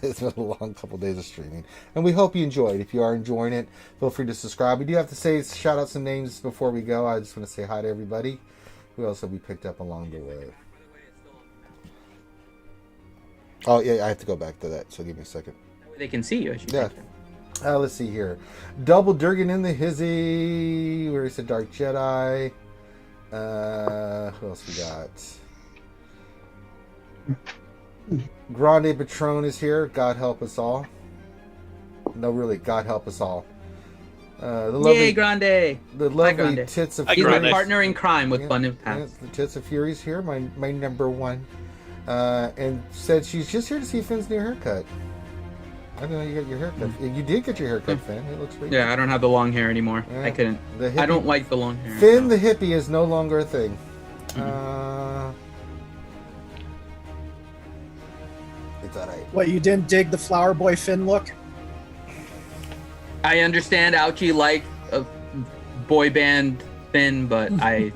It's been a long couple days of streaming, and we hope you enjoyed. If you are enjoying it, feel free to subscribe. We do have to shout out some names before we go. I just want to say hi to everybody who else will be picked up along the way. Oh yeah, I have to go back to that, so give me a second. They can see you. Yeah. Let's see here. Double Durgan in the Hizzy. Where is the Dark Jedi? Who else we got? Grande Patron is here. God help us all. No, really, God help us all. The lovely, Yay, Grande! The lovely Grande. Tits of He's Fury. my partner in crime with Fun of Yeah, the Tits of Fury's here, my number one. And said she's just here to see Finn's new haircut. I don't know you got your haircut. You did get your haircut, Finn. It looks great. Yeah, I don't have the long hair anymore. Yeah. I couldn't. The hippie, I don't like the long hair. Finn the hippie is no longer a thing. It's alright. What, you didn't dig the Flower Boy Finn look? I understand Ouchie liked a boy band Finn, but I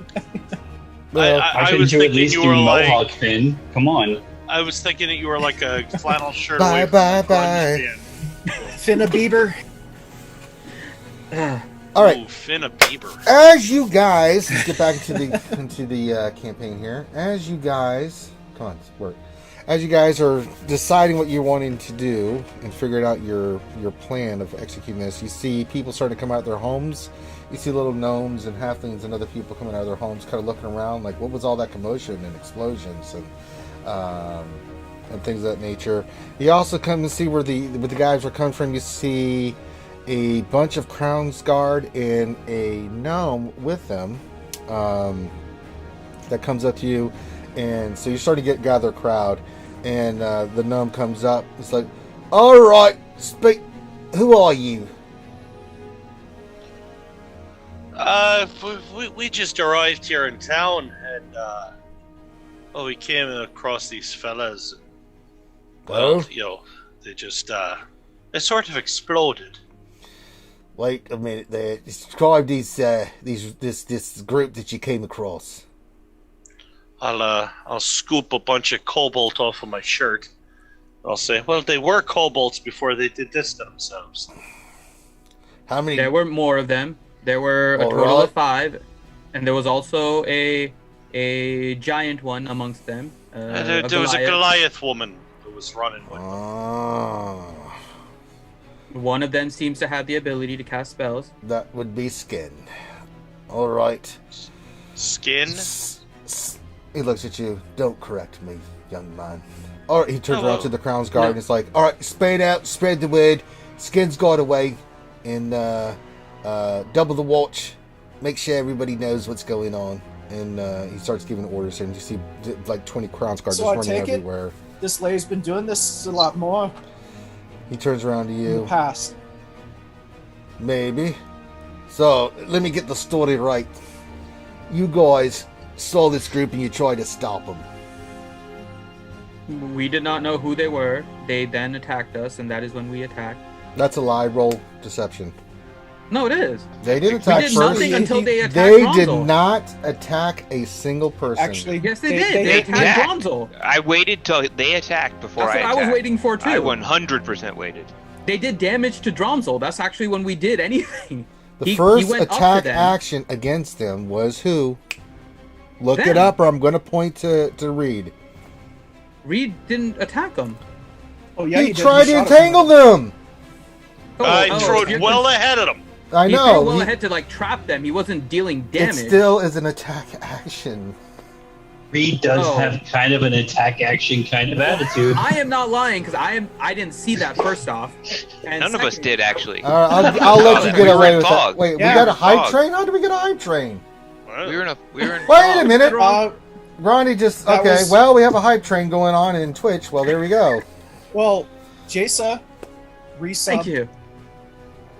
Well, I I could was do at thinking least you do were Mohawk like. Finn. Come on. I was thinking that you were like a flannel shirt. Bye, away from bye, the bye. grunge Finna Bieber? all right. Ooh, Finn a Bieber. As you guys, let's get back into the campaign here. As you guys, come on, work. As you guys are deciding what you're wanting to do and figuring out your plan of executing this, you see people starting to come out of their homes. You see little gnomes and halflings and other people coming out of their homes, kind of looking around, like what was all that commotion and explosions and things of that nature. You also come and see where the guys were coming from. You see a bunch of Crown's Guard and a gnome with them that comes up to you, and so you start to gather a crowd, and the gnome comes up. It's like, all right, speak. Who are you? We just arrived here in town, and we came across these fellas. Well, they just they sort of exploded. Wait a minute there. Describe this group that you came across. I'll scoop a bunch of kobold off of my shirt. I'll say, well, they were kobolds before they did this to themselves. How many? there were more of them. There were a All total right. of 5, and there was also a giant one amongst them. There was a Goliath woman who was running with them. Ah, One of them seems to have the ability to cast spells. that would be Skin. All right. Skin? He looks at you. Don't correct me, young man. All right, he turns Oh, around to the Crown's Guard no. and it's like, all right, spread out, spread the word. Skin's got away, and double the watch. Make sure everybody knows what's going on. And he starts giving orders, and you see like 20 Crown's Guard So I just running take it everywhere. this lady's been doing this a lot more He turns around to in the you. past. Maybe. So, let me get the story right. You guys saw this group and you tried to stop them. We did not know who they were. They then attacked us, and that is when we attacked. That's a lie. Roll deception. No, it is. They didn't We attack did first. nothing until they attacked They Ronzal. did not attack a single person. Actually, Yes, they did. They attacked attacked. Ronzal. I waited till they attacked before That's what I I attacked. was waiting for too. I 100% waited. They did damage to Dromzel. That's actually when we did anything. The first went up to attack them. action against them was who? Look Them. it up, or I'm going to point to Reed. Reed didn't attack them. Oh yeah, He did. tried to shot entangle him. them. I threw it well ahead of them. I He threw know. well ahead to like trap them. He wasn't dealing It damage. still is an attack action. Reed does Oh. have kind of an attack action kind of attitude. I am not lying because I didn't see that first off. And None of us second- did actually. All right, I'll let you We get were away in with that. fog. Wait, Yeah, we got a hype fog. train? How did we get a hype train? We were in. Wait a minute. Uh, Ronnie just That okay. was- Well, we have a hype train going on in Twitch. Well, there we go. well, Jasa resub. Thank you.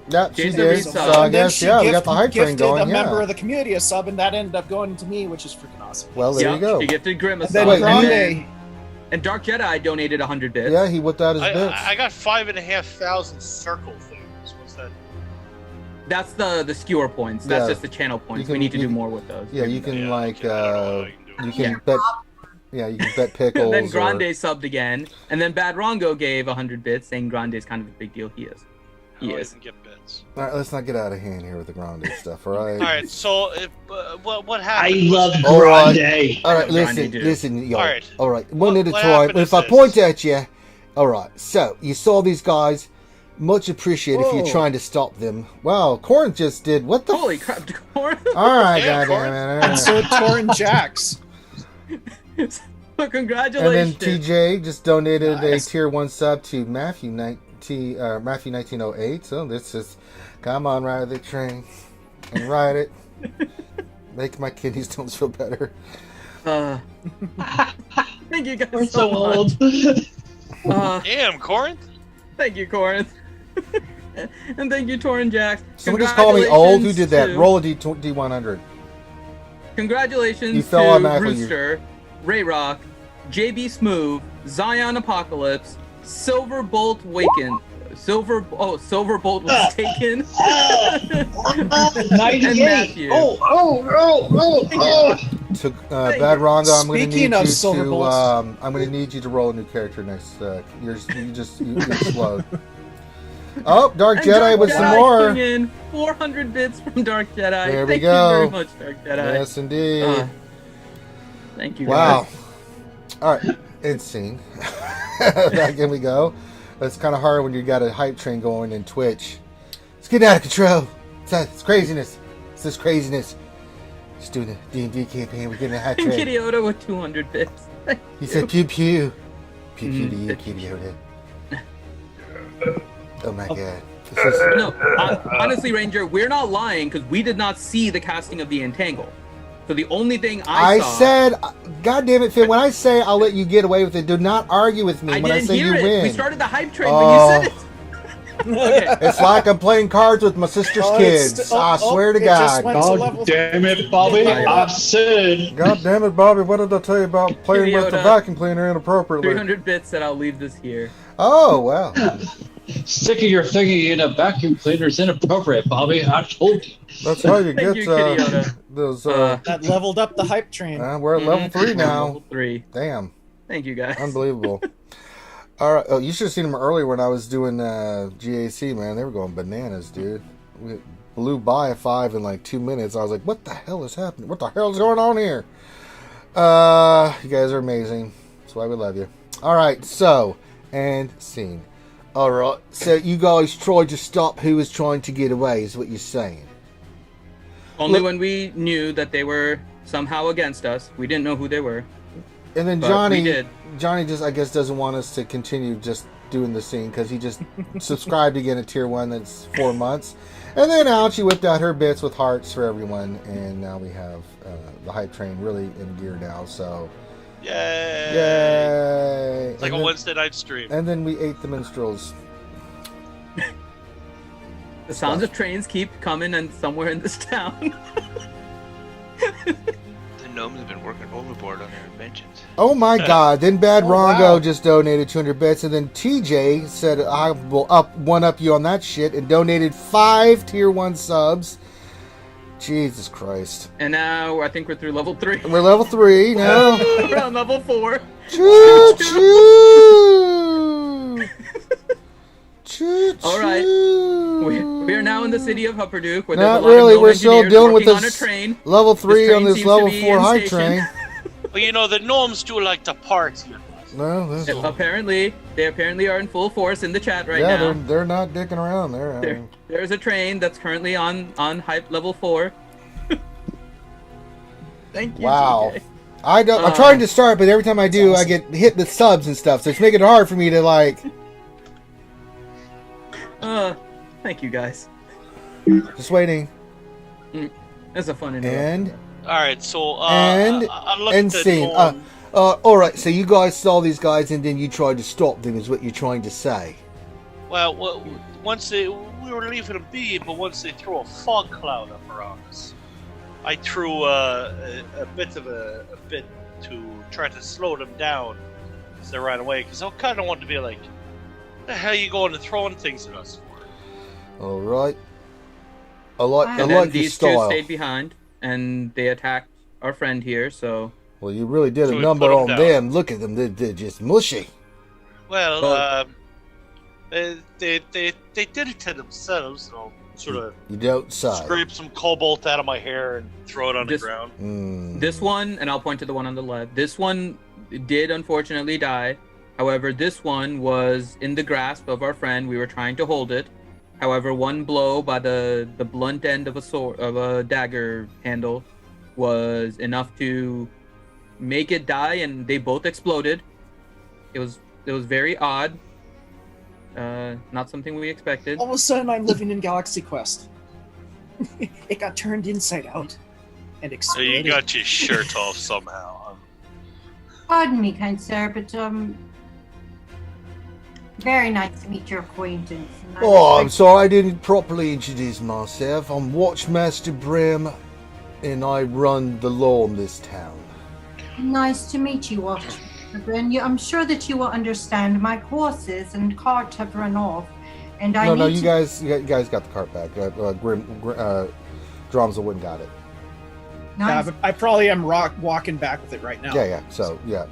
Yep, she Jason did. resub. So I And then guess she yeah, we got the hype train gifted going. a member Yeah. of the community a sub, and that ended up going to me, which is freaking awesome. Well, there Yeah, you go. He gifted Grim a And then sub, Wait, Grande, and Dark Jedi donated 100 bits. Yeah, he whipped out his bits. I got 5,500 circle things. What's that? That's the skewer points. That's Yeah. just the channel points. can- We need to you do can- more with those. Yeah, you can Yeah, like okay, I don't know how you can do you it. can Yeah. bet. Yeah, you can bet pickles. Then or- Grande subbed again, and then Bad Rongo gave 100 bits, saying Grande is kind of a big deal. He is. How He I is. can get bits. All right, let's not get out of hand here with the Grande stuff. All right. All right, so what I happened? love All right. Grande. All right, Grande listen, do. listen, y'all. All right. All right, one at a What time. happened If is I this. point at you, all right. So you saw these guys. Much appreciated if you're Whoa. trying to stop them. Wow, Corn just did what the? Holy crap, Corn! All right, Yeah, goddamn and it. so Torin Jax. So And then congratulations. TJ just donated Nice. a tier 1 sub to Matthew 1908. So this is, come on, ride the train and ride it. Make my kidney stones feel better. Thank you guys We're so so much. old. Damn, Corinth. Thank you, Corinth. And thank you, Torin Jax. Someone just called me old. Who did that? to- Roll a D100. Congratulations You fell to automatically, you- Rooster, Ray Rock, JB Smooth, Zion Apocalypse, Silverbolt Waken. Silverbolt was taken. And 98. Matthew. Oh. To Bad Rongo, I'm going to Speaking need of you silver to. bolts. I'm going to need you to roll a new character next. You explode. Oh, Dark And Jedi Dark with Jedi some more. coming in 400 bits from Dark Jedi. There we Thank go. you very much, Dark Jedi. Yes, indeed. Thank you. Wow. Guys. All right, insane. Back in we go. It's kind of hard when you got a hype train going in Twitch. It's getting out of control. It's craziness. It's this craziness. Just doing a D&D campaign. We're getting a hype And train. Kitty Oda with 200 bits. Thank He you. said pew pew. Pew pew to you, Kitty Yoda. Oh my god. This is, No, honestly, Ranger, we're not lying because we did not see the casting of the Entangle. So the only thing I saw, said, God damn it, Finn, when I say I'll let you get away with it, do not argue with me I when I didn't say hear you it. win. We started the hype train Oh. when you said it. Okay. It's like I'm playing cards with my sister's Oh, kids. it's- I swear to it just God. went to God level damn it, Bobby. I've said. God damn it, Bobby, what did I tell you about playing with the Yoda. vacuum cleaner inappropriately? 300 bits that I'll leave this here. Oh, wow. Sticking your thingy in a vacuum cleaner is inappropriate, Bobby. I told you. That's how you Thank get you, Kitty Yoda. those. that leveled up the hype train. We're at level 3 now. Level 3. Damn. Thank you, guys. Unbelievable. All right. Oh, you should have seen them earlier when I was doing GAC, man. They were going bananas, dude. We blew by a 5 in like 2 minutes. I was like, what the hell is happening? What the hell is going on here? You guys are amazing. That's why we love you. All right. So, and scene. All right. So you guys tried to stop who was trying to get away, is what you're saying. Only Look- when we knew that they were somehow against us. We didn't know who they were. And then But Johnny, we did. Johnny just, I guess, doesn't want us to continue just doing the scene because he just subscribed again at tier 1. That's 4 months. And then out, she whipped out her bits with hearts for everyone, and now we have the hype train really in gear now. So, Yay! yay! It's like And a then- Wednesday night stream. And then we ate the minstrels. The sounds of trains keep coming and somewhere in this town. The gnomes have been working overboard on their inventions. Oh my God! Then Bad Oh, Rongo wow. just donated 200 bits, and then TJ said I will one up you on that shit and donated 5 tier 1 subs. Jesus Christ! And now I think we're through level 3. We're level 3 now. We're on level 4. Choo choo. Choo choo. All right. We are now in the city of Hupperduke, where Not there's a lot really. of We're gnome still engineers dealing with working on a this train. level 3 train on this seems to level be 4 in high station. train. Well, you know, the gnomes do like to party. No, this is, Apparently, they apparently are in full force in the chat right yeah, now. they're not dicking around. They're There's a train that's currently on hype level 4. Thank you. wow. TJ. I'm trying to start, but every time I do, I get hit with subs and stuff. So it's making it hard for me to like. Thank you guys. Just waiting. That's a fun interview. And All right, so And- I looked and at scene. gnome. All right. So you guys saw these guys, and then you tried to stop them. Is what you're trying to say? Well, once we were leaving them be, but once they threw a fog cloud up around us, I threw a bit to try to slow them down as they ran away. Because I kind of wanted to be like, "The hell are you going and throwing things at us for?" All right. I like And then your these two style. stayed behind, and they attacked our friend here. So Well, you really did So a we number put 'em on down. them. Look at them. They're just mushy. Well, Well- they did it to themselves. You know, sort of You don't say. scrape some cobalt out of my hair and throw it on Just- the ground. this one, and I'll point to the one on the left. This one did unfortunately die. However, this one was in the grasp of our friend. We were trying to hold it. However, one blow by the blunt end of a dagger handle was enough to make it die, and they both exploded. It was very odd. Not something we expected. All of a sudden, I'm living in Galaxy Quest. It got turned inside out and So exploded. you got your shirt off somehow. Pardon me, kind sir, but very nice to meet your acquaintance. and I Oh, I'm respect- sorry I didn't properly introduce myself. I'm Watchmaster Brim, and I run the law in this town. Nice to meet you, Watchmaster. And I'm sure that you will understand. My horses and cart have run off, and I No, need you to... guys got the cart back. Drums wouldn't got it. Yeah, Nice. but I probably am walking back with it right now. Yeah. So yeah.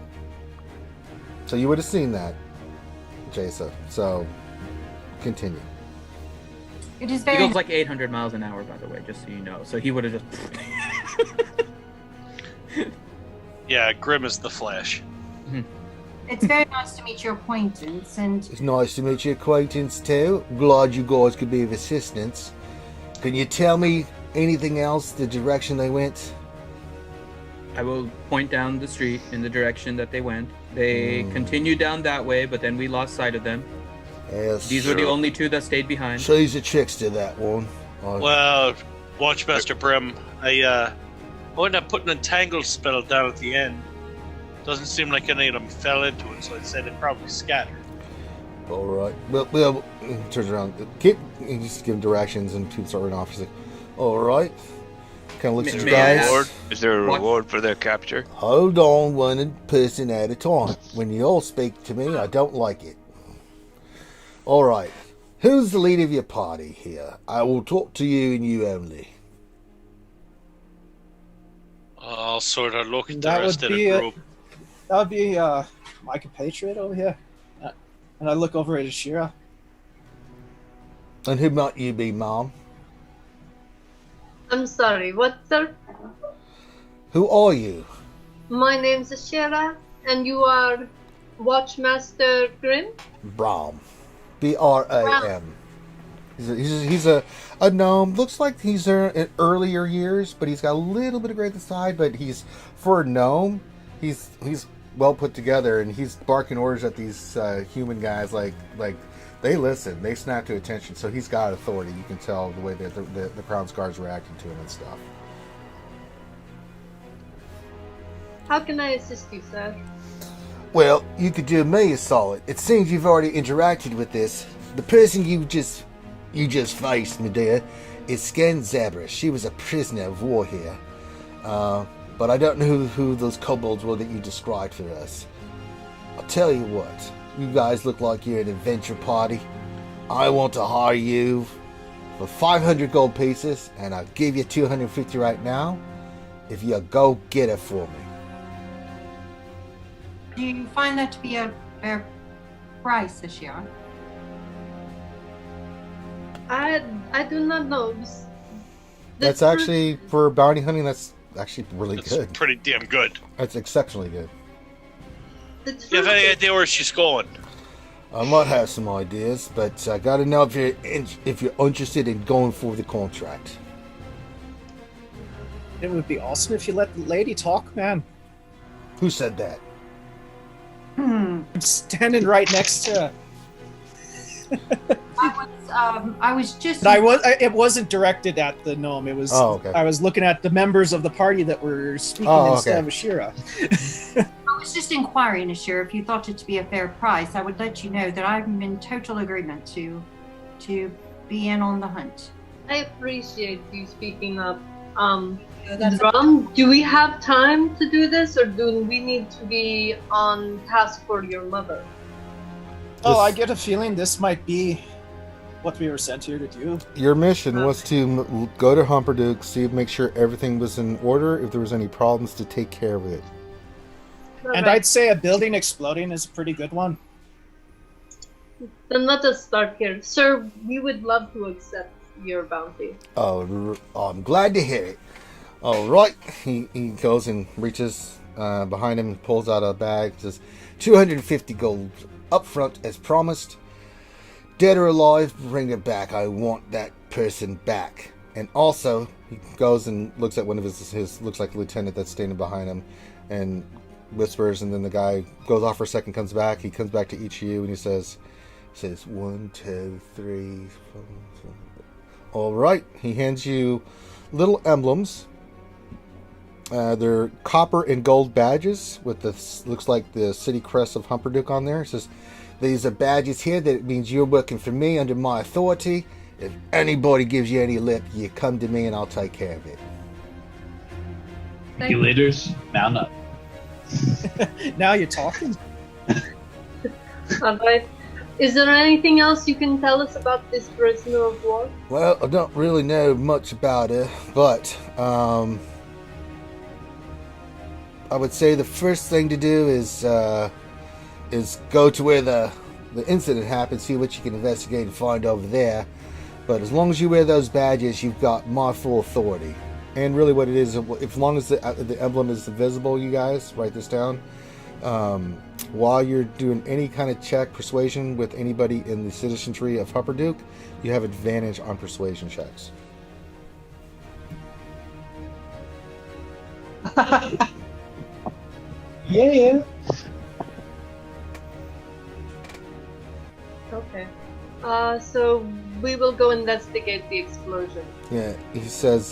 So you would have seen that, Jason. So continue. It is He very goes like 800 miles an hour, by the way, just so you know. So he would have just. Yeah, Grim is the Flash. It's very nice to meet your acquaintance, and It's nice to meet your acquaintance too. Glad you guys could be of assistance. Can you tell me anything else? The direction they went? I will point down the street in the direction that they went. They continued down that way, but then we lost sight of them. Yes. These were the only two that stayed behind. She's a trickster, that one. Well, Watchmaster Brim, I wound up putting a tangle spell down at the end. Doesn't seem like any of them fell into it, so I'd say they probably scattered. All right. Well, he turns around. He just give him directions, and people start running off. He's like, "All right." Kind of looks at you May I guys. ask- Reward? Is there a What? reward for their capture? Hold on, one person at a time. When you all speak to me, I don't like it. All right. Who's the leader of your party here? I will talk to you and you only. I'll sort of look at the That rest would of be the it. group. That would be my compatriot over here. And I look over at Ashira. And who might you be, Mom? I'm sorry, what, sir? Who are you? My name's Ashera, and you are Watchmaster Grim? Bram. B-R-A-M. He's a gnome. Looks like he's in earlier years, but he's got a little bit of gray at the side. But he's, for a gnome, he's well put together, and he's barking orders at these human guys like they listen, they snap to attention. So he's got authority. You can tell the way that the Crown Guard's reacting to him and stuff. How can I assist you, sir? Well, you could do me a solid. It seems you've already interacted with this. The person you just faced, my dear, is Sken Zabras. She was a prisoner of war here. but I don't know who those kobolds were that you described for us. I'll tell you what, you guys look like you're an adventure party. I want to hire you for 500 gold pieces, and I'll give you 250 right now if you go get it for me. Do you find that to be a fair price this year? I do not know. That's actually, for bounty hunting, that's actually really That's good. pretty damn good. That's exceptionally good. You have any idea where she's going? I might have some ideas, but I gotta know if you're interested in going for the contract. It would be awesome if you let the lady talk, man. Who said that? I'm standing right next to her. I was just. It wasn't directed at the gnome. It was. Oh, okay. I was looking at the members of the party that were speaking instead of Ashira. I was just inquiring, Ashira, if you thought it to be a fair price. I would let you know that I'm in total agreement to be in on the hunt. I appreciate you speaking up. Drum, do we have time to do this, or do we need to be on task for your mother? Oh, I get a feeling this might be what we were sent here to do. Your mission was to go to Humperduke, make sure everything was in order, if there was any problems, to take care of it. And I'd say a building exploding is a pretty good one. Then let us start here. Sir, we would love to accept your bounty. Oh, I'm glad to hear it. All right. He goes and reaches behind him and pulls out a bag. Says, 250 gold up front as promised. Dead or alive, bring it back. I want that person back. And also, he goes and looks at one of his looks like a lieutenant that's standing behind him and whispers, and then the guy goes off for a second, comes back. He comes back to each of you and he says 1, 2, 3, 4. All right. He hands you little emblems. They're copper and gold badges with this looks like the city crest of Humperduke on there. It says, these are badges here that means you're working for me under my authority. If anybody gives you any lip, you come to me and I'll take care of it. Regulators, mount up. Now you're talking. Alright. Is there anything else you can tell us about this prisoner of war? Well, I don't really know much about her, but I would say the first thing to do is go to where the incident happened, see what you can investigate and find over there. But as long as you wear those badges, you've got my full authority. And really what it is, as long as the emblem is visible, you guys, write this down. While you're doing any kind of check, persuasion with anybody in the citizenry of Humperduke, you have advantage on persuasion checks. Yeah. Okay. So we will go investigate the explosion. Yeah, he says,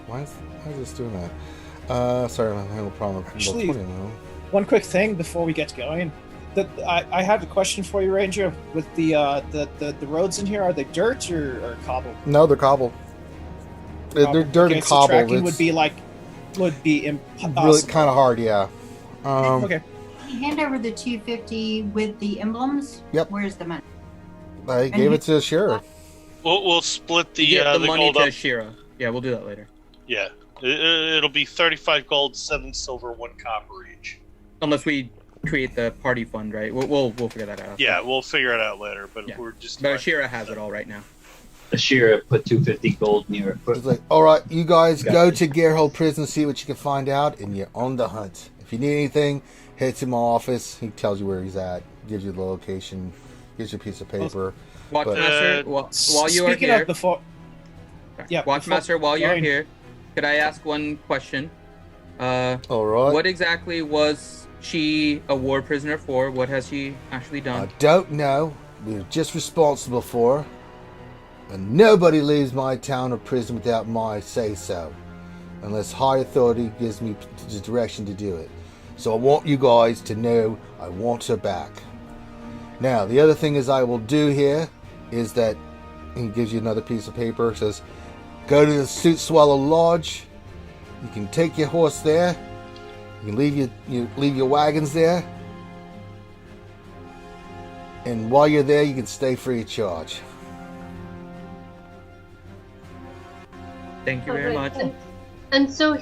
why is this doing that? Sorry, I have a problem. Actually, one quick thing before we get going. I had a question for you, Ranger. With the roads in here, are they dirt or cobble? No, they're cobble. They're dirt and cobble. Tracking would be impossible. Really kind of hard, yeah. Okay. Hand over the 250 with the emblems. Yep. Where's the money? I gave it to Shira. We'll split the money gold to up. Shira. Yeah, we'll do that later. Yeah, it'll be 35 gold, 7 silver, 1 copper each. Unless we create the party fund, right? We'll figure that out. Yeah, we'll figure it out later. But Yeah. we're just. But Shira has it all right now. Ashira put 250 gold near her foot. It's like, all right, you guys go to Gerhold Prison, see what you can find out, and you're on the hunt. If you need anything, head to my office. He tells you where he's at, gives you the location, gives you a piece of paper. Watchmaster, while you are here, Watchmaster, while you're here, could I ask one question? All right. What exactly was she a war prisoner for? What has she actually done? I don't know. We're just responsible for her. And nobody leaves my town or prison without my say-so. Unless high authority gives me the direction to do it. So I want you guys to know I want her back. Now, the other thing is I will do here is that he gives you another piece of paper. It says, go to the Suit Swallow Lodge You can take your horse there. You can leave your wagons there. And while you're there, you can stay free of charge. Thank you very much. And so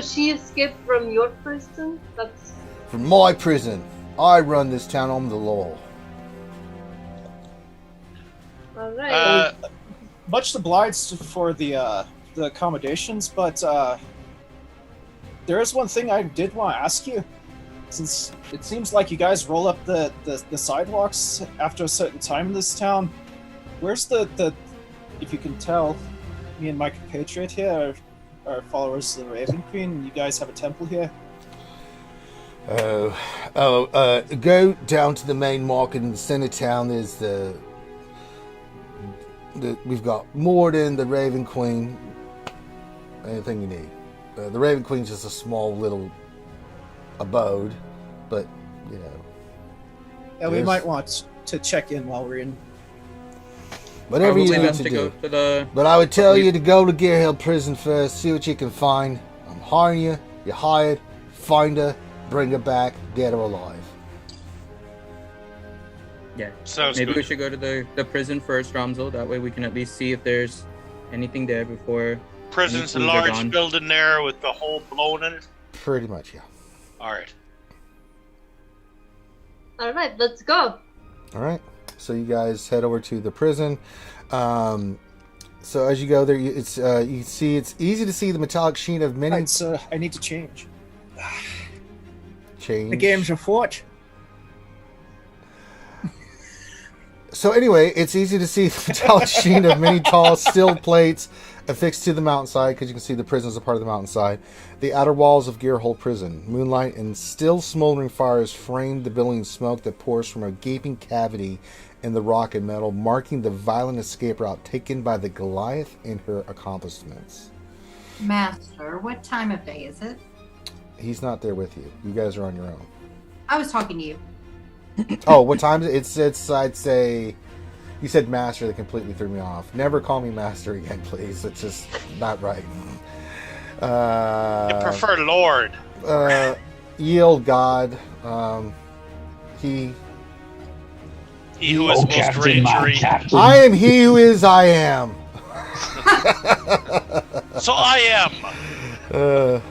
she escaped from your prison? That's From my prison, I run this town on the law. all right. Much obliged for the accommodations, but there is one thing I did want to ask you. Since it seems like you guys roll up the sidewalks after a certain time in this town, where's the if you can tell, me and my compatriot here are followers of the Raven Queen. You guys have a temple here? Go down to the main market in the center of town. There's we've got Morden, the Raven Queen. Anything you need. The Raven Queen's just a small little abode, but you know. Yeah, we might want to check in while we're in. Whatever you Probably need best to go do. to the. But I would tell you to go to Gear Hill Prison first, see what you can find. I'm hiring you. You're hired. Find her, bring her back, dead or alive. Yeah. Sounds Maybe we good. should go to the prison first, Ramsel. That way we can at least see if there's anything there before. Prison's a Things are large gone. building there with the hole blown in it. Pretty much, yeah. All right. All right, let's go. All right. So you guys head over to the prison. So as you go there, you see it's easy to see the metallic sheen of many Right, so I need to change. change. The game's afoot. So anyway, it's easy to see the metallic sheen of many tall steel plates affixed to the mountainside, because you can see the prison is a part of the mountainside. The outer walls of Gearhole Prison. Moonlight and still smoldering fires frame the billowing smoke that pours from a gaping cavity in the rock and metal, marking the violent escape route taken by the Goliath and her accomplishments. Master, what time of day is it? He's not there with you. You guys are on your own. I was talking to you. Oh, what time is it? It's I'd say you said master, that completely threw me off. Never call me master again, please. It's just not right. You prefer Lord. Yield God. He who is most Captain, my rangery. captain. I am he who is I am. So I am. Oh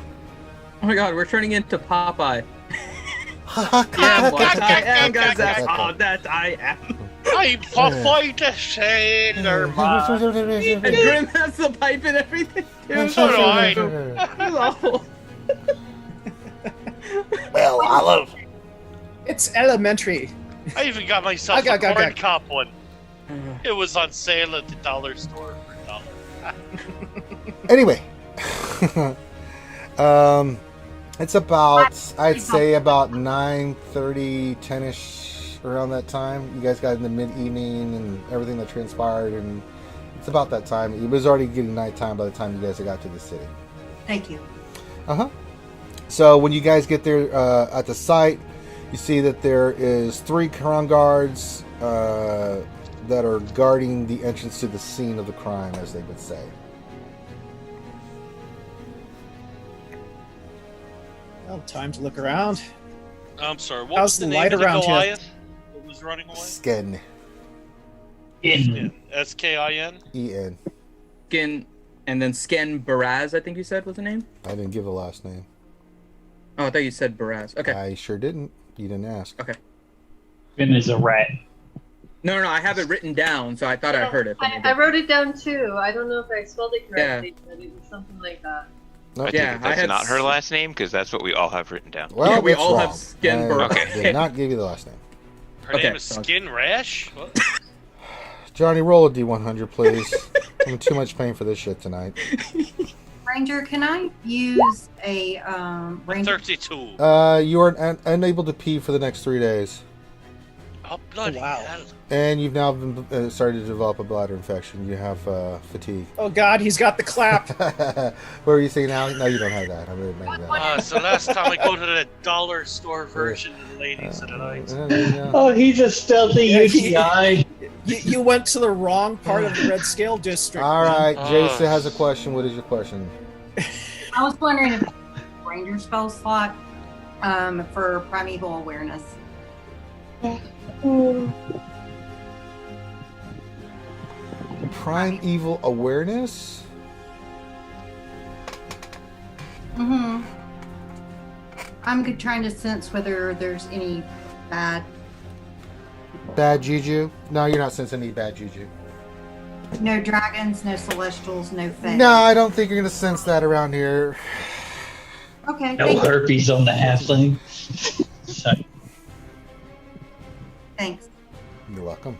my God, we're turning into Popeye. Yeah, what I am, guys. That's all that I am. I'm Popeye the Sailor Man. And Grim has the pipe and everything too. So do I. That's awful. Well, I love. It's elementary. I even got myself I a got- corn cop one. It was on sale at the dollar store for $1. Anyway, it's about, I'd say about 9:30, 10ish, around that time. You guys got in the mid-evening and everything that transpired, and it's about that time. It was already getting nighttime by the time you guys got to the city. Thank you. So when you guys get there at the site, you see that there is 3 crown guards that are guarding the entrance to the scene of the crime, as they would say. Well, time to look around. I'm sorry. What How's was the the name light of the around here? Goliath that was running away? Skin. In. S-K-I-N? E-N. Skin, and then Sken Baraz, I think you said was the name. I didn't give a last name. Oh, I thought you said Baraz. Okay. I sure didn't. You didn't ask. Okay. Finn is a rat. No, I have it written down, so I thought I heard it. But I wrote it down too. I don't know if I spelled it correctly, but it was something like that. I take Yeah, it I that's had not her last name, because that's what we all have written down. Well, Yeah, we that's all wrong. have Skin I Baraz. Okay. did not give you the last name. Her Okay, name is so- Skin Rash? What? Johnny, roll a D100, please. I'm in too much pain for this shit tonight. Ranger, can I use a Ranger? 32. You are unable to pee for the next 3 days. Oh, bloody wow. hell. And you've now been started to develop a bladder infection. You have fatigue. Oh God, he's got the clap. What were you saying now? No, you don't have that. I'm really mad at that. So last time I go to the dollar store version of the ladies of the night. There you go. Oh, he's a stealthy Yeah, he- UTI. You went to the wrong part of the Red Scale District. All right, Oh. Jason has a question. What is your question? I was wondering if Ranger spell slot for primeval awareness. Primeval awareness? Mm-hmm. I'm trying to sense whether there's any bad juju? No, you're not sensing any bad juju. No dragons, no celestials, no fae. No, I don't think you're going to sense that around here. Okay. No herpes on the halfling. Sorry. Thanks. You're welcome.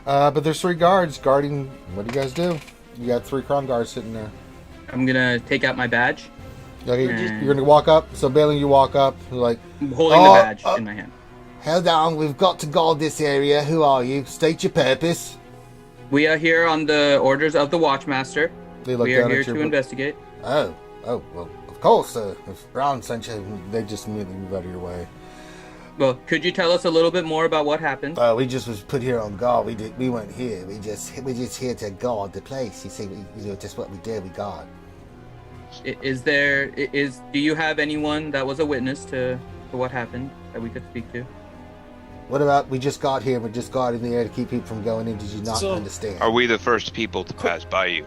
But there's 3 guards guarding. What do you guys do? You got 3 crown guards sitting there. I'm gonna take out my badge. Okay, you're gonna walk up. So Bailey, you walk up. You're like, I'm holding the badge in my hand. Hold on, we've got to guard this area. Who are you? State your purpose. We are here on the orders of the Watchmaster. They look We are down here at your to investigate. Oh, well, of course. If Brown sent you, they just immediately move out of your way. Well, could you tell us a little bit more about what happened? We just was put here on guard. We weren't here. We're just here to guard the place. You see, just what we did. We guard. Do you have anyone that was a witness to what happened that we could speak to? What about we just got here? We're just guarding the air to keep people from going in. Did you not understand? Are we the first people to pass by you?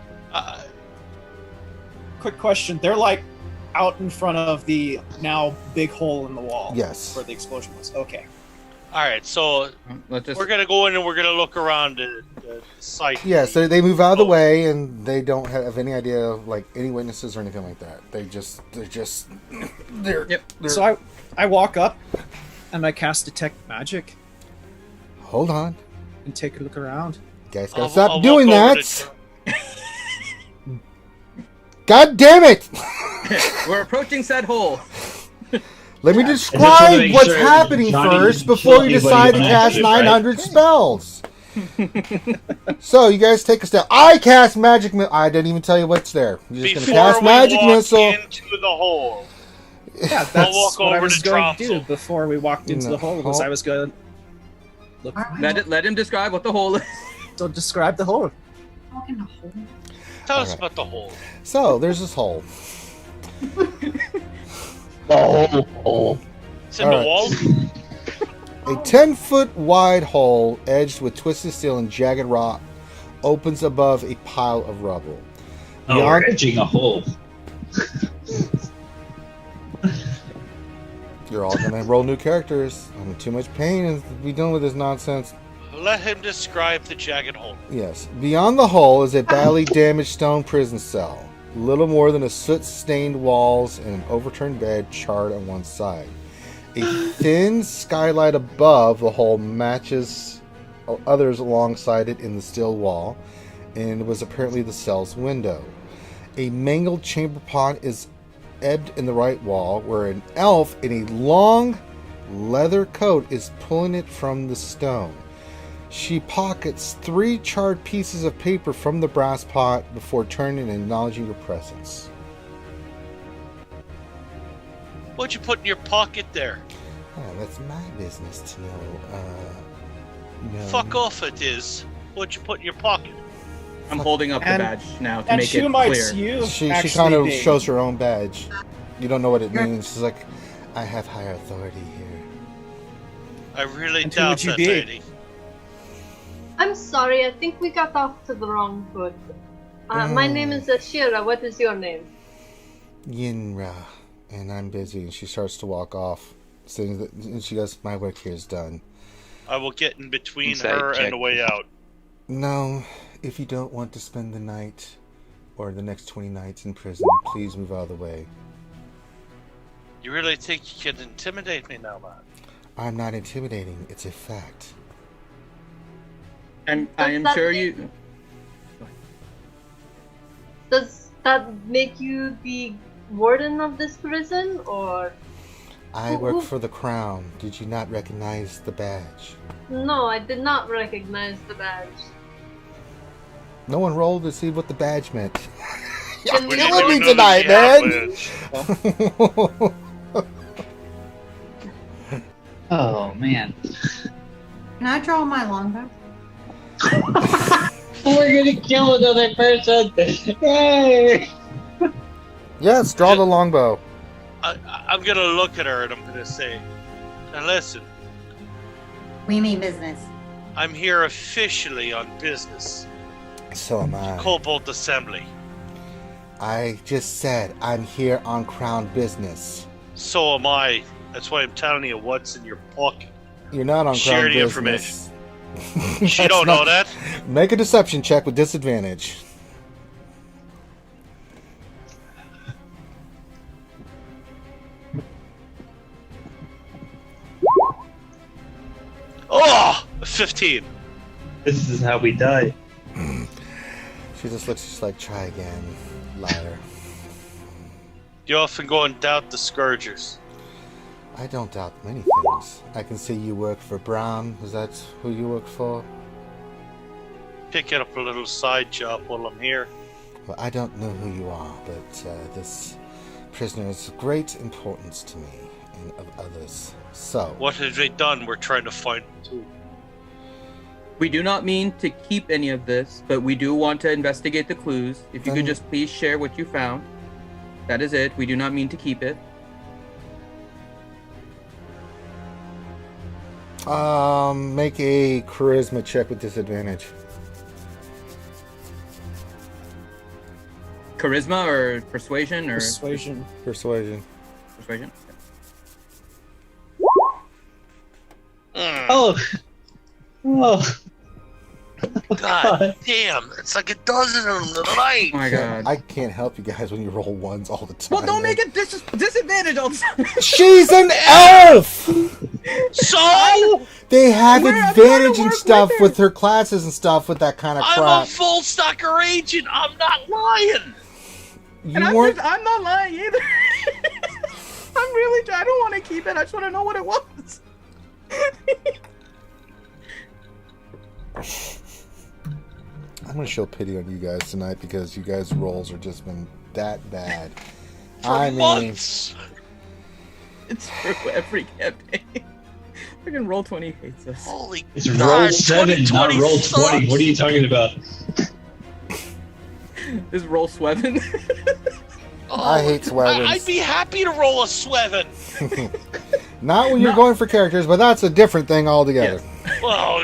Quick question. They're like out in front of the now big hole in the wall. Yes. Where the explosion was. Okay. All right, so we're gonna go in and we're gonna look around the site. Yeah, so they move out of the way, and they don't have any idea of like any witnesses or anything like that. They're. So I walk up, and I cast detect magic. Hold on. And take a look around. You guys gotta stop doing that. God damn it! We're approaching said hole. Let me describe what's happening first before you decide to cast 900 spells. So, you guys take a step. I cast magic missile. I didn't even tell you what's there. You're just going to cast magic missile. Into the hole. Yeah, that's what I was going to do before we walked into the hole. Was I was going to look. Let him describe what the hole is. So describe the hole. Tell us about the hole. So, there's this hole. It's in the wall. A 10-foot wide hole edged with twisted steel and jagged rock opens above a pile of rubble. We're edging a hole. You're all going to roll new characters. I'm in too much pain and be done with this nonsense. Let him describe the jagged hole. Yes. Beyond the hole is a badly damaged stone prison cell. Little more than a soot-stained walls and an overturned bed charred on one side. A thin skylight above the hole matches others alongside it in the steel wall, and was apparently the cell's window. A mangled chamber pot is ebbed in the right wall, where an elf in a long leather coat is pulling it from the stone. She pockets 3 charred pieces of paper from the brass pot before turning and acknowledging your presence. What'd you put in your pocket there? Oh, that's my business to know. No. Fuck off it is. What'd you put in your pocket? I'm holding up the badge now to and make it who might clear. you She actually kind of be? shows her own badge. You don't know what it means. She's like, I have higher authority here. I really And who doubt would you that, be? lady. I'm sorry, I think we got off to the wrong foot. My name is Ashira. What is your name? Yinra, and I'm busy. And she starts to walk off, saying that, and she goes, "My work here is done." I will get in between Inside her check. and the way out. No, if you don't want to spend the night or the next 20 nights in prison, please move out of the way. You really think you can intimidate me now, man? I'm not intimidating. It's a fact. I am that sure make- you. Does that make you the warden of this prison, or? I work for the crown. Did you not recognize the badge? No, I did not recognize the badge. No one rolled to see what the badge meant. Can We we- didn't killing me even know tonight, that she had man. badge. Oh man. Can I draw my longbow? We're gonna kill another person! Yay! Yes, draw the longbow. I'm gonna look at her and I'm gonna say, "Now listen, We mean business. I'm here officially on business. So am I. Kobold Assembly. I just said I'm here on crown business. So am I. That's why I'm telling you what's in your pocket. You're not on Share crown the business. She don't know that. Make a deception check with disadvantage. Oh, 15. This is how we die. She just looks just like, try again, liar. You often go and doubt the Scourgers. I don't doubt many things. I can see you work for Brown. Is that who you work for? Pick up a little side job while I'm here. Well, I don't know who you are, but this prisoner is of great importance to me and of others. So, What have they done? We're trying to find them too. We do not mean to keep any of this, but we do want to investigate the clues. If you could just please share what you found. That is it. We do not mean to keep it. make a charisma check with disadvantage. Charisma or persuasion or Persuasion. Persuasion. persuasion? Oh. God damn, it's like a dozen of them tonight. Oh my god. I can't help you guys when you roll ones all the time. Well, don't make it disadvantage all the time. She's an elf! So They have I'm trying to advantage and work stuff with with her classes and stuff with that kind of I'm a crap. full stocker agent. I'm not lying. You And weren't. I'm not lying either. I don't want to keep it. I just want to know what it was. I'm gonna show pity on you guys tonight because you guys' rolls are just been that bad. I mean, Months. It's true every campaign. Freaking roll 20 hates us. Holy It's God, roll 7, not 2020 roll 20. sucks. What are you talking about? This roll Sweven. I hate Swevens. I'd be happy to roll a Sweven. not when you're going for characters, but that's a different thing altogether. Well,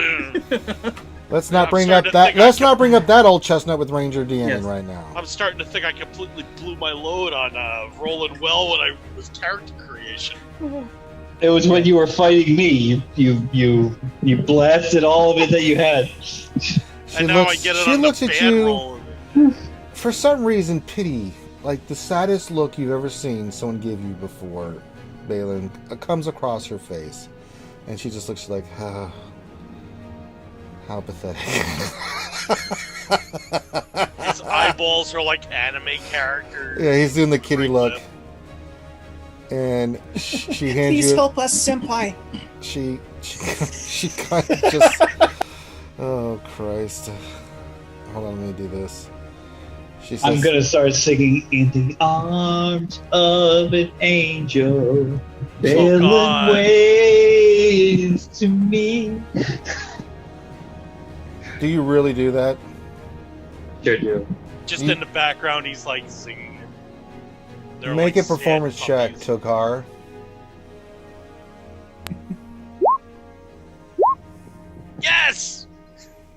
Let's not I'm bring starting up to that. think I Let's can- not bring up that old chestnut with Ranger DMing Yes. right now. I'm starting to think I completely blew my load on rolling well when I was character creation. It was when you were fighting me. You blasted all of it that you had. And now I get it she on looks the at band you. roll. For some reason, pity, like the saddest look you've ever seen someone give you before, Balin, comes across her face, and she just looks like, how pathetic. His eyeballs are like anime characters. Yeah, he's doing the kitty Great look, lip. and she hands Please you. help us, senpai. She kind of just. Oh Christ! Hold on, let me do this. She says, I'm gonna start singing "In the Arms of an Angel." Balin God. waves to me. "Do you really do that?" Sure do. Just You- in the background, he's like singing it. They're Make like a performance sad check, puppies. Tokar. Yes!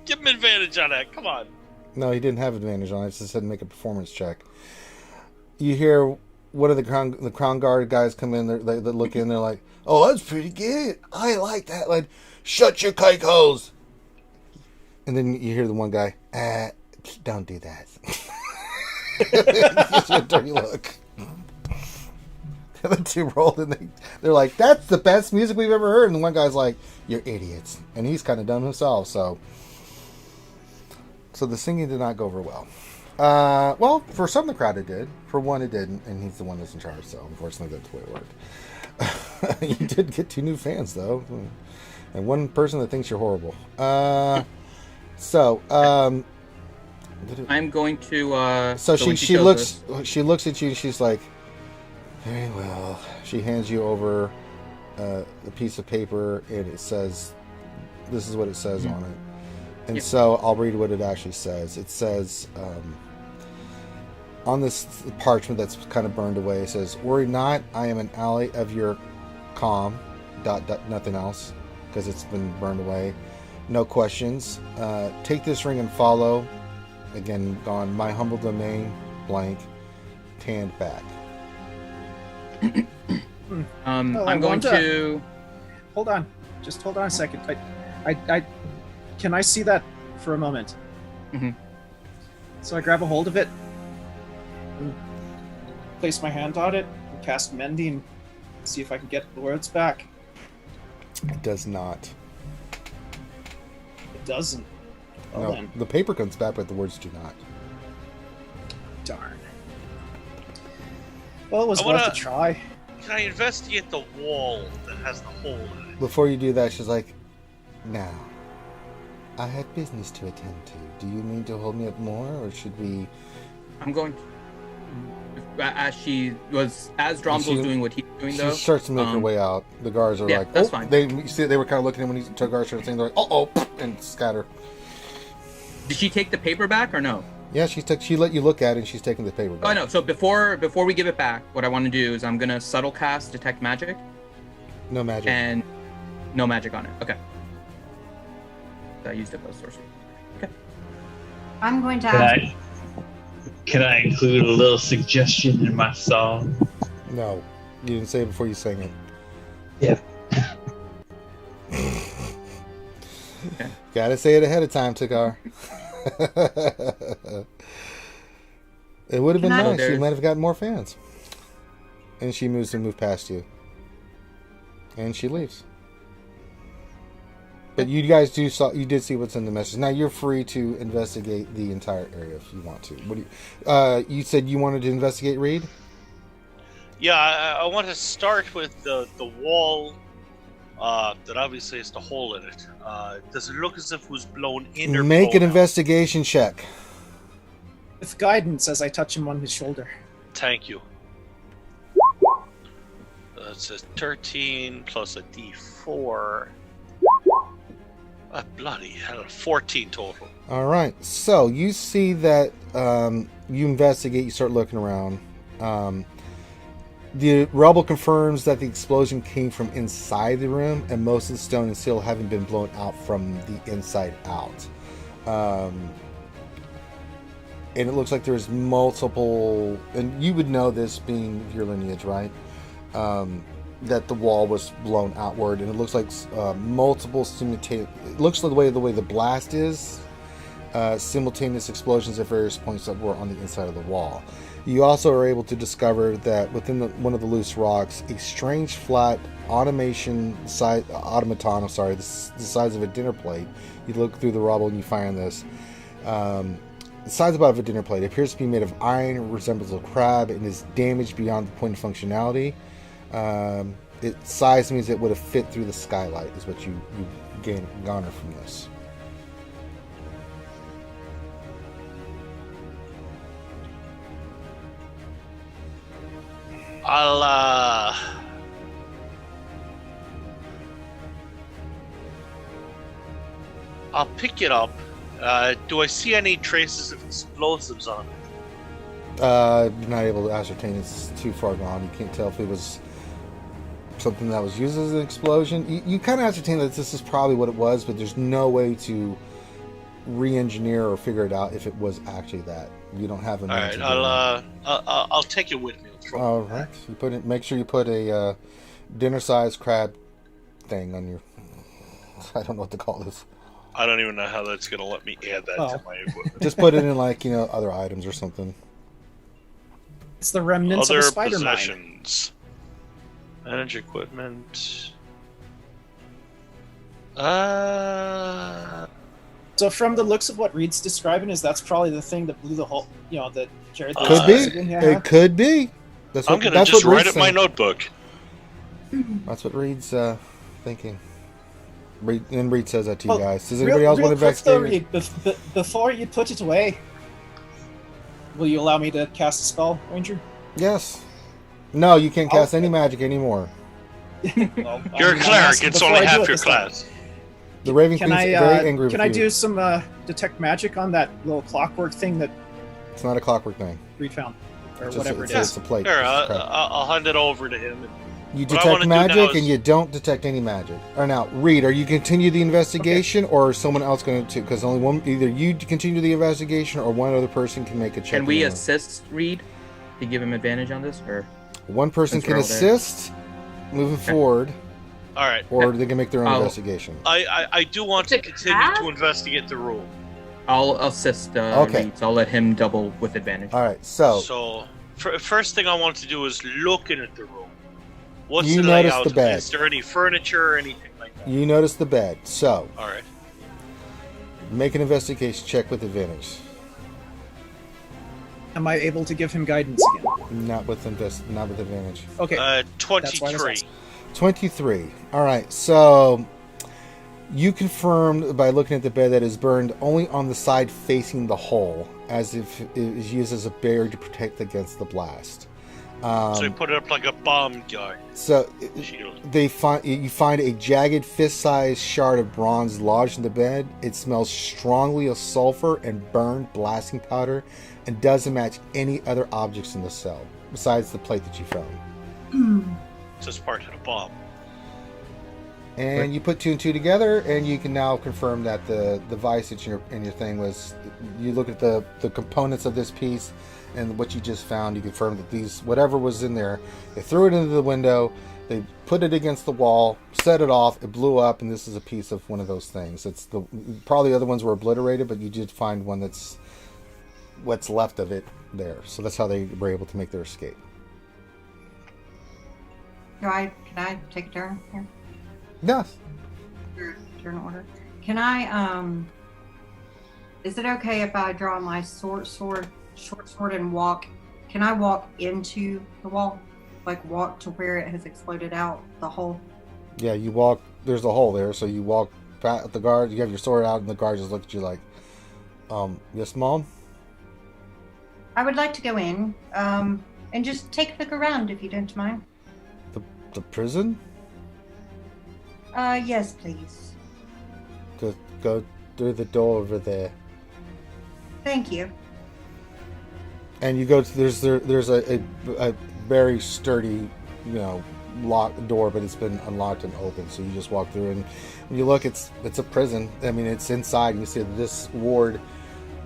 Give him advantage on that. Come on. No, he didn't have advantage on it. It just said make a performance check. You hear one of the crown guard guys come in. They look in. They're like, "Oh, that's pretty good. I like that." Like, shut your kike holes. And then you hear the one guy, "Don't do that." Gives you a dirty look. The other two rolled and they're like, "That's the best music we've ever heard." And the one guy's like, "You're idiots," and he's kind of dumb himself. So the singing did not go over well. Well, for some of the crowd it did. For one, it didn't, and he's the one that's in charge. So unfortunately, that's the way it worked. You did get 2 new fans though, and one person that thinks you're horrible. I'm going to. So when she shows looks us- she looks at you and she's like, "Very well." She hands you over a piece of paper and it says, "This is what it says on it." And Yep. so I'll read what it actually says. It says, on this parchment that's kind of burned away, it says, "Worry not, I am an ally of your calm, ... nothing else, because it's been burned away. No questions. Take this ring and follow." Again, gone. "My humble domain, blank, tanned back." I'm going to... Hold on. Just hold on a second. I can I see that for a moment? Mm-hmm. So I grab a hold of it, and place my hand on it, and cast Mending, and see if I can get the words back. It does not. It doesn't. Well, No, then. the paper comes back, but the words do not. Darn. Well, it was I worth wanna- a try. Can I investigate the wall that has the hole in it? Before you do that, she's like, "Now, I have business to attend to. Do you mean to hold me up more, or should we..." I'm going... As Drom's was doing what he's doing, She though... starts to make her way out. The guards are yeah, like, that's "Oh," fine. you see, they were kind of looking at him when he took guards, saying, they're like, "Oh," and scatter. Did she take the paper back or no? Yeah, she let you look at it, and she's taking the paper back. Oh, no. So before we give it back, what I want to do is I'm going to subtle cast Detect Magic. No magic. And no magic on it. Okay. So I used it as sorcery. Okay. I'm going to ask. Can I include a little suggestion in my song? No, you didn't say it before you sang it. Yeah. Okay. Gotta say it ahead of time, Takar. It would have been Can I- nice. You might have gotten more fans. And she moves to move past you. And she leaves. But you guys you did see what's in the message. Now you're free to investigate the entire area if you want to. What do you said you wanted to investigate, Reed? Yeah, I want to start with the wall that obviously has the hole in it. Does it look as if it was blown in or Make an blown out? investigation check. With guidance, as I touch him on his shoulder. Thank you. That's a 13 plus a D4. A bloody hell, 14 total. All right. So you see that you investigate. You start looking around. The rubble confirms that the explosion came from inside the room, and most of the stone and steel haven't been blown out from the inside out. And it looks like there's multiple, and you would know this being your lineage, right? That the wall was blown outward, and it looks like multiple simultaneous. It looks like the way the blast is, simultaneous explosions at various points that were on the inside of the wall. You also are able to discover that within one of the loose rocks, a strange flat automaton, the size of a dinner plate. You look through the rubble and you find this. The size about of a dinner plate. It appears to be made of iron, resembles a crab, and is damaged beyond the point of functionality. Its size means it would have fit through the skylight, is what you garner from this. I'll pick it up. Do I see any traces of explosives on it? You're not able to ascertain. It's too far gone. You can't tell if it was something that was used as an explosion. You kind of ascertain that this is probably what it was, but there's no way to re-engineer or figure it out if it was actually that. You don't have a. All right, I'll take it with me. All right. You put it. Make sure you put a dinner-sized crab thing on your. I don't know what to call this. I don't even know how that's gonna let me add that to my equipment. Just put it in other items or something. It's the remnants Other of a spider mine. possessions. Manage equipment. So from the looks of what Reed's describing, that's probably the thing that blew the hole. That carried the Could be. oxygen, yeah. It could be. That's I'm gonna just write it in my notebook. That's what Reed's thinking. Reed says that to you Well, guys. Does anybody else want to real quick though, investigate? Reed, before you put it away, will you allow me to cast a spell, Ranger? Yes. No, you can't cast any magic anymore. Well, You're a cleric. It's before only I do half it your this time. class. The Raven Can Queen's I very angry with can you. I do some detect magic on that little clockwork thing that It's not a clockwork thing. Reed found, or It's just- whatever it it's is. a plate. Here, It's crap. I'll hand it over to him. You what I wanna detect do now magic, is- and you don't detect any magic. Or now, Reed, are you continue the investigation, or is someone else going to? Because only one, either you continue the investigation, or one other person can make a check. Can we in the room. assist Reed to give him advantage on this, or One person Since can we're all there. assist moving forward, All right. or they can make their own I'll- investigation. I do want It's to a continue cat? to investigate the room. I'll assist Okay. Reed, so I'll let him double with advantage. All right, so So, first thing I want to do is looking at the room. What's You the notice layout? the bed. Is there any furniture or anything like that? you notice the bed. So All right. make an investigation check with advantage. Am I able to give him guidance again? Not with advantage. Okay. Uh, why I was 23. asking. 23. All right, so you confirmed by looking at the bed that is burned only on the side facing the hole, as if it is used as a barrier to protect against the blast. So you put it up like a bomb guy So shield. you find a jagged fist-sized shard of bronze lodged in the bed. It smells strongly of sulfur and burned blasting powder, and doesn't match any other objects in the cell besides the plate that you found. So it's part of the bomb. And you put two and two together, and you can now confirm that the device that in your thing was. You look at the components of this piece, and what you just found. You confirm that these whatever was in there, they threw it into the window, they put it against the wall, set it off, it blew up, and this is a piece of one of those things. It's probably the other ones were obliterated, but you did find one that's what's left of it there. So that's how they were able to make their escape. Can I take a turn here? Yes. Turn order. Can I is it okay if I draw my short sword and walk? Can I walk into the wall? Like walk to where it has exploded out the hole? Yeah, you walk. There's a hole there, so you walk back at the guard. You have your sword out, and the guard just look at you like, yes, Mom? I would like to go in and just take a look around if you don't mind. The prison? Yes, please. Just go through the door over there. Thank you. And you go to there's a very sturdy, locked door, but it's been unlocked and open. So you just walk through, and when you look, it's a prison. I mean, it's inside. You see this ward.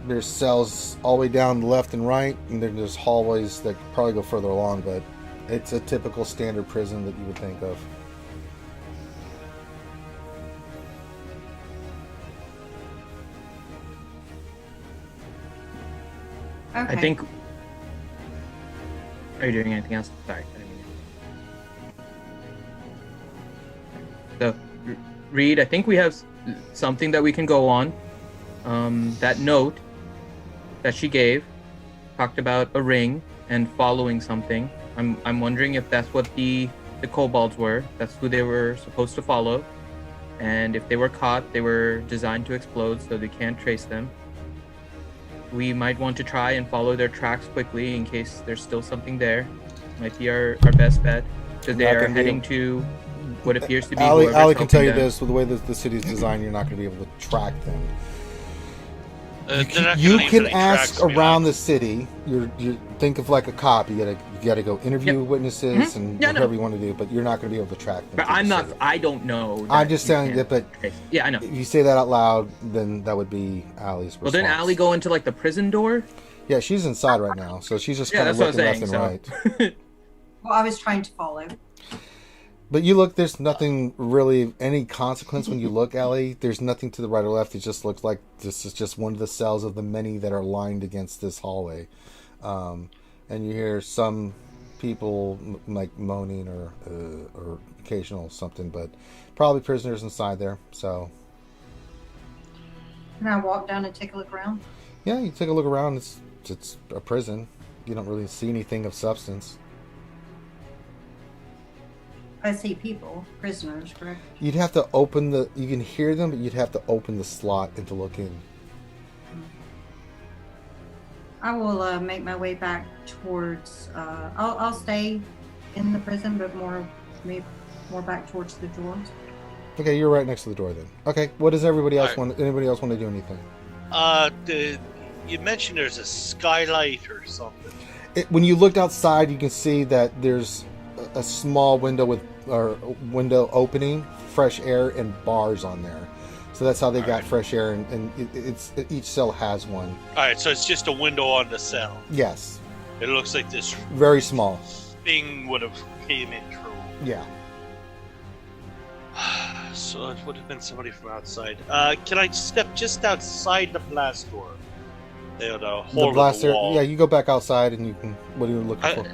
There's cells all the way down left and right, and then there's hallways that probably go further along. But it's a typical standard prison that you would think of. Okay. I think. Are you doing anything else? Sorry. I didn't mean to. So, Reed, I think we have something that we can go on. That note that she gave talked about a ring and following something. I'm wondering if that's what the kobolds were. That's who they were supposed to follow. And if they were caught, they were designed to explode, so they can't trace them. We might want to try and follow their tracks quickly in case there's still something there. Might be our best bet, because they Not are gonna be heading able- to what appears to be. Ali whoever's can tell you helping them. this: with the way that the city's designed, you're not going to be able to track them. They're not You gonna leave can any ask tracks around behind. the city. You think of like a cop. You gotta go interview Yep. witnesses Mhm. and Yeah, I know. whatever you want to do, but you're not going to be able to track them. But to the I'm not. city. I don't know. I'm that just you saying can't that, but trace. Yeah, I know. if you say that out loud, then that would be Allie's response. Well, didn't Allie go into like the prison door? Yeah, she's inside right now, so she's just Yeah, kind of that's what I'm looking left saying. and right. Well, I was trying to follow. But you look, there's nothing really, any consequence when you look, Allie. There's nothing to the right or left. It just looks like this is just one of the cells of the many that are lined against this hallway. And you hear some people like moaning or occasional something, but probably prisoners inside there. So, Can I walk down and take a look around? yeah, you take a look around. It's a prison. You don't really see anything of substance. I see people, prisoners, correct? You'd have to you can hear them, but you'd have to open the slot and to look in. I will make my way back towards. I'll stay in the prison, but more back towards the doors. Okay, you're right next to the door then. Okay, what does everybody else Alright. want? Anybody else want to do anything? you mentioned there's a skylight or something. When you looked outside, you can see that there's a small window window opening, fresh air, and bars on there. So that's how they got fresh air, and each cell has one. All right, so it's just a window on the cell. Yes. It looks like this Very small. thing would have came in through. Yeah. So it would have been somebody from outside. Can I step just outside the blast door? The hole in blaster. the wall. Yeah, you go back outside, and you can. What are you looking for?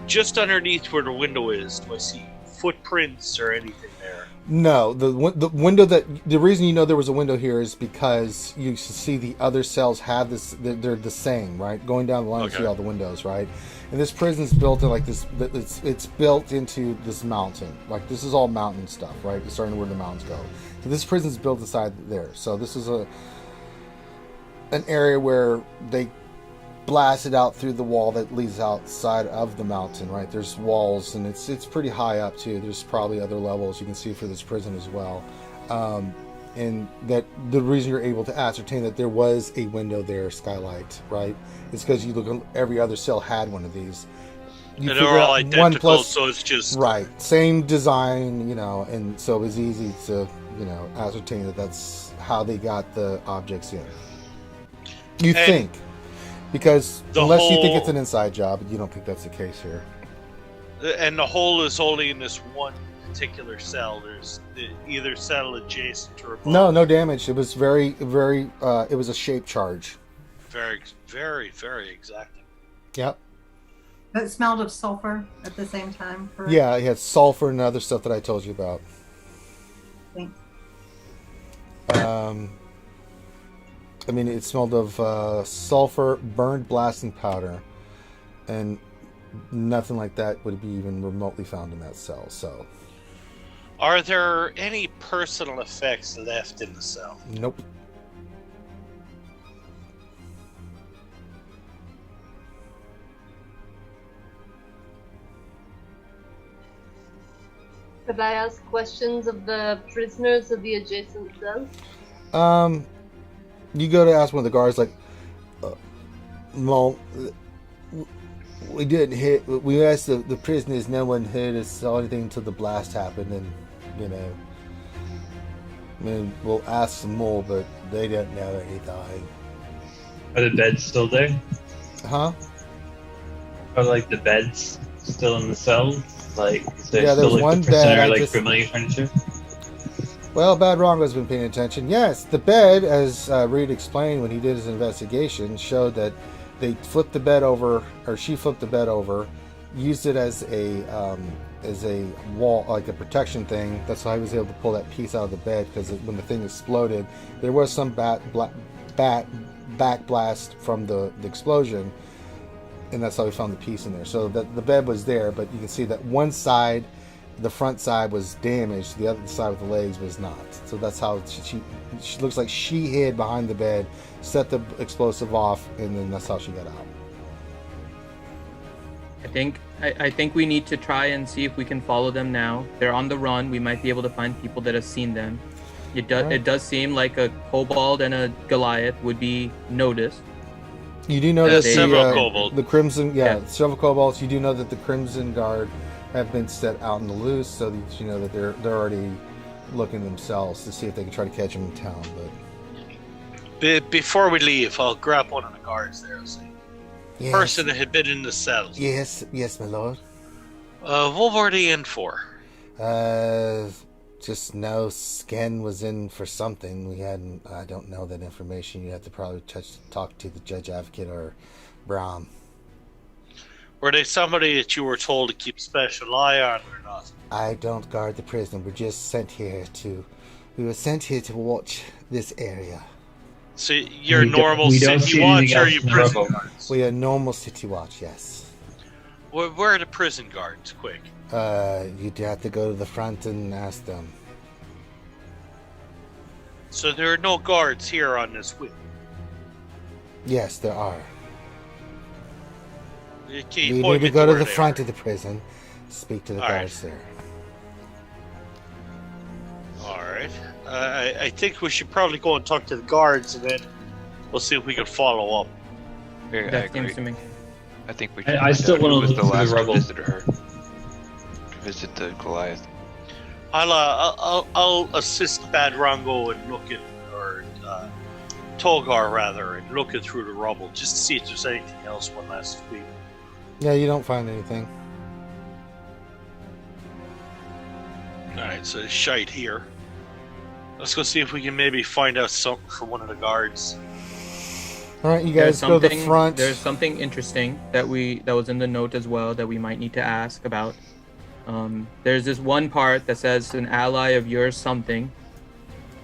Just underneath where the window is, do I see footprints or anything there? No, the window the reason you know there was a window here is because you see the other cells have this. They're the same, right? Going down the line, you see all the windows, right? And this prison's built in like this. It's built into this mountain. Like this is all mountain stuff, right? It's starting where the mountains go. So this prison's built inside there. So this is an area where they blasted out through the wall that leads outside of the mountain, right? There's walls, and it's pretty high up too. There's probably other levels you can see for this prison as well. And that the reason you're able to ascertain that there was a window there, skylight, right? It's because you look at every other cell had one of these. You and they're all identical, so it's just right, same design, and so it was easy to ascertain that that's how they got the objects in. You think. Because unless you think it's an inside job, you don't think that's the case here. And the hole is only in this one particular cell. There's either cell adjacent or above. No damage. It was very, very. It was a shape charge. Very, very, very exacting. Yep. It smelled of sulfur at the same time. Correct? Yeah, it had sulfur and other stuff that I told you about. Thanks. I mean, it smelled of sulfur, burned blasting powder, and nothing like that would be even remotely found in that cell. So, are there any personal effects left in the cell? Nope. Could I ask questions of the prisoners of the adjacent cells? You go to ask one of the guards, like, well, we didn't hit. We asked the prisoners. No one heard us saw anything until the blast happened, and I mean, we'll ask some more, but they don't know anything. Are the beds still there? Huh? Are like the beds still in the cells? Like, is there Yeah, still there's like one the prisoner bed, like familiar furniture? Well, Bad Rongo's been paying attention. Yes, the bed, as Reed explained when he did his investigation, showed that they flipped the bed over, or she flipped the bed over, used it as a wall, like a protection thing. That's how he was able to pull that piece out of the bed, because when the thing exploded, there was some back blast from the explosion, and that's how we found the piece in there. So the bed was there, but you can see that one side, the front side, was damaged. The other side with the legs was not. So that's how she looks like she hid behind the bed, set the explosive off, and then that's how she got out. I think we need to try and see if we can follow them now. They're on the run. We might be able to find people that have seen them. It does seem like a Kobold and a Goliath would be noticed. You do know that several Kobold. The Crimson, several Kobolds. You do know that the Crimson Guard have been set out in the loose, so that you know that they're already looking themselves to see if they can try to catch them in town. But before we leave, I'll grab one of the guards there and say, Yes. person that had been in the cells. Yes, my lord. What were they in for? Just know Sken was in for something. I don't know that information. You have to probably talk to the judge advocate or Brahm. Were they somebody that you were told to keep special eye on or not? I don't guard the prison. We were sent here to watch this area. So you're normal city watch, or are you prison guards? We are normal city watch, yes. Where are the prison guards? Quick. You'd have to go to the front and ask them. So there are no guards here on this wing? Yes, there are. You need to go to the front of the prison, speak to the guards there. Alright. I think we should probably go and talk to the guards, and then we'll see if we can follow up. Yeah, I That agree. seems to me. I think we should. I still find out wanna who was look the through the last rubble. to visit her. To visit the Goliath. I'll assist Badrango and look at, or Togar rather, and looking through the rubble just to see if there's anything else one last week. Yeah, you don't find anything. Alright, so it's shite here. Let's go see if we can maybe find out something from one of the guards. All right, you There's guys go to the something- front. There's something interesting that was in the note as well that we might need to ask about. There's this one part that says an ally of yours something.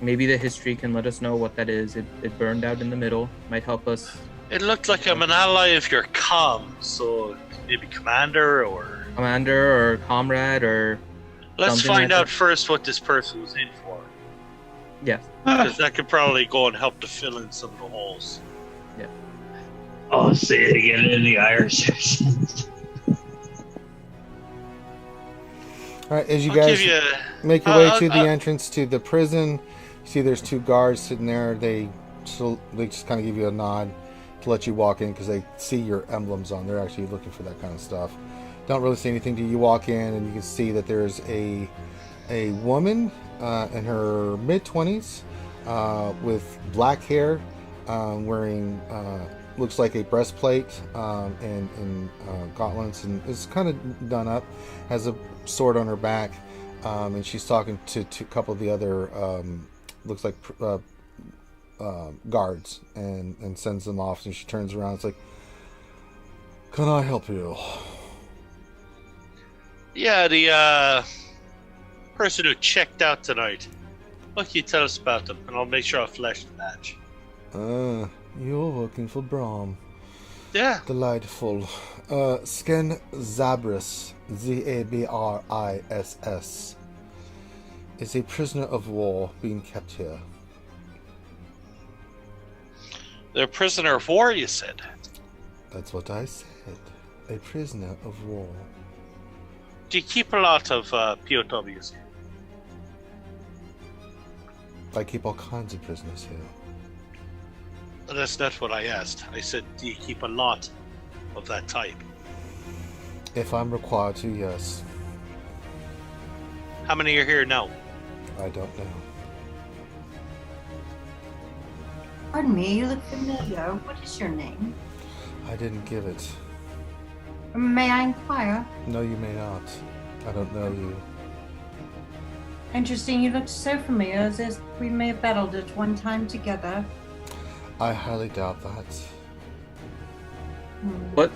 Maybe the history can let us know what that is. It burned out in the middle. Might help us. It looked like I'm an ally of your comm, so maybe commander or... Commander or comrade or Let's something find like out that. first what this person was in for. Yes. Because that could probably go and help to fill in some of the holes. Oh, say it again in the Irish accent. All right, as you I'll guys give you... make your way I'll- to the I'll- entrance to the prison, you see there's two guards sitting there. They just kind of give you a nod to let you walk in because they see your emblems on. They're actually looking for that kind of stuff. Don't really see anything till you walk in, and you can see that there's a woman in her mid-20s with black hair, wearing looks like a breastplate and gauntlets, and is kind of done up, has a sword on her back, and she's talking to a couple of the other looks like guards, and sends them off. And she turns around, it's like, can I help you? Yeah, the person who checked out tonight. What can you tell us about them? And I'll make sure I flash the badge. You're working for Brahm. Yeah. Delightful. Sken Zabris, Zabriss, is a prisoner of war being kept here. They're a prisoner of war, you said. That's what I said. A prisoner of war. Do you keep a lot of POWs here? I keep all kinds of prisoners here. That's not what I asked. I said, do you keep a lot of that type? If I'm required to, yes. How many are here now? I don't know. Pardon me, you look familiar. What is your name? I didn't give it. May I inquire? No, you may not. I don't know you. Interesting, you look so familiar, as if we may have battled at one time together. I highly doubt that. What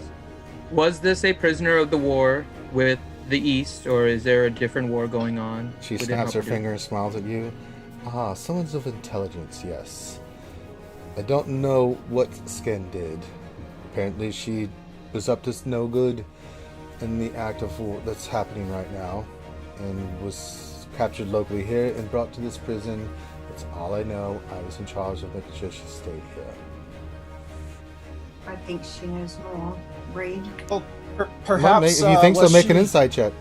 was this a prisoner of the war with the East, or is there a different war going on? She within snaps her Upper finger and smiles at you. Ah, someone's of intelligence, yes. I don't know what Sken did. Apparently she was up to no good in the act of war that's happening right now, and was captured locally here and brought to this prison. That's all I know. I was in charge of making sure she stayed here. I think she knows more. Reed. Well, Well, perhaps. if you think so, was make an she- insight check.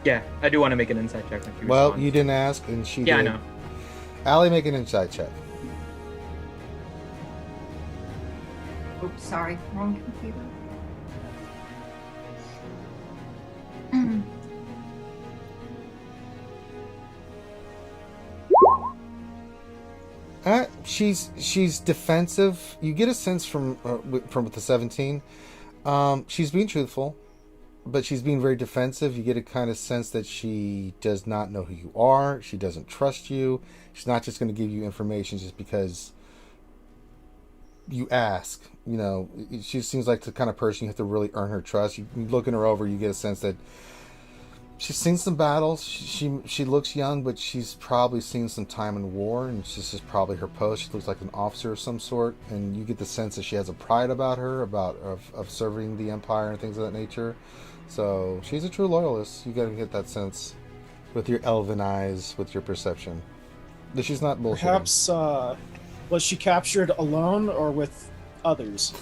Yeah, I do want to make an insight check. When she Well, responds. you didn't ask, and she Yeah, I did. know. Allie, make an insight check. Oops, sorry. Wrong computer. She's defensive. You get a sense from the 17. She's being truthful, but she's being very defensive. You get a kind of sense that she does not know who you are. She doesn't trust you. She's not just going to give you information just because you ask. You know, she seems like the kind of person you have to really earn her trust. You looking her over, you get a sense that she's seen some battles. She looks young, but she's probably seen some time in war, and this is probably her post. She looks like an officer of some sort, and you get the sense that she has a pride about her, of serving the Empire and things of that nature. So she's a true loyalist. You got to get that sense with your elven eyes, with your perception. That she's not bullshitting. Perhaps was she captured alone or with others?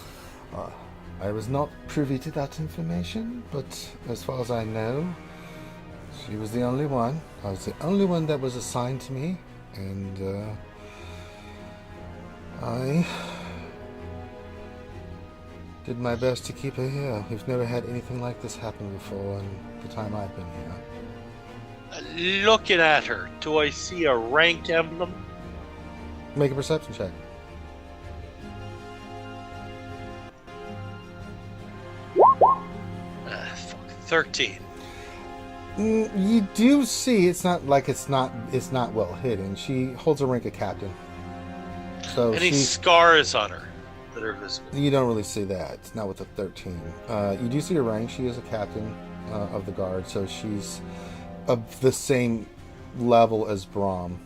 I was not privy to that information, but as far as I know, she was the only one. I was the only one that was assigned to me, and I did my best to keep her here. We've never had anything like this happen before in the time I've been here. Looking at her, do I see a rank emblem? Make a perception check. Fuck, 13. You do see it's not like it's not well hidden. She holds a rank of captain. So Any scars on her that are visible? you don't really see that. It's not with a 13. You do see her rank. She is a captain of the guard, so she's of the same level as Brahm,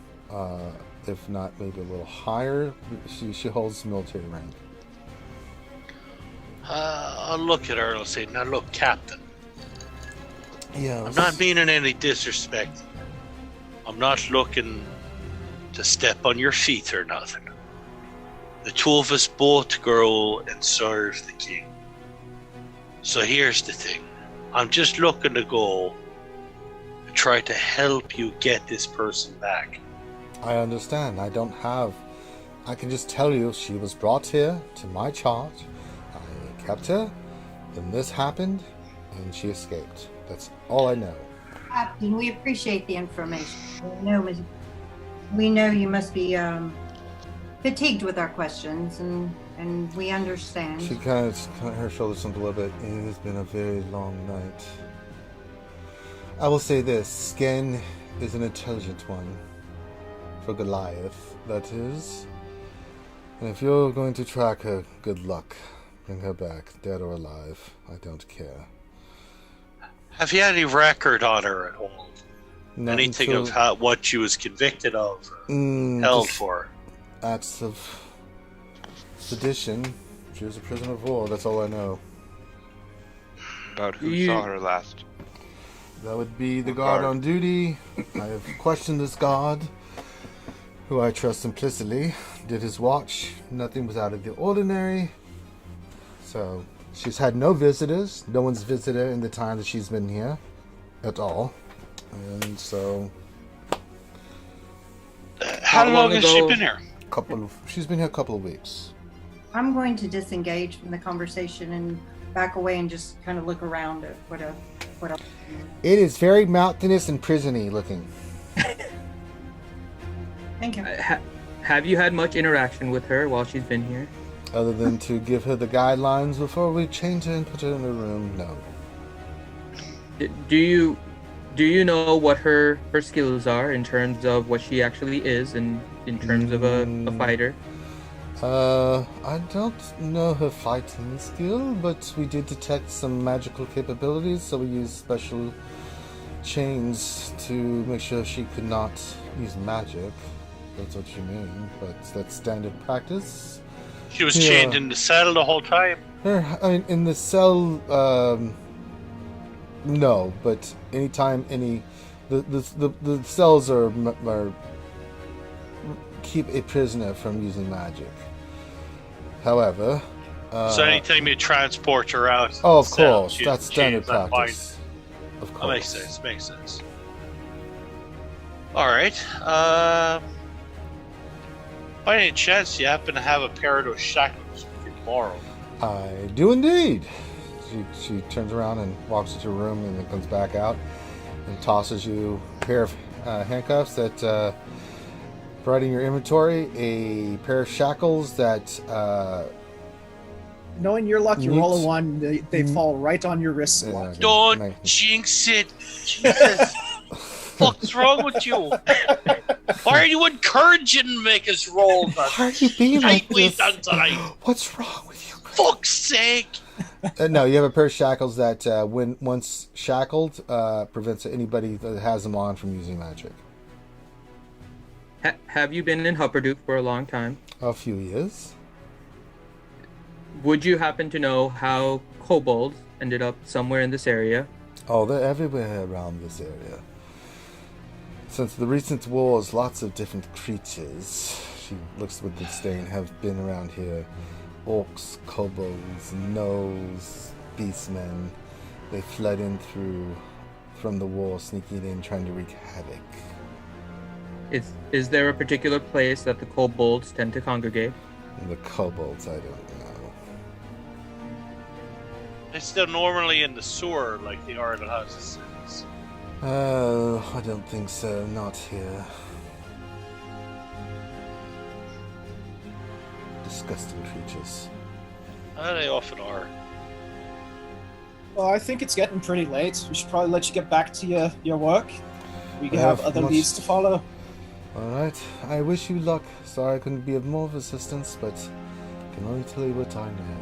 if not maybe a little higher. She holds military rank. I'll look at her and I'll say, now look, Captain. Yeah, I'm not meaning any disrespect. I'm not looking to step on your feet or nothing. The two of us both grow and serve the king. So here's the thing. I'm just looking to go and try to help you get this person back. I understand. I can just tell you she was brought here to my charge. I kept her, then this happened, and she escaped. That's all I know. Captain, we appreciate the information. We know you must be fatigued with our questions, and we understand. She kind of her shoulders slumped a little bit. It has been a very long night. I will say this: Skin is an intelligent one. For Goliath, that is. And if you're going to track her, good luck. Bring her back, dead or alive. I don't care. Have you any record on her at all? Not Anything until of what she was convicted of or held just for? acts of sedition. She was a prisoner of war. That's all I know. About who saw her last? That would be the guard on duty. I have questioned this guard, who I trust implicitly. Did his watch. Nothing was out of the ordinary. So, she's had no visitors. No one's visited her in the time that she's been here at all. And so... How long has she been here? She's been here a couple of weeks. I'm going to disengage from the conversation and back away and just kind of look around at what else. It is very mountainous and prison-y looking. Thank you. Have you had much interaction with her while she's been here? Other than to give her the guidelines before we change her and put her in a room, no. Do you know what her skills are in terms of what she actually is and in terms of a fighter? I don't know her fighting skill, but we did detect some magical capabilities, so we used special chains to make sure she could not use magic. That's what you mean, but that's standard practice. She was chained in the cell the whole time? In the cell, no, but anytime the cells are keep a prisoner from using magic. However, so anytime you transport her out, oh, of course, that's standard practice. Of course, makes sense. All right. By any chance, you happen to have a pair of those shackles we could borrow? I do indeed. She turns around and walks into her room and then comes back out and tosses you a pair of handcuffs that right in your inventory, a pair of shackles that Knowing your luck, you roll a 1, they fall right on your wrist slot. Don't jinx it. Jesus. What's wrong with you? Why are you encouraging to make us roll? Why are you being like this? Done tonight? What's wrong with you? Fuck's sake! No, you have a pair of shackles that, when once shackled, prevents anybody that has them on from using magic. Have you been in Hupperdook for a long time? A few years. Would you happen to know how kobolds ended up somewhere in this area? Oh, they're everywhere around this area. Since the recent wars, lots of different creatures, she looks with disdain, have been around here. Orcs, kobolds, gnolls, beastmen. They fled in from the war, sneaking in, trying to wreak havoc. Is there a particular place that the kobolds tend to congregate? The kobolds, I don't know. They're still normally in the sewer like they are in the houses. I don't think so. Not here. Disgusting creatures. They often are. Well, I think it's getting pretty late. We should probably let you get back to your work. We can I have have other much- leads to follow. Alright, I wish you luck. Sorry I couldn't be of more assistance, but I can only tell you what I know.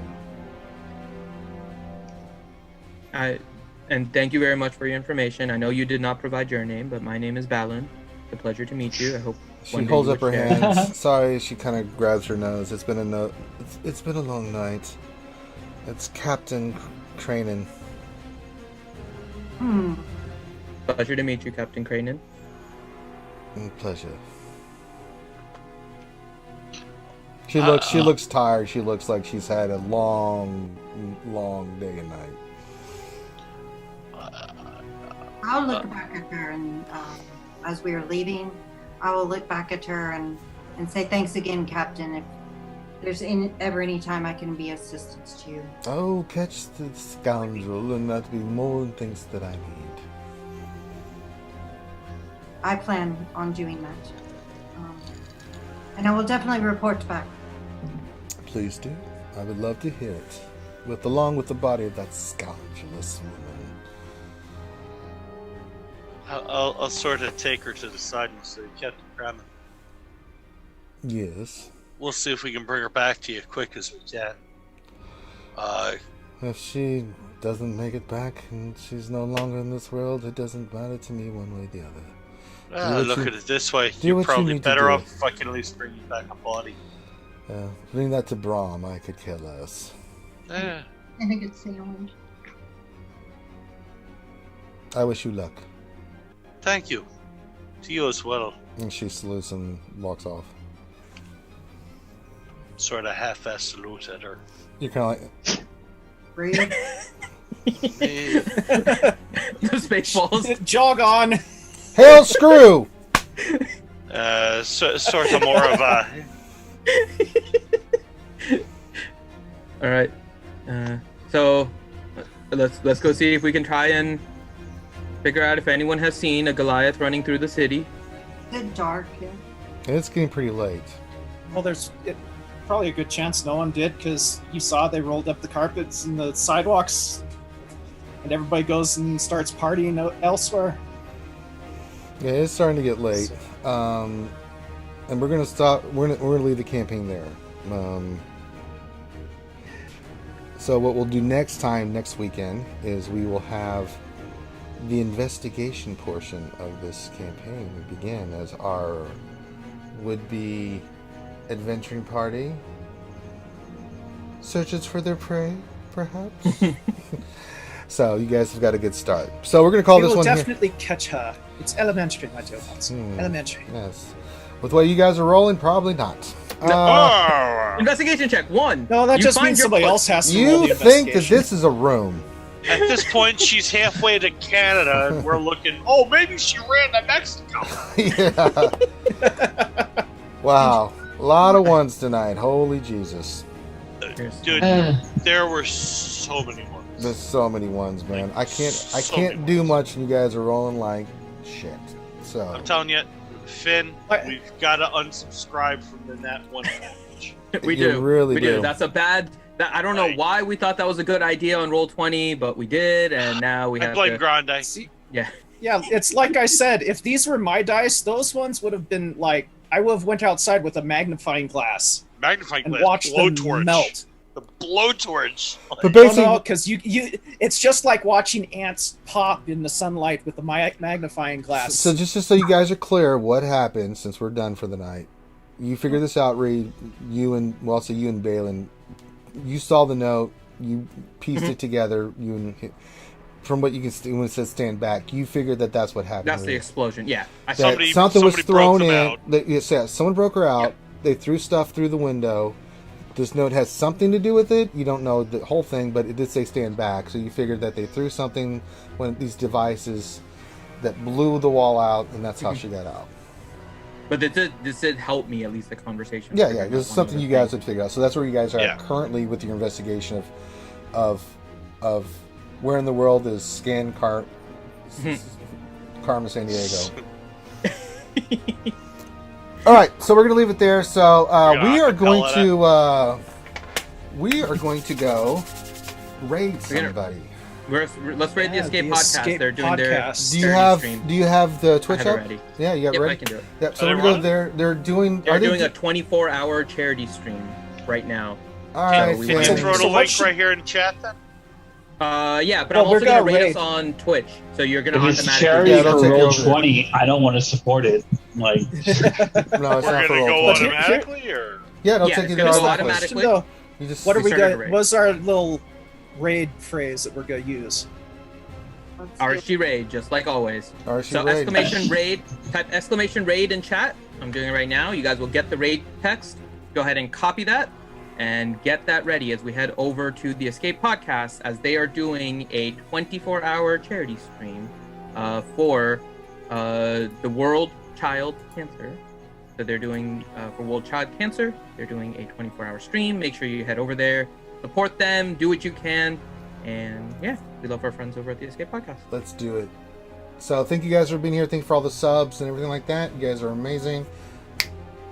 And thank you very much for your information. I know you did not provide your name, but my name is Balin. It's a pleasure to meet you. I hope She one day holds you up her would share. hands. Sorry, she kind of grabs her nose. It's been it's been a long night. It's Captain Cranen. Pleasure to meet you, Captain Cranen. Pleasure. She looks tired. She looks like she's had a long day and night. I'll look back at her, and as we are leaving, I will look back at her and say thanks again, Captain. If there's ever any time I can be assistance to you. Oh, catch the scoundrel, and that'll be more things that I need. I plan on doing that. And I will definitely report back. Please do. I would love to hear it. Along with the body of that scoundrelous woman. I'll sort of take her to the side and say, Captain Crammon, Yes. we'll see if we can bring her back to you as quick as we can. If she doesn't make it back and she's no longer in this world, it doesn't matter to me one way or the other. Look at it this way. do You're what you probably need to better do. off if I can at least bring you back a body. Bring that to Brahm, I could care less. Eh, I think it's sound. I wish you luck. thank you. To you as well. And she salutes and walks off. Sort of half-ass salute at her. You're kind of like, Rude. Those Spaceballs. Jog on. Hail Screw! Sort of more of a... All right. So let's go see if we can try and figure out if anyone has seen a Goliath running through the city. It's dark. Yeah. It's getting pretty late. Well, probably a good chance no one did, because you saw they rolled up the carpets and the sidewalks, and everybody goes and starts partying elsewhere. Yeah, it's starting to get late. And we're gonna stop. We're gonna leave the campaign there. So what we'll do next weekend, is we will have the investigation portion of this campaign begin as our would-be adventuring party searches for their prey, perhaps. So you guys have got a good start. So we're gonna call We this will one here. definitely catch her. It's elementary, my dear Watson. Elementary. Yes. With what you guys are rolling, probably not. Investigation check 1. No, that You just find means your somebody foot. else has to roll the You think that investigation. this is a room? At this point, she's halfway to Canada, and we're looking, oh, maybe she ran to Mexico. Yeah. Wow. A lot of ones tonight. Holy Jesus. Dude, there were so many ones. There's so many ones, man. I can't So many do much and you guys are rolling like shit. So I'm telling you, Finn, What? we've got to unsubscribe from the Nat 1 package. We You do. really we do. That's a bad. I don't know Right. why we thought that was a good idea on Roll20, but we did, and now we I have blame to. Grande. See, Yeah. yeah, it's like I said, if these were my dice, those ones would have been like, I would have went outside with a magnifying glass Magnifying and glass, watched them blowtorch. melt. The blowtorch. but No, basically no, because you, it's just like watching ants pop in the sunlight with a magnifying glass. so just so you guys are clear what happened since we're done for the night. You figure this out, Reed. You and Balin. You saw the note. You pieced it together. From what you can see when it says stand back, you figured that that's what happened. That's the Reed. explosion. Yeah. I That saw Somebody- something was somebody broke thrown them in. out. Yes, someone broke her out. Yep. They threw stuff through the window. This note has something to do with it. You don't know the whole thing, but it did say stand back. So you figured that they threw something, one of these devices, that blew the wall out, and that's how she got out. But this did help me, at least the conversation. Yeah, yeah. This is something you guys would figure out. So that's where you guys are Yeah. currently with your investigation of where in the world is Carmen San Diego. All right, so we're gonna leave it there. So we are going to go raid somebody. Let's raid the Yeah, Escape the podcast. Escape They're doing podcast. Do you charity have stream. Do you have the I Twitch have it up? ready. Yeah, you got it Yep, ready. I can do it. Yep. So Are we're they gonna go running? there. They're doing. They're Are they doing a 24-hour charity stream right now. All right. we Can went you in. throw the So what link should- right here in chat then? Yeah, but No, I'm we're also gonna gonna rate raid. us on Twitch, so you're gonna If it's automatically. charity Yeah, for they'll take you roll over there. 20, I don't want to support it. Like, No, it's We're not for gonna go roll play. Here- automatically, or Yeah, it'll Yeah, take it's you gonna there go automatically. automatically. No, You just what are we started going? a raid. What's our little raid phrase that we're gonna use? Let's do- RSG raid, just like always. RSG So raid. exclamation raid, type exclamation raid in chat. I'm doing it right now. You guys will get the raid text. Go ahead and copy that and get that ready as we head over to the Escape podcast, as they are doing a 24-hour charity stream for the World Child Cancer. So they're doing for World Child Cancer. They're doing a 24-hour stream. Make sure you head over there, support them, do what you can, and yeah, we love our friends over at the Escape podcast. Let's do it. So thank you guys for being here. Thank you for all the subs and everything like that. You guys are amazing.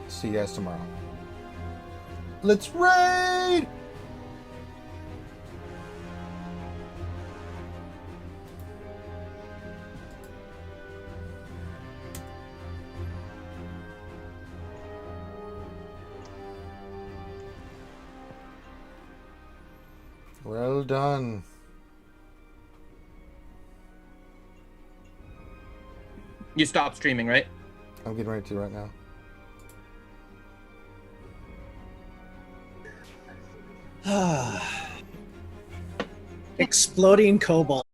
See you guys tomorrow. Let's raid! Well done. You stop streaming, right? I'm getting ready to right now. Exploding Kobold.